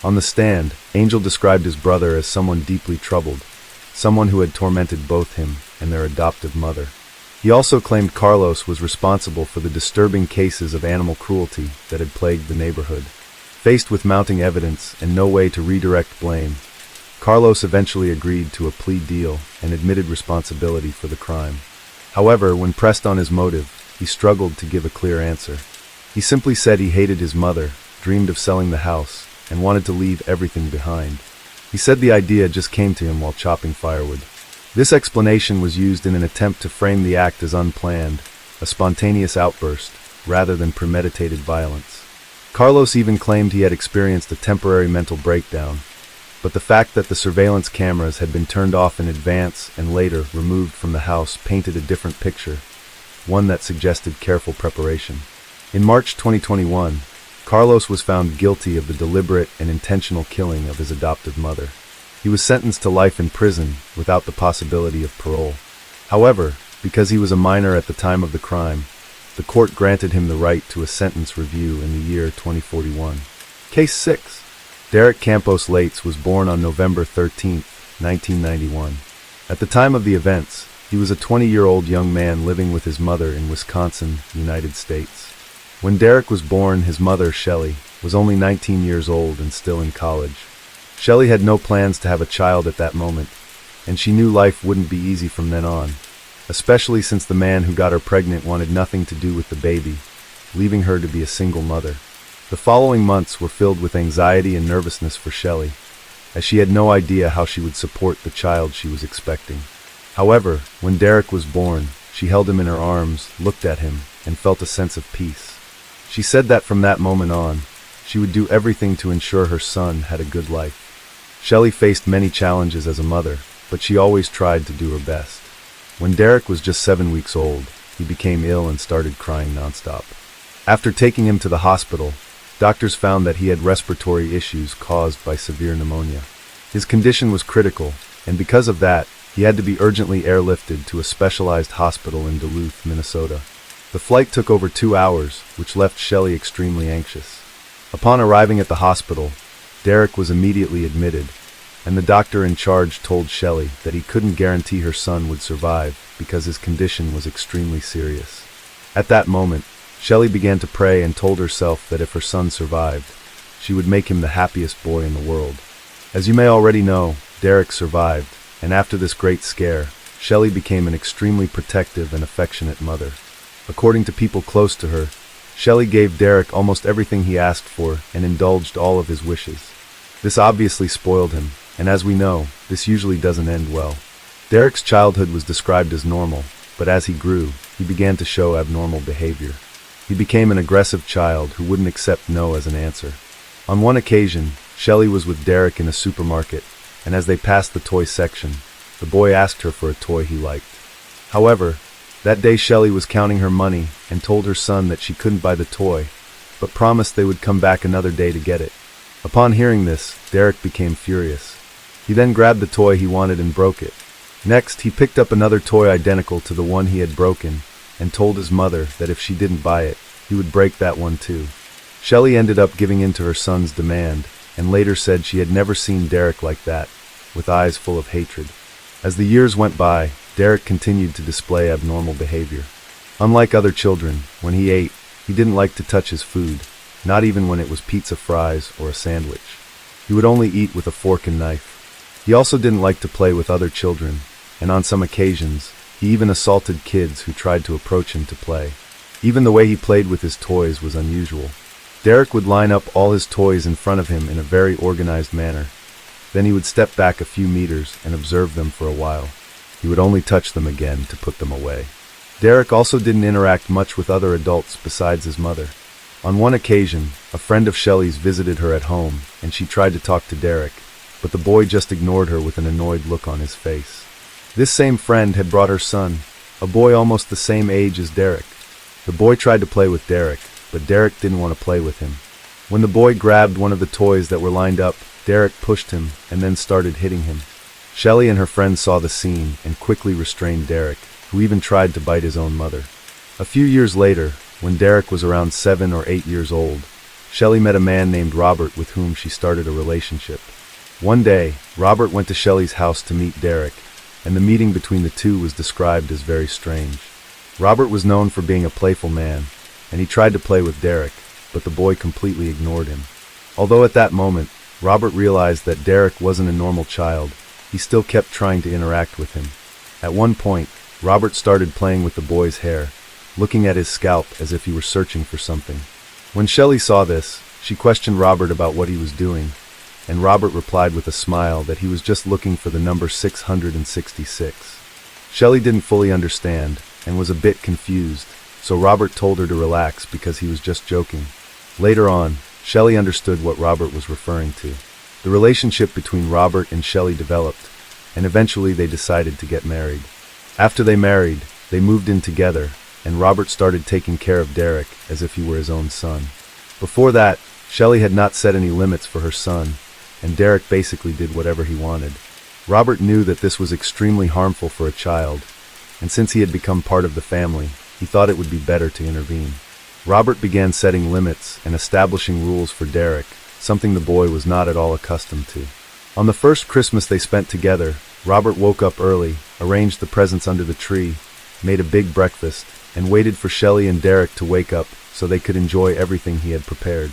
A: On the stand, Angel described his brother as someone deeply troubled, someone who had tormented both him and their adoptive mother. He also claimed Carlos was responsible for the disturbing cases of animal cruelty that had plagued the neighborhood. Faced with mounting evidence and no way to redirect blame, Carlos eventually agreed to a plea deal and admitted responsibility for the crime. However, when pressed on his motive, he struggled to give a clear answer. He simply said he hated his mother, dreamed of selling the house, and wanted to leave everything behind. He said the idea just came to him while chopping firewood. This explanation was used in an attempt to frame the act as unplanned, a spontaneous outburst, rather than premeditated violence. Carlos even claimed he had experienced a temporary mental breakdown, but the fact that the surveillance cameras had been turned off in advance and later removed from the house painted a different picture, one that suggested careful preparation. In March 2021, Carlos was found guilty of the deliberate and intentional killing of his adoptive mother. He was sentenced to life in prison without the possibility of parole. However, because he was a minor at the time of the crime, the court granted him the right to a sentence review in the year 2041. Case 6. Derek Campos Lates was born on November 13, 1991. At the time of the events, he was a 20-year-old young man living with his mother in Wisconsin, United States. When Derek was born, his mother, Shelley, was only 19 years old and still in college. Shelley had no plans to have a child at that moment, and she knew life wouldn't be easy from then on, especially since the man who got her pregnant wanted nothing to do with the baby, leaving her to be a single mother. The following months were filled with anxiety and nervousness for Shelley, as she had no idea how she would support the child she was expecting. However, when Derek was born, she held him in her arms, looked at him, and felt a sense of peace. She said that from that moment on, she would do everything to ensure her son had a good life. Shelley faced many challenges as a mother, but she always tried to do her best. When Derek was just 7 weeks old, he became ill and started crying nonstop. After taking him to the hospital, doctors found that he had respiratory issues caused by severe pneumonia. His condition was critical, and because of that, he had to be urgently airlifted to a specialized hospital in Duluth, Minnesota. The flight took over 2 hours, which left Shelley extremely anxious. Upon arriving at the hospital, Derek was immediately admitted, and the doctor in charge told Shelley that he couldn't guarantee her son would survive because his condition was extremely serious. At that moment, Shelley began to pray and told herself that if her son survived, she would make him the happiest boy in the world. As you may already know, Derek survived, and after this great scare, Shelley became an extremely protective and affectionate mother. According to people close to her, Shelley gave Derek almost everything he asked for and indulged all of his wishes. This obviously spoiled him, and as we know, this usually doesn't end well. Derek's childhood was described as normal, but as he grew, he began to show abnormal behavior. He became an aggressive child who wouldn't accept no as an answer. On one occasion, Shelley was with Derek in a supermarket, and as they passed the toy section, the boy asked her for a toy he liked. However, That day Shelley was counting her money and told her son that she couldn't buy the toy, but promised they would come back another day to get it. Upon hearing this, Derek became furious. He then grabbed the toy he wanted and broke it. Next, he picked up another toy identical to the one he had broken and told his mother that if she didn't buy it, he would break that one too. Shelley ended up giving in to her son's demand and later said she had never seen Derek like that, with eyes full of hatred. As the years went by, Derek continued to display abnormal behavior. Unlike other children, when he ate, he didn't like to touch his food, not even when it was pizza fries or a sandwich. He would only eat with a fork and knife. He also didn't like to play with other children, and on some occasions, he even assaulted kids who tried to approach him to play. Even the way he played with his toys was unusual. Derek would line up all his toys in front of him in a very organized manner. Then he would step back a few meters and observe them for a while. He would only touch them again to put them away. Derek also didn't interact much with other adults besides his mother. On one occasion, a friend of Shelley's visited her at home, and she tried to talk to Derek, but the boy just ignored her with an annoyed look on his face. This same friend had brought her son, a boy almost the same age as Derek. The boy tried to play with Derek, but Derek didn't want to play with him. When the boy grabbed one of the toys that were lined up, Derek pushed him and then started hitting him. Shelley and her friends saw the scene and quickly restrained Derek, who even tried to bite his own mother. A few years later, when Derek was around 7 or 8 years old, Shelley met a man named Robert with whom she started a relationship. One day, Robert went to Shelley's house to meet Derek, and the meeting between the two was described as very strange. Robert was known for being a playful man, and he tried to play with Derek, but the boy completely ignored him. Although at that moment, Robert realized that Derek wasn't a normal child, he still kept trying to interact with him. At one point, Robert started playing with the boy's hair, looking at his scalp as if he were searching for something. When Shelley saw this, she questioned Robert about what he was doing, and Robert replied with a smile that he was just looking for the number 666. Shelley didn't fully understand and was a bit confused, so Robert told her to relax because he was just joking. Later on, Shelley understood what Robert was referring to. The relationship between Robert and Shelley developed, and eventually they decided to get married. After they married, they moved in together, and Robert started taking care of Derek as if he were his own son. Before that, Shelley had not set any limits for her son, and Derek basically did whatever he wanted. Robert knew that this was extremely harmful for a child, and since he had become part of the family, he thought it would be better to intervene. Robert began setting limits and establishing rules for Derek, something the boy was not at all accustomed to. On the first Christmas they spent together, Robert woke up early, arranged the presents under the tree, made a big breakfast, and waited for Shelley and Derek to wake up so they could enjoy everything he had prepared.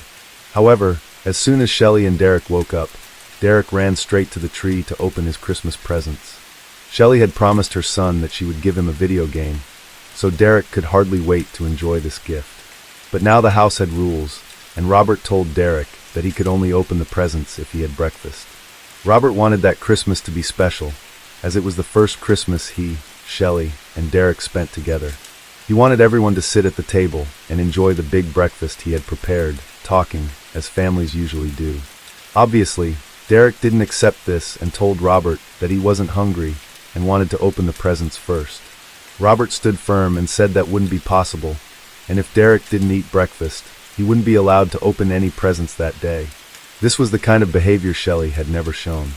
A: However, as soon as Shelley and Derek woke up, Derek ran straight to the tree to open his Christmas presents. Shelley had promised her son that she would give him a video game, so Derek could hardly wait to enjoy this gift. But now the house had rules, and Robert told Derek that he could only open the presents if he had breakfast. Robert wanted that Christmas to be special, as it was the first Christmas he, Shelley, and Derek spent together. He wanted everyone to sit at the table and enjoy the big breakfast he had prepared, talking, as families usually do. Obviously, Derek didn't accept this and told Robert that he wasn't hungry and wanted to open the presents first. Robert stood firm and said that wouldn't be possible, and if Derek didn't eat breakfast, he wouldn't be allowed to open any presents that day. This was the kind of behavior Shelley had never shown.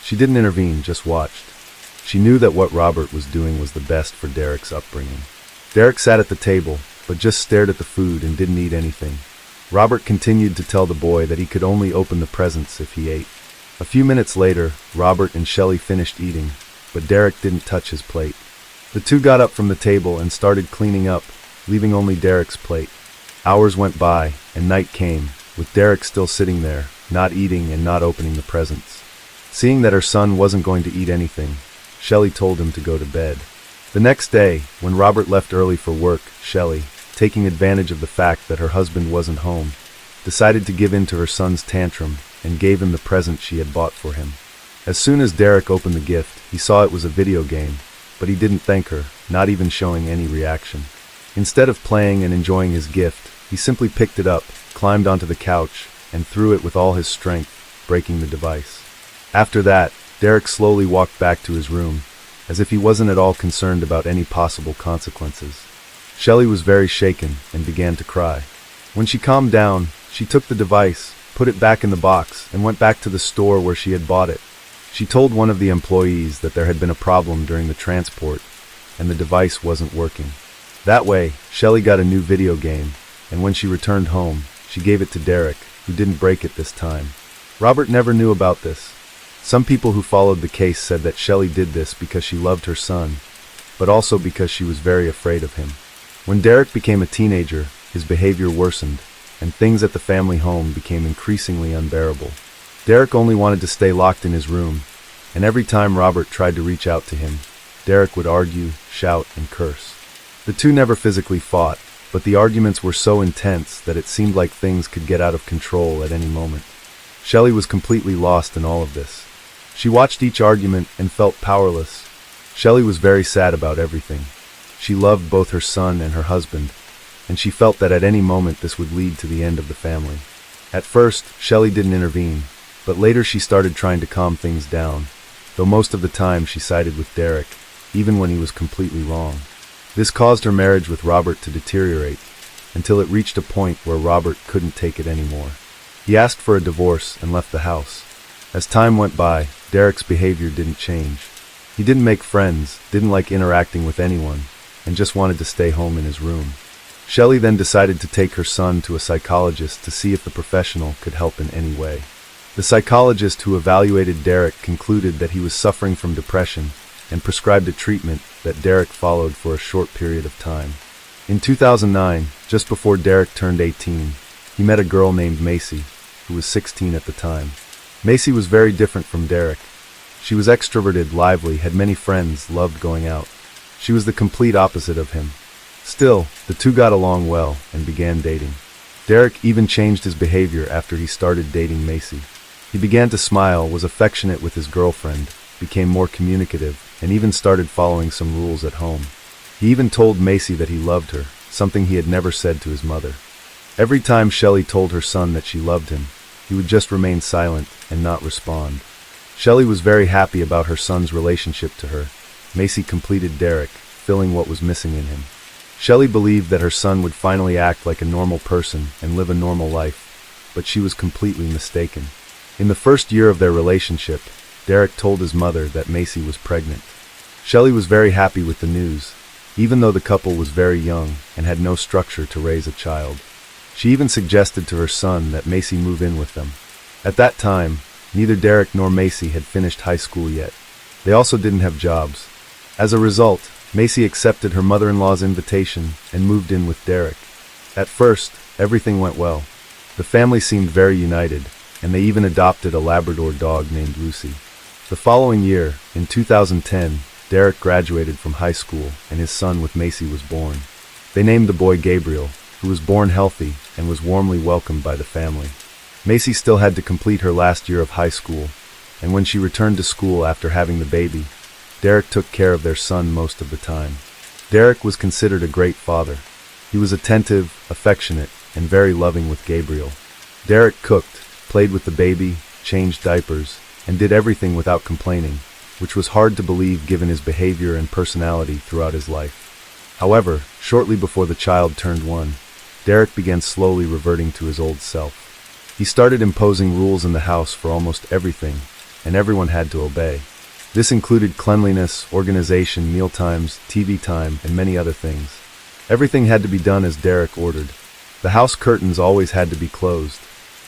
A: She didn't intervene, just watched. She knew that what Robert was doing was the best for Derek's upbringing. Derek sat at the table, but just stared at the food and didn't eat anything. Robert continued to tell the boy that he could only open the presents if he ate. A few minutes later, Robert and Shelley finished eating, but Derek didn't touch his plate. The two got up from the table and started cleaning up, leaving only Derek's plate. Hours went by, and night came, with Derek still sitting there, not eating and not opening the presents. Seeing that her son wasn't going to eat anything, Shelley told him to go to bed. The next day, when Robert left early for work, Shelley, taking advantage of the fact that her husband wasn't home, decided to give in to her son's tantrum and gave him the present she had bought for him. As soon as Derek opened the gift, he saw it was a video game, but he didn't thank her, not even showing any reaction. Instead of playing and enjoying his gift, he simply picked it up, climbed onto the couch, and threw it with all his strength, breaking the device. After that, Derek slowly walked back to his room, as if he wasn't at all concerned about any possible consequences. Shelley was very shaken and began to cry. When she calmed down, she took the device, put it back in the box, and went back to the store where she had bought it. She told one of the employees that there had been a problem during the transport, and the device wasn't working. That way, Shelley got a new video game, and when she returned home, she gave it to Derek, who didn't break it this time. Robert never knew about this. Some people who followed the case said that Shelley did this because she loved her son, but also because she was very afraid of him. When Derek became a teenager, his behavior worsened, and things at the family home became increasingly unbearable. Derek only wanted to stay locked in his room, and every time Robert tried to reach out to him, Derek would argue, shout, and curse. The two never physically fought, but the arguments were so intense that it seemed like things could get out of control at any moment. Shelley was completely lost in all of this. She watched each argument and felt powerless. Shelley was very sad about everything. She loved both her son and her husband, and she felt that at any moment this would lead to the end of the family. At first, Shelley didn't intervene, but later she started trying to calm things down, though most of the time she sided with Derek, even when he was completely wrong. This caused her marriage with Robert to deteriorate, until it reached a point where Robert couldn't take it anymore. He asked for a divorce and left the house. As time went by, Derek's behavior didn't change. He didn't make friends, didn't like interacting with anyone, and just wanted to stay home in his room. Shelley then decided to take her son to a psychologist to see if the professional could help in any way. The psychologist who evaluated Derek concluded that he was suffering from depression and prescribed a treatment that Derek followed for a short period of time. In 2009, just before Derek turned 18, he met a girl named Macy, who was 16 at the time. Macy was very different from Derek. She was extroverted, lively, had many friends, loved going out. She was the complete opposite of him. Still, the two got along well and began dating. Derek even changed his behavior after he started dating Macy. He began to smile, was affectionate with his girlfriend, became more communicative, and even started following some rules at home. He even told Macy that he loved her, something he had never said to his mother. Every time Shelley told her son that she loved him, he would just remain silent and not respond. Shelley was very happy about her son's relationship to her. Macy completed Derek, filling what was missing in him. Shelley believed that her son would finally act like a normal person and live a normal life, but she was completely mistaken. In the first year of their relationship, Derek told his mother that Macy was pregnant. Shelley was very happy with the news, even though the couple was very young and had no structure to raise a child. She even suggested to her son that Macy move in with them. At that time, neither Derek nor Macy had finished high school yet. They also didn't have jobs. As a result, Macy accepted her mother-in-law's invitation and moved in with Derek. At first, everything went well. The family seemed very united, and they even adopted a Labrador dog named Lucy. The following year, in 2010, Derek graduated from high school and his son with Macy was born. They named the boy Gabriel, who was born healthy and was warmly welcomed by the family. Macy still had to complete her last year of high school, and when she returned to school after having the baby, Derek took care of their son most of the time. Derek was considered a great father. He was attentive, affectionate, and very loving with Gabriel. Derek cooked, played with the baby, changed diapers, and did everything without complaining, which was hard to believe given his behavior and personality throughout his life. However, shortly before the child turned 1, Derek began slowly reverting to his old self. He started imposing rules in the house for almost everything, and everyone had to obey. This included cleanliness, organization, mealtimes, TV time, and many other things. Everything had to be done as Derek ordered. The house curtains always had to be closed.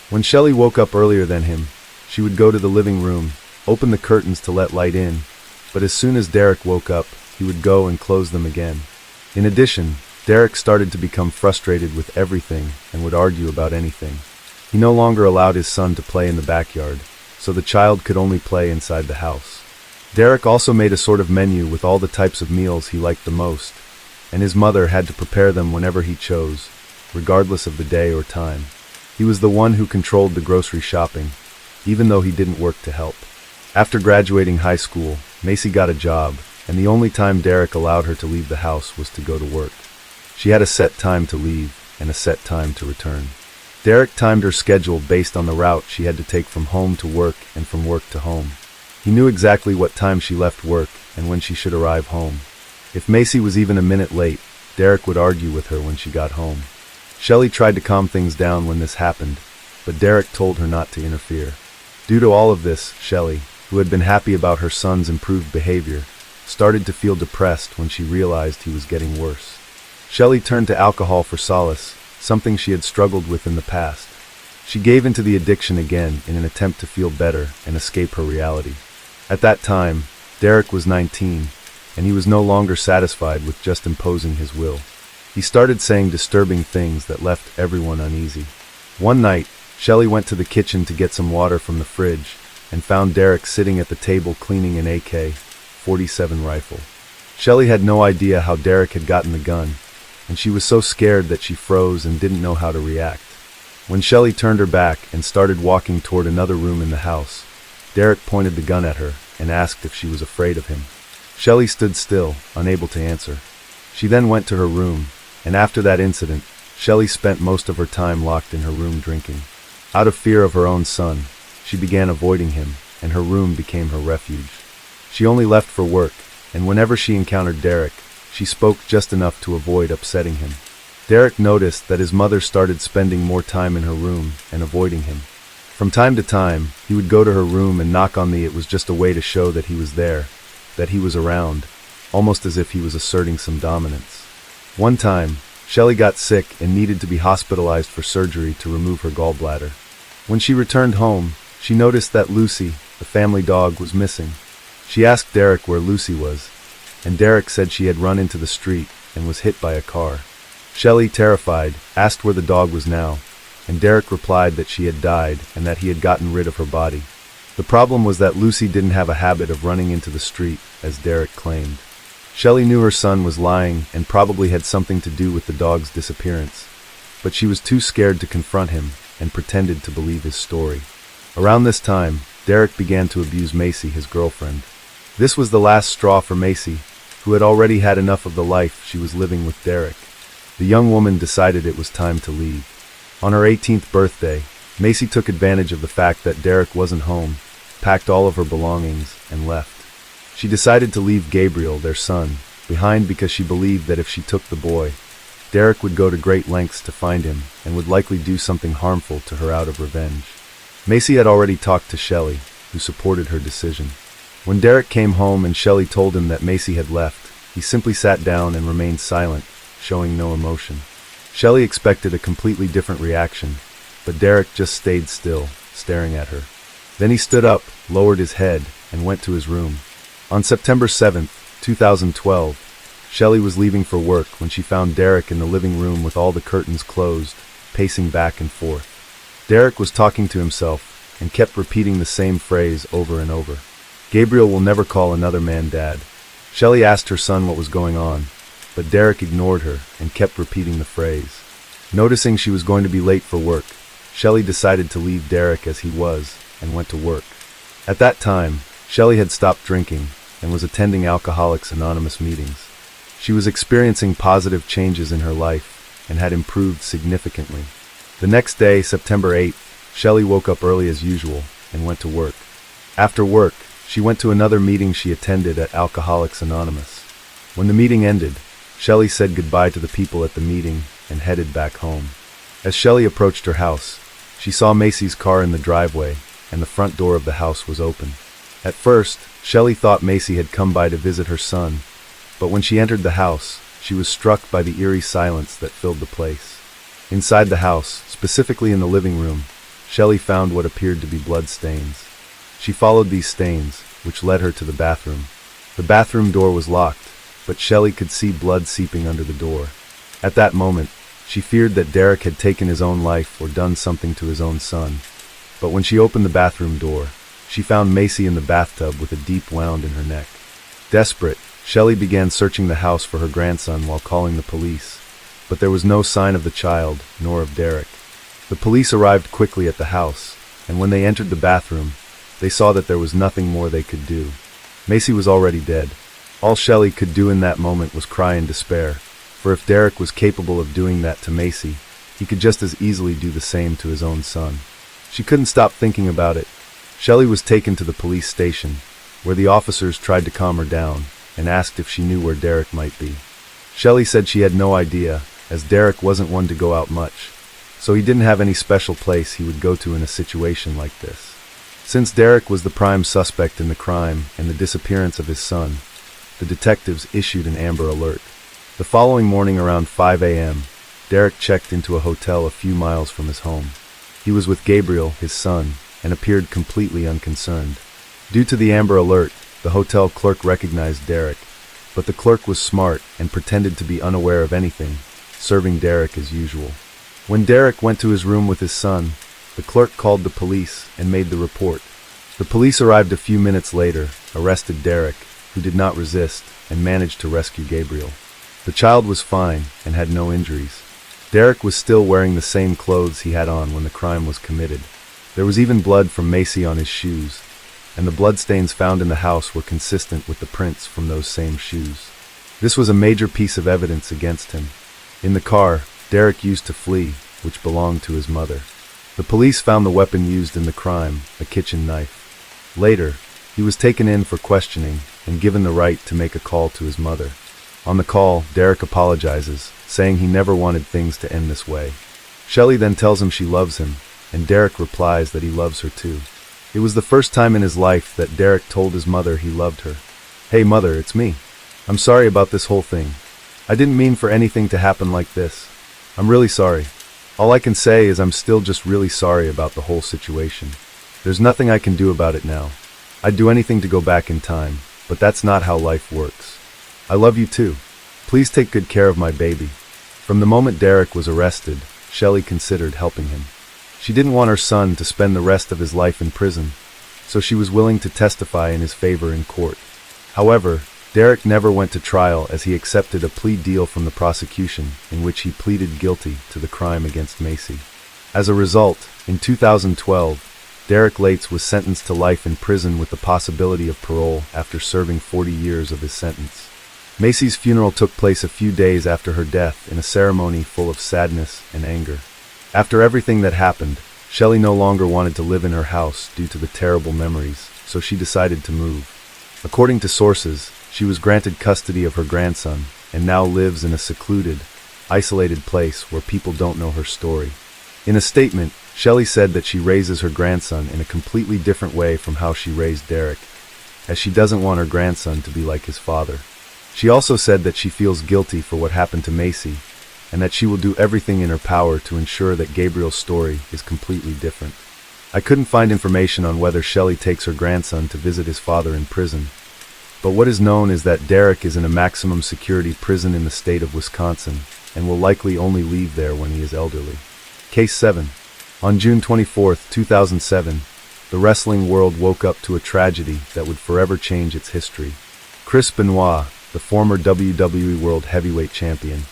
A: When Shelley woke up earlier than him, she would go to the living room, open the curtains to let light in, but as soon as Derek woke up, he would go and close them again. In addition, Derek started to become frustrated with everything and would argue about anything. He no longer allowed his son to play in the backyard, so the child could only play inside the house. Derek also made a sort of menu with all the types of meals he liked the most, and his mother had to prepare them whenever he chose, regardless of the day or time. He was the one who controlled the grocery shopping, even though he didn't work to help. After graduating high school, Macy got a job, and the only time Derek allowed her to leave the house was to go to work. She had a set time to leave and a set time to return. Derek timed her schedule based on the route she had to take from home to work and from work to home. He knew exactly what time she left work and when she should arrive home. If Macy was even a minute late, Derek would argue with her when she got home. Shelley tried to calm things down when this happened, but Derek told her not to interfere. Due to all of this, Shelley, who had been happy about her son's improved behavior, started to feel depressed when she realized he was getting worse. Shelley turned to alcohol for solace, something she had struggled with in the past. She gave into the addiction again in an attempt to feel better and escape her reality. At that time, Derek was 19, and he was no longer satisfied with just imposing his will. He started saying disturbing things that left everyone uneasy. One night, Shelley went to the kitchen to get some water from the fridge and found Derek sitting at the table cleaning an AK-47 rifle. Shelley had no idea how Derek had gotten the gun, and she was so scared that she froze and didn't know how to react. When Shelley turned her back and started walking toward another room in the house, Derek pointed the gun at her and asked if she was afraid of him. Shelley stood still, unable to answer. She then went to her room, and after that incident, Shelley spent most of her time locked in her room drinking. Out of fear of her own son, she began avoiding him, and her room became her refuge. She only left for work, and whenever she encountered Derek, she spoke just enough to avoid upsetting him. Derek noticed that his mother started spending more time in her room and avoiding him. From time to time, he would go to her room and knock on the it was just a way to show that he was there, that he was around, almost as if he was asserting some dominance. One time, Shelley got sick and needed to be hospitalized for surgery to remove her gallbladder. When she returned home, she noticed that Lucy, the family dog, was missing. She asked Derek where Lucy was, and Derek said she had run into the street and was hit by a car. Shelley, terrified, asked where the dog was now, and Derek replied that she had died and that he had gotten rid of her body. The problem was that Lucy didn't have a habit of running into the street, as Derek claimed. Shelley knew her son was lying and probably had something to do with the dog's disappearance, but she was too scared to confront him and pretended to believe his story. Around this time, Derek began to abuse Macy, his girlfriend. This was the last straw for Macy, who had already had enough of the life she was living with Derek. The young woman decided it was time to leave. On her 18th birthday, Macy took advantage of the fact that Derek wasn't home, packed all of her belongings, and left. She decided to leave Gabriel, their son, behind because she believed that if she took the boy, Derek would go to great lengths to find him and would likely do something harmful to her out of revenge. Macy had already talked to Shelley, who supported her decision. When Derek came home and Shelley told him that Macy had left, he simply sat down and remained silent, showing no emotion. Shelley expected a completely different reaction, but Derek just stayed still, staring at her. Then he stood up, lowered his head, and went to his room. On September 7, 2012, Shelley was leaving for work when she found Derek in the living room with all the curtains closed, pacing back and forth. Derek was talking to himself and kept repeating the same phrase over and over. Gabriel will never call another man dad. Shelley asked her son what was going on, but Derek ignored her and kept repeating the phrase. Noticing she was going to be late for work, Shelley decided to leave Derek as he was and went to work. At that time, Shelley had stopped drinking and was attending Alcoholics Anonymous meetings. She was experiencing positive changes in her life and had improved significantly. The next day, September 8th, Shelley woke up early as usual and went to work. After work, she went to another meeting she attended at Alcoholics Anonymous. When the meeting ended, Shelley said goodbye to the people at the meeting and headed back home. As Shelley approached her house, she saw Macy's car in the driveway, and the front door of the house was open. At first, Shelley thought Macy had come by to visit her son, but when she entered the house, she was struck by the eerie silence that filled the place. Inside the house, specifically in the living room, Shelley found what appeared to be blood stains. She followed these stains, which led her to the bathroom. The bathroom door was locked, but Shelley could see blood seeping under the door. At that moment, she feared that Derek had taken his own life or done something to his own son. But when she opened the bathroom door, she found Macy in the bathtub with a deep wound in her neck. Desperate, Shelley began searching the house for her grandson while calling the police, but there was no sign of the child, nor of Derek. The police arrived quickly at the house, and when they entered the bathroom, they saw that there was nothing more they could do. Macy was already dead. All Shelley could do in that moment was cry in despair, for if Derek was capable of doing that to Macy, he could just as easily do the same to his own son. She couldn't stop thinking about it. Shelley was taken to the police station, where the officers tried to calm her down and asked if she knew where Derek might be. Shelley said she had no idea, as Derek wasn't one to go out much, so he didn't have any special place he would go to in a situation like this. Since Derek was the prime suspect in the crime and the disappearance of his son, the detectives issued an Amber Alert. The following morning around 5 a.m., Derek checked into a hotel a few miles from his home. He was with Gabriel, his son, and appeared completely unconcerned. Due to the Amber Alert, the hotel clerk recognized Derek, but the clerk was smart and pretended to be unaware of anything, serving Derek as usual. When Derek went to his room with his son, the clerk called the police and made the report. The police arrived a few minutes later, arrested Derek, who did not resist, and managed to rescue Gabriel. The child was fine and had no injuries. Derek was still wearing the same clothes he had on when the crime was committed. There was even blood from Macy on his shoes, and the bloodstains found in the house were consistent with the prints from those same shoes. This was a major piece of evidence against him. In the car, Derek used to flee, which belonged to his mother. The police found the weapon used in the crime, a kitchen knife. Later, he was taken in for questioning and given the right to make a call to his mother. On the call, Derek apologizes, saying he never wanted things to end this way. Shelley then tells him she loves him, and Derek replies that he loves her too. It was the first time in his life that Derek told his mother he loved her. "Hey mother, it's me. I'm sorry about this whole thing. I didn't mean for anything to happen like this. I'm really sorry. All I can say is I'm still just really sorry about the whole situation. There's nothing I can do about it now. I'd do anything to go back in time, but that's not how life works. I love you too. Please take good care of my baby." From the moment Derek was arrested, Shelley considered helping him. She didn't want her son to spend the rest of his life in prison, so she was willing to testify in his favor in court. However, Derek never went to trial as he accepted a plea deal from the prosecution in which he pleaded guilty to the crime against Macy. As a result, in 2012, Derek Lates was sentenced to life in prison with the possibility of parole after serving 40 years of his sentence. Macy's funeral took place a few days after her death in a ceremony full of sadness and anger. After everything that happened, Shelley no longer wanted to live in her house due to the terrible memories, so she decided to move. According to sources, she was granted custody of her grandson and now lives in a secluded, isolated place where people don't know her story. In a statement, Shelley said that she raises her grandson in a completely different way from how she raised Derek, as she doesn't want her grandson to be like his father. She also said that she feels guilty for what happened to Macy, and that she will do everything in her power to ensure that Gabriel's story is completely different. I couldn't find information on whether Shelley takes her grandson to visit his father in prison, but what is known is that Derek is in a maximum security prison in the state of Wisconsin, and will likely only leave there when he is elderly. Case 7. On June 24, 2007, the wrestling world woke up to a tragedy that would forever change its history. Chris Benoit, the former WWE World Heavyweight Champion,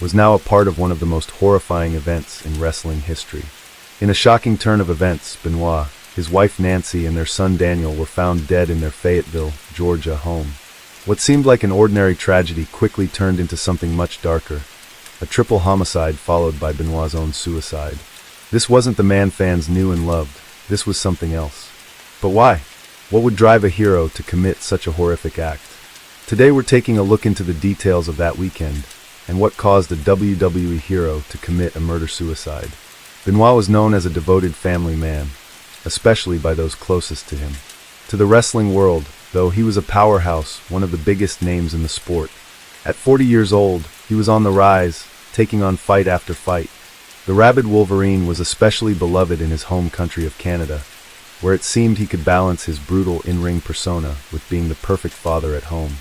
A: was now a part of one of the most horrifying events in wrestling history. In a shocking turn of events, Benoit, his wife Nancy, and their son Daniel were found dead in their Fayetteville, Georgia home. What seemed like an ordinary tragedy quickly turned into something much darker, a triple homicide followed by Benoit's own suicide. This wasn't the man fans knew and loved, this was something else. But why? What would drive a hero to commit such a horrific act? Today we're taking a look into the details of that weekend, and what caused a WWE hero to commit a murder-suicide. Benoit was known as a devoted family man, especially by those closest to him. To the wrestling world, though, he was a powerhouse, one of the biggest names in the sport. At 40 years old, he was on the rise, taking on fight after fight. The rabid Wolverine was especially beloved in his home country of Canada, where it seemed he could balance his brutal in-ring persona with being the perfect father at home.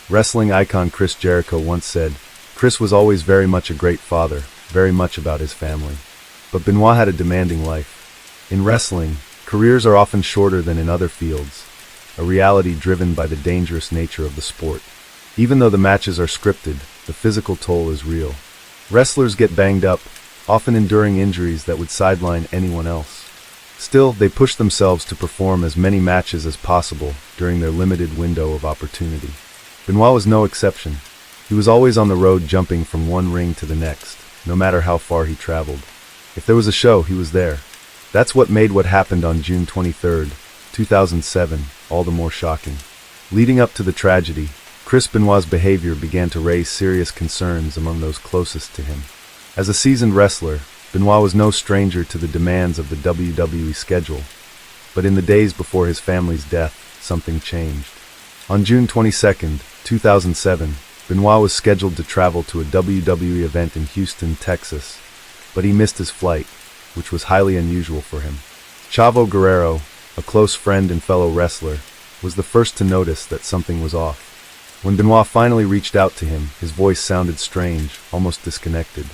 A: Wrestling icon Chris Jericho once said, "Chris was always very much a great father, very much about his family." But Benoit had a demanding life. In wrestling, careers are often shorter than in other fields, a reality driven by the dangerous nature of the sport. Even though the matches are scripted, the physical toll is real. Wrestlers get banged up, often enduring injuries that would sideline anyone else. Still, they push themselves to perform as many matches as possible during their limited window of opportunity. Benoit was no exception. He was always on the road, jumping from one ring to the next, no matter how far he traveled. If there was a show, he was there. That's what made what happened on June 23rd, 2007, all the more shocking. Leading up to the tragedy, Chris Benoit's behavior began to raise serious concerns among those closest to him. As a seasoned wrestler, Benoit was no stranger to the demands of the WWE schedule, but in the days before his family's death, something changed. On June 22, 2007, Benoit was scheduled to travel to a WWE event in Houston, Texas, but he missed his flight, which was highly unusual for him. Chavo Guerrero, a close friend and fellow wrestler, was the first to notice that something was off. When Benoit finally reached out to him, his voice sounded strange, almost disconnected.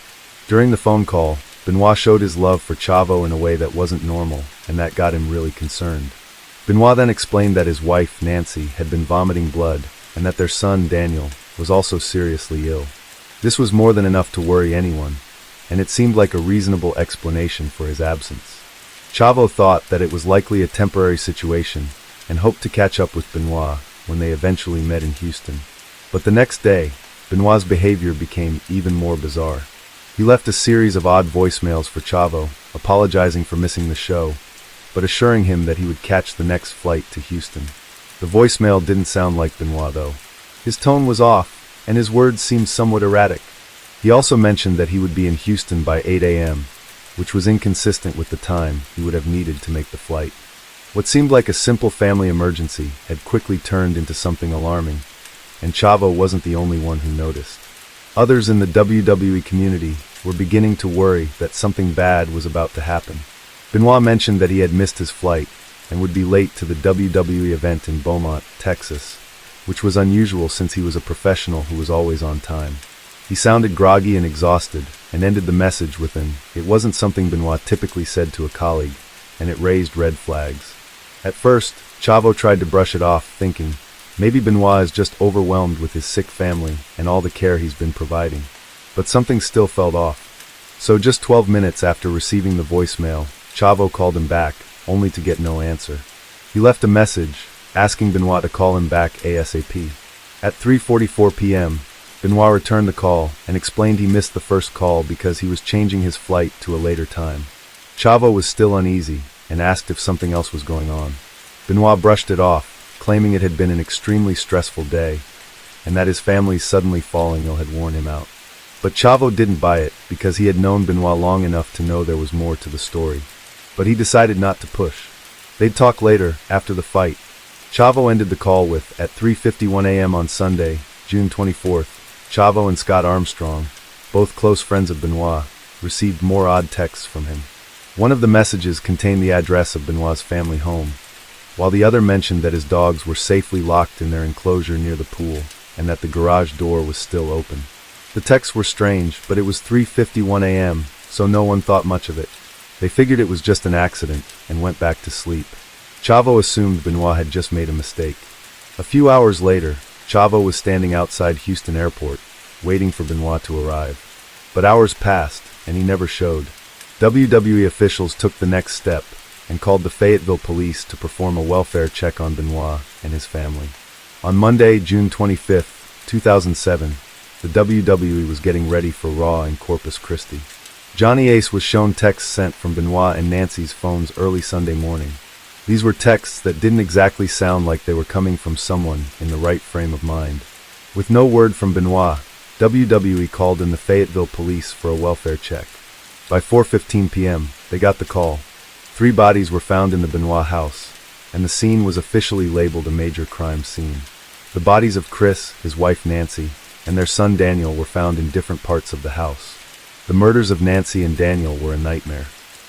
A: During the phone call, Benoit showed his love for Chavo in a way that wasn't normal, and that got him really concerned. Benoit then explained that his wife, Nancy, had been vomiting blood, and that their son, Daniel, was also seriously ill. This was more than enough to worry anyone, and it seemed like a reasonable explanation for his absence. Chavo thought that it was likely a temporary situation, and hoped to catch up with Benoit when they eventually met in Houston. But the next day, Benoit's behavior became even more bizarre. He left a series of odd voicemails for Chavo, apologizing for missing the show, but assuring him that he would catch the next flight to Houston. The voicemail didn't sound like Benoit, though. His tone was off, and his words seemed somewhat erratic. He also mentioned that he would be in Houston by 8 a.m., which was inconsistent with the time he would have needed to make the flight. What seemed like a simple family emergency had quickly turned into something alarming, and Chavo wasn't the only one who noticed. Others in the WWE community were beginning to worry that something bad was about to happen. Benoit mentioned that he had missed his flight and would be late to the WWE event in Beaumont, Texas, which was unusual since he was a professional who was always on time. He sounded groggy and exhausted, and ended the message with an, "It wasn't something Benoit typically said to a colleague," and it raised red flags. At first, Chavo tried to brush it off, thinking, maybe Benoit is just overwhelmed with his sick family and all the care he's been providing. But something still felt off. So just 12 minutes after receiving the voicemail, Chavo called him back, only to get no answer. He left a message, asking Benoit to call him back ASAP. At 3:44 p.m., Benoit returned the call and explained he missed the first call because he was changing his flight to a later time. Chavo was still uneasy and asked if something else was going on. Benoit brushed it off, claiming it had been an extremely stressful day, and that his family's suddenly falling ill had worn him out. But Chavo didn't buy it because he had known Benoit long enough to know there was more to the story. But he decided not to push. They'd talk later, after the fight. Chavo ended the call with, at 3:51 a.m. on Sunday, June 24th, Chavo and Scott Armstrong, both close friends of Benoit, received more odd texts from him. One of the messages contained the address of Benoit's family home, while the other mentioned that his dogs were safely locked in their enclosure near the pool, and that the garage door was still open. The texts were strange, but it was 3:51 a.m., so no one thought much of it. They figured it was just an accident, and went back to sleep. Chavo assumed Benoit had just made a mistake. A few hours later, Chavo was standing outside Houston Airport, waiting for Benoit to arrive. But hours passed, and he never showed. WWE officials took the next step, and called the Fayetteville police to perform a welfare check on Benoit and his family. On Monday, June 25, 2007, the WWE was getting ready for Raw in Corpus Christi. Johnny Ace was shown texts sent from Benoit and Nancy's phones early Sunday morning. These were texts that didn't exactly sound like they were coming from someone in the right frame of mind. With no word from Benoit, WWE called in the Fayetteville police for a welfare check. By 4:15 p.m., they got the call. 3 bodies were found in the Benoit house, and the scene was officially labeled a major crime scene. The bodies of Chris, his wife Nancy, and their son Daniel were found in different parts of the house. The murders of Nancy and Daniel were a nightmare.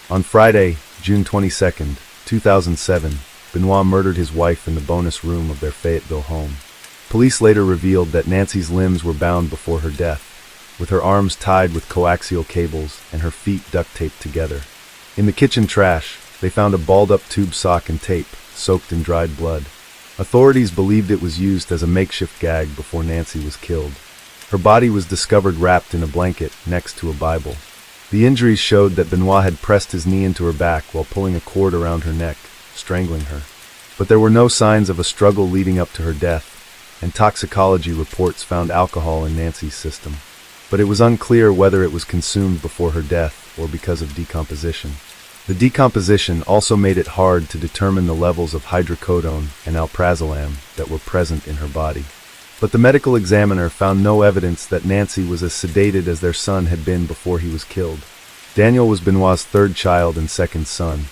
A: On Friday, June 22, 2007, Benoit murdered his wife in the bonus room of their Fayetteville home. Police later revealed that Nancy's limbs were bound before her death, with her arms tied with coaxial cables and her feet duct taped together. In the kitchen trash, they found a balled-up tube sock and tape, soaked in dried blood. Authorities believed it was used as a makeshift gag before Nancy was killed. Her body was discovered wrapped in a blanket next to a Bible. The injuries showed that Benoit had pressed his knee into her back while pulling a cord around her neck, strangling her. But there were no signs of a struggle leading up to her death, and toxicology reports found alcohol in Nancy's system. But it was unclear whether it was consumed before her death or because of decomposition. The decomposition also made it hard to determine the levels of hydrocodone and alprazolam that were present in her body. But the medical examiner found no evidence that Nancy was as sedated as their son had been before he was killed. Daniel was Benoit's third child and second son,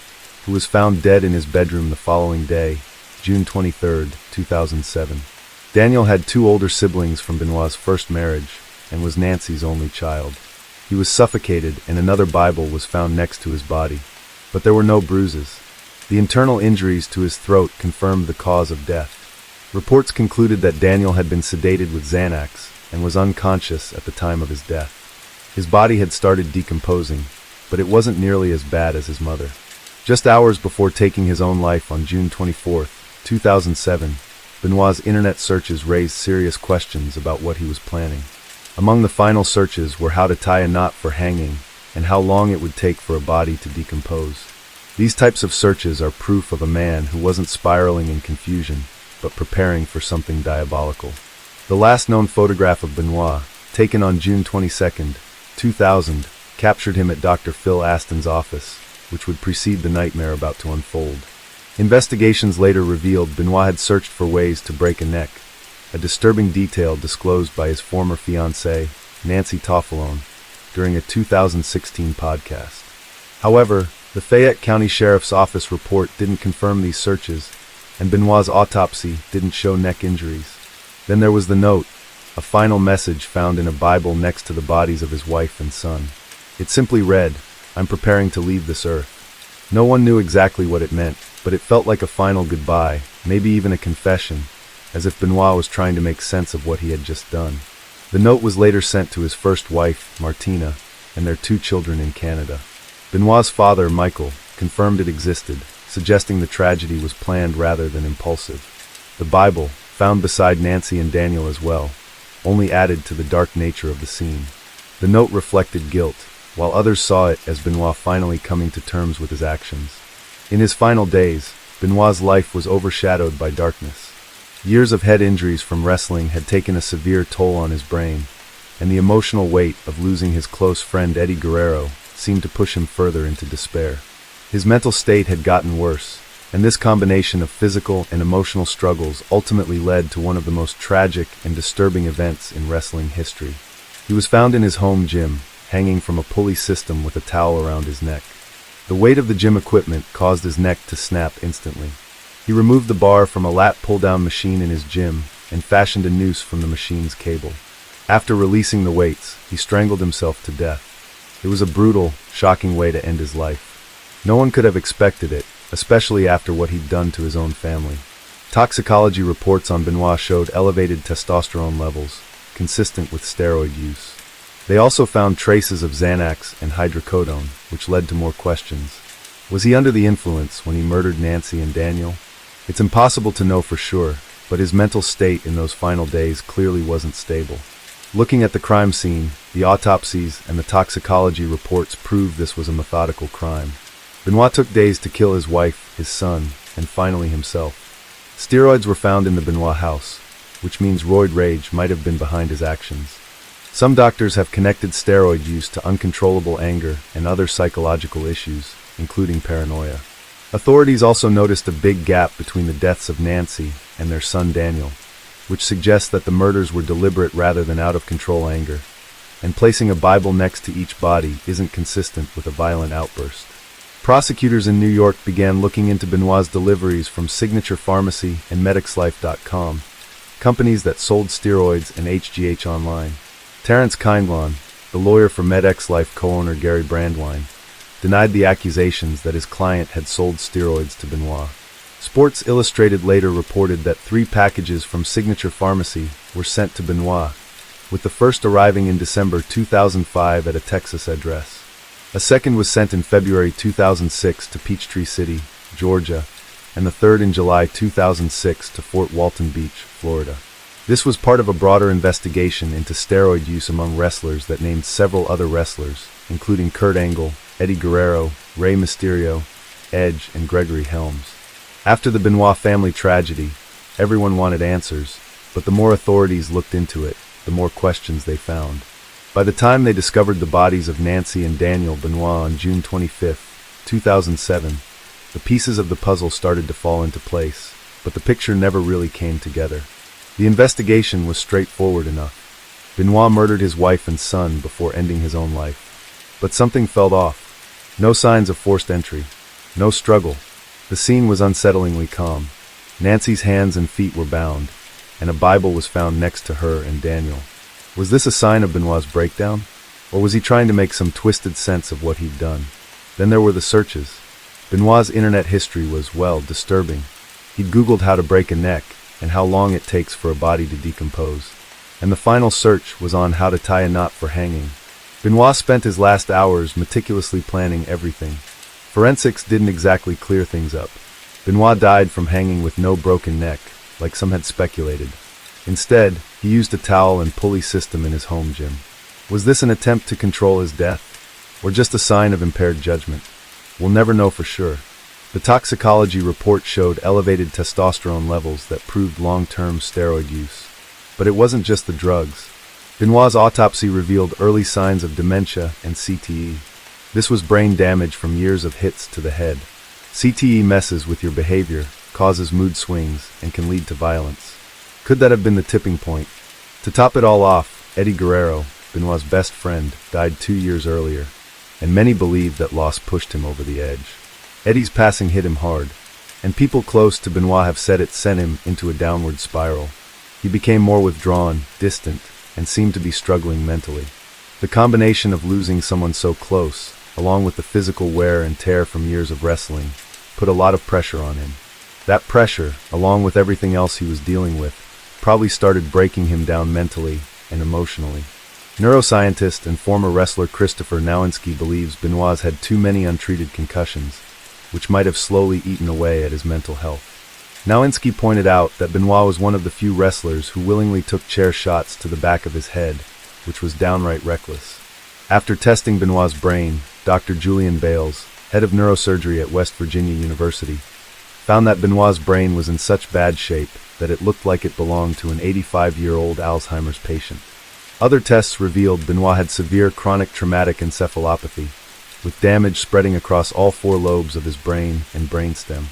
A: who was found dead in his bedroom the following day, June 23, 2007. Daniel had two older siblings from Benoit's first marriage and was Nancy's only child. He was suffocated and another Bible was found next to his body. But there were no bruises. The internal injuries to his throat confirmed the cause of death. Reports concluded that Daniel had been sedated with Xanax and was unconscious at the time of his death. His body had started decomposing, but it wasn't nearly as bad as his mother. Just hours before taking his own life on June 24, 2007, Benoit's internet searches raised serious questions about what he was planning. Among the final searches were how to tie a knot for hanging and how long it would take for a body to decompose. These types of searches are proof of a man who wasn't spiraling in confusion, but preparing for something diabolical. The last known photograph of Benoit, taken on June 22, 2000, captured him at Dr. Phil Aston's office, which would precede the nightmare about to unfold. Investigations later revealed Benoit had searched for ways to break a neck, a disturbing detail disclosed by his former fiancée, Nancy Toffolone, during a 2016 podcast. However, the Fayette County Sheriff's Office report didn't confirm these searches, and Benoit's autopsy didn't show neck injuries. Then there was the note, a final message found in a Bible next to the bodies of his wife and son. It simply read, "I'm preparing to leave this earth." No one knew exactly what it meant, but it felt like a final goodbye, maybe even a confession, as if Benoit was trying to make sense of what he had just done. The note was later sent to his first wife, Martina, and their two children in Canada. Benoit's father, Michael, confirmed it existed, suggesting the tragedy was planned rather than impulsive. The Bible, found beside Nancy and Daniel as well, only added to the dark nature of the scene. The note reflected guilt, while others saw it as Benoit finally coming to terms with his actions. In his final days, Benoit's life was overshadowed by darkness. Years of head injuries from wrestling had taken a severe toll on his brain, and the emotional weight of losing his close friend Eddie Guerrero seemed to push him further into despair. His mental state had gotten worse, and this combination of physical and emotional struggles ultimately led to one of the most tragic and disturbing events in wrestling history. He was found in his home gym, hanging from a pulley system with a towel around his neck. The weight of the gym equipment caused his neck to snap instantly. He removed the bar from a lat pull-down machine in his gym and fashioned a noose from the machine's cable. After releasing the weights, he strangled himself to death. It was a brutal, shocking way to end his life. No one could have expected it, especially after what he'd done to his own family. Toxicology reports on Benoit showed elevated testosterone levels, consistent with steroid use. They also found traces of Xanax and hydrocodone, which led to more questions. Was he under the influence when he murdered Nancy and Daniel? It's impossible to know for sure, but his mental state in those final days clearly wasn't stable. Looking at the crime scene, the autopsies, and the toxicology reports proved this was a methodical crime. Benoit took days to kill his wife, his son, and finally himself. Steroids were found in the Benoit house, which means roid rage might have been behind his actions. Some doctors have connected steroid use to uncontrollable anger and other psychological issues, including paranoia. Authorities also noticed a big gap between the deaths of Nancy and their son Daniel, which suggests that the murders were deliberate rather than out-of-control anger, and placing a Bible next to each body isn't consistent with a violent outburst. Prosecutors in New York began looking into Benoit's deliveries from Signature Pharmacy and MedicsLife.com, companies that sold steroids and HGH online. Terrence Kindlon, the lawyer for MedXLife co-owner Gary Brandwine, denied the accusations that his client had sold steroids to Benoit. Sports Illustrated later reported that 3 packages from Signature Pharmacy were sent to Benoit, with the first arriving in December 2005 at a Texas address. A second was sent in February 2006 to Peachtree City, Georgia, and the third in July 2006 to Fort Walton Beach, Florida. This was part of a broader investigation into steroid use among wrestlers that named several other wrestlers, including Kurt Angle, Eddie Guerrero, Rey Mysterio, Edge, and Gregory Helms. After the Benoit family tragedy, everyone wanted answers, but the more authorities looked into it, the more questions they found. By the time they discovered the bodies of Nancy and Daniel Benoit on June 25th, 2007, the pieces of the puzzle started to fall into place, but the picture never really came together. The investigation was straightforward enough. Benoit murdered his wife and son before ending his own life. But something felt off. No signs of forced entry. No struggle. The scene was unsettlingly calm. Nancy's hands and feet were bound, and a Bible was found next to her and Daniel. Was this a sign of Benoit's breakdown? Or was he trying to make some twisted sense of what he'd done? Then there were the searches. Benoit's internet history was, well, disturbing. He'd Googled how to break a neck and how long it takes for a body to decompose. And the final search was on how to tie a knot for hanging. Benoit spent his last hours meticulously planning everything. Forensics didn't exactly clear things up. Benoit died from hanging with no broken neck, like some had speculated. Instead, he used a towel and pulley system in his home gym. Was this an attempt to control his death? Or just a sign of impaired judgment? We'll never know for sure. The toxicology report showed elevated testosterone levels that proved long-term steroid use. But it wasn't just the drugs. Benoit's autopsy revealed early signs of dementia and CTE. This was brain damage from years of hits to the head. CTE messes with your behavior, causes mood swings, and can lead to violence. Could that have been the tipping point? To top it all off, Eddie Guerrero, Benoit's best friend, died 2 years earlier, and many believe that loss pushed him over the edge. Eddie's passing hit him hard, and people close to Benoit have said it sent him into a downward spiral. He became more withdrawn, distant, and seemed to be struggling mentally. The combination of losing someone so close, along with the physical wear and tear from years of wrestling, put a lot of pressure on him. That pressure, along with everything else he was dealing with, probably started breaking him down mentally and emotionally. Neuroscientist and former wrestler Christopher Nowinski believes Benoit's had too many untreated concussions, which might have slowly eaten away at his mental health. Nowinski pointed out that Benoit was one of the few wrestlers who willingly took chair shots to the back of his head, which was downright reckless. After testing Benoit's brain, Dr. Julian Bales, head of neurosurgery at West Virginia University, found that Benoit's brain was in such bad shape that it looked like it belonged to an 85-year-old Alzheimer's patient. Other tests revealed Benoit had severe chronic traumatic encephalopathy, with damage spreading across all 4 lobes of his brain and brainstem.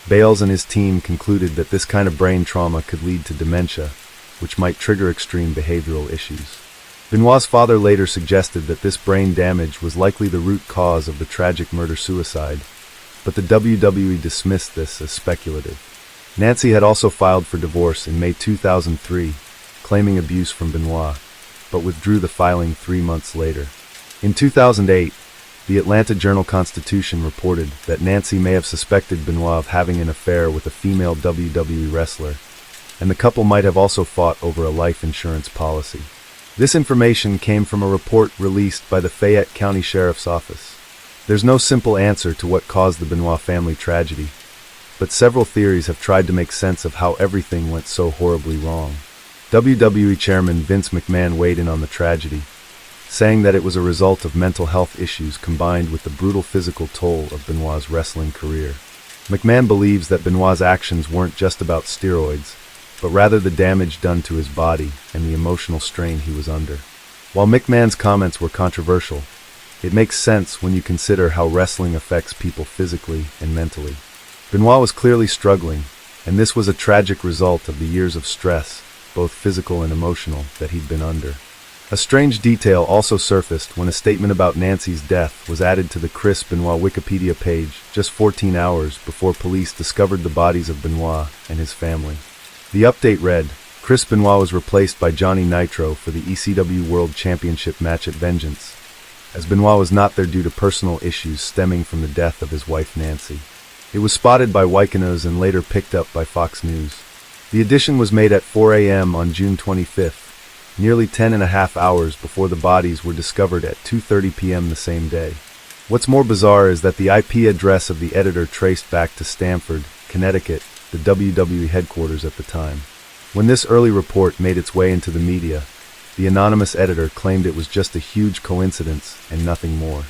A: Bales and his team concluded that this kind of brain trauma could lead to dementia, which might trigger extreme behavioral issues. Benoit's father later suggested that this brain damage was likely the root cause of the tragic murder-suicide, but the WWE dismissed this as speculative. Nancy had also filed for divorce in May 2003, claiming abuse from Benoit, but withdrew the filing 3 months later. In 2008, the Atlanta Journal-Constitution reported that Nancy may have suspected Benoit of having an affair with a female WWE wrestler, and the couple might have also fought over a life insurance policy. This information came from a report released by the Fayette County Sheriff's Office. There's no simple answer to what caused the Benoit family tragedy, but several theories have tried to make sense of how everything went so horribly wrong. WWE Chairman Vince McMahon weighed in on the tragedy, saying that it was a result of mental health issues combined with the brutal physical toll of Benoit's wrestling career. McMahon believes that Benoit's actions weren't just about steroids, but rather the damage done to his body and the emotional strain he was under. While McMahon's comments were controversial, it makes sense when you consider how wrestling affects people physically and mentally. Benoit was clearly struggling, and this was a tragic result of the years of stress, both physical and emotional, that he'd been under. A strange detail also surfaced when a statement about Nancy's death was added to the Chris Benoit Wikipedia page just 14 hours before police discovered the bodies of Benoit and his family. The update read, Chris Benoit was replaced by Johnny Nitro for the ECW World Championship match at Vengeance, as Benoit was not there due to personal issues stemming from the death of his wife Nancy. It was spotted by Wyconos and later picked up by Fox News. The addition was made at 4 a.m. on June 25th, nearly 10.5 hours before the bodies were discovered at 2:30 p.m. the same day. What's more bizarre is that the IP address of the editor traced back to Stamford, Connecticut, the WWE headquarters at the time. When this early report made its way into the media, the anonymous editor claimed it was just a huge coincidence and nothing more.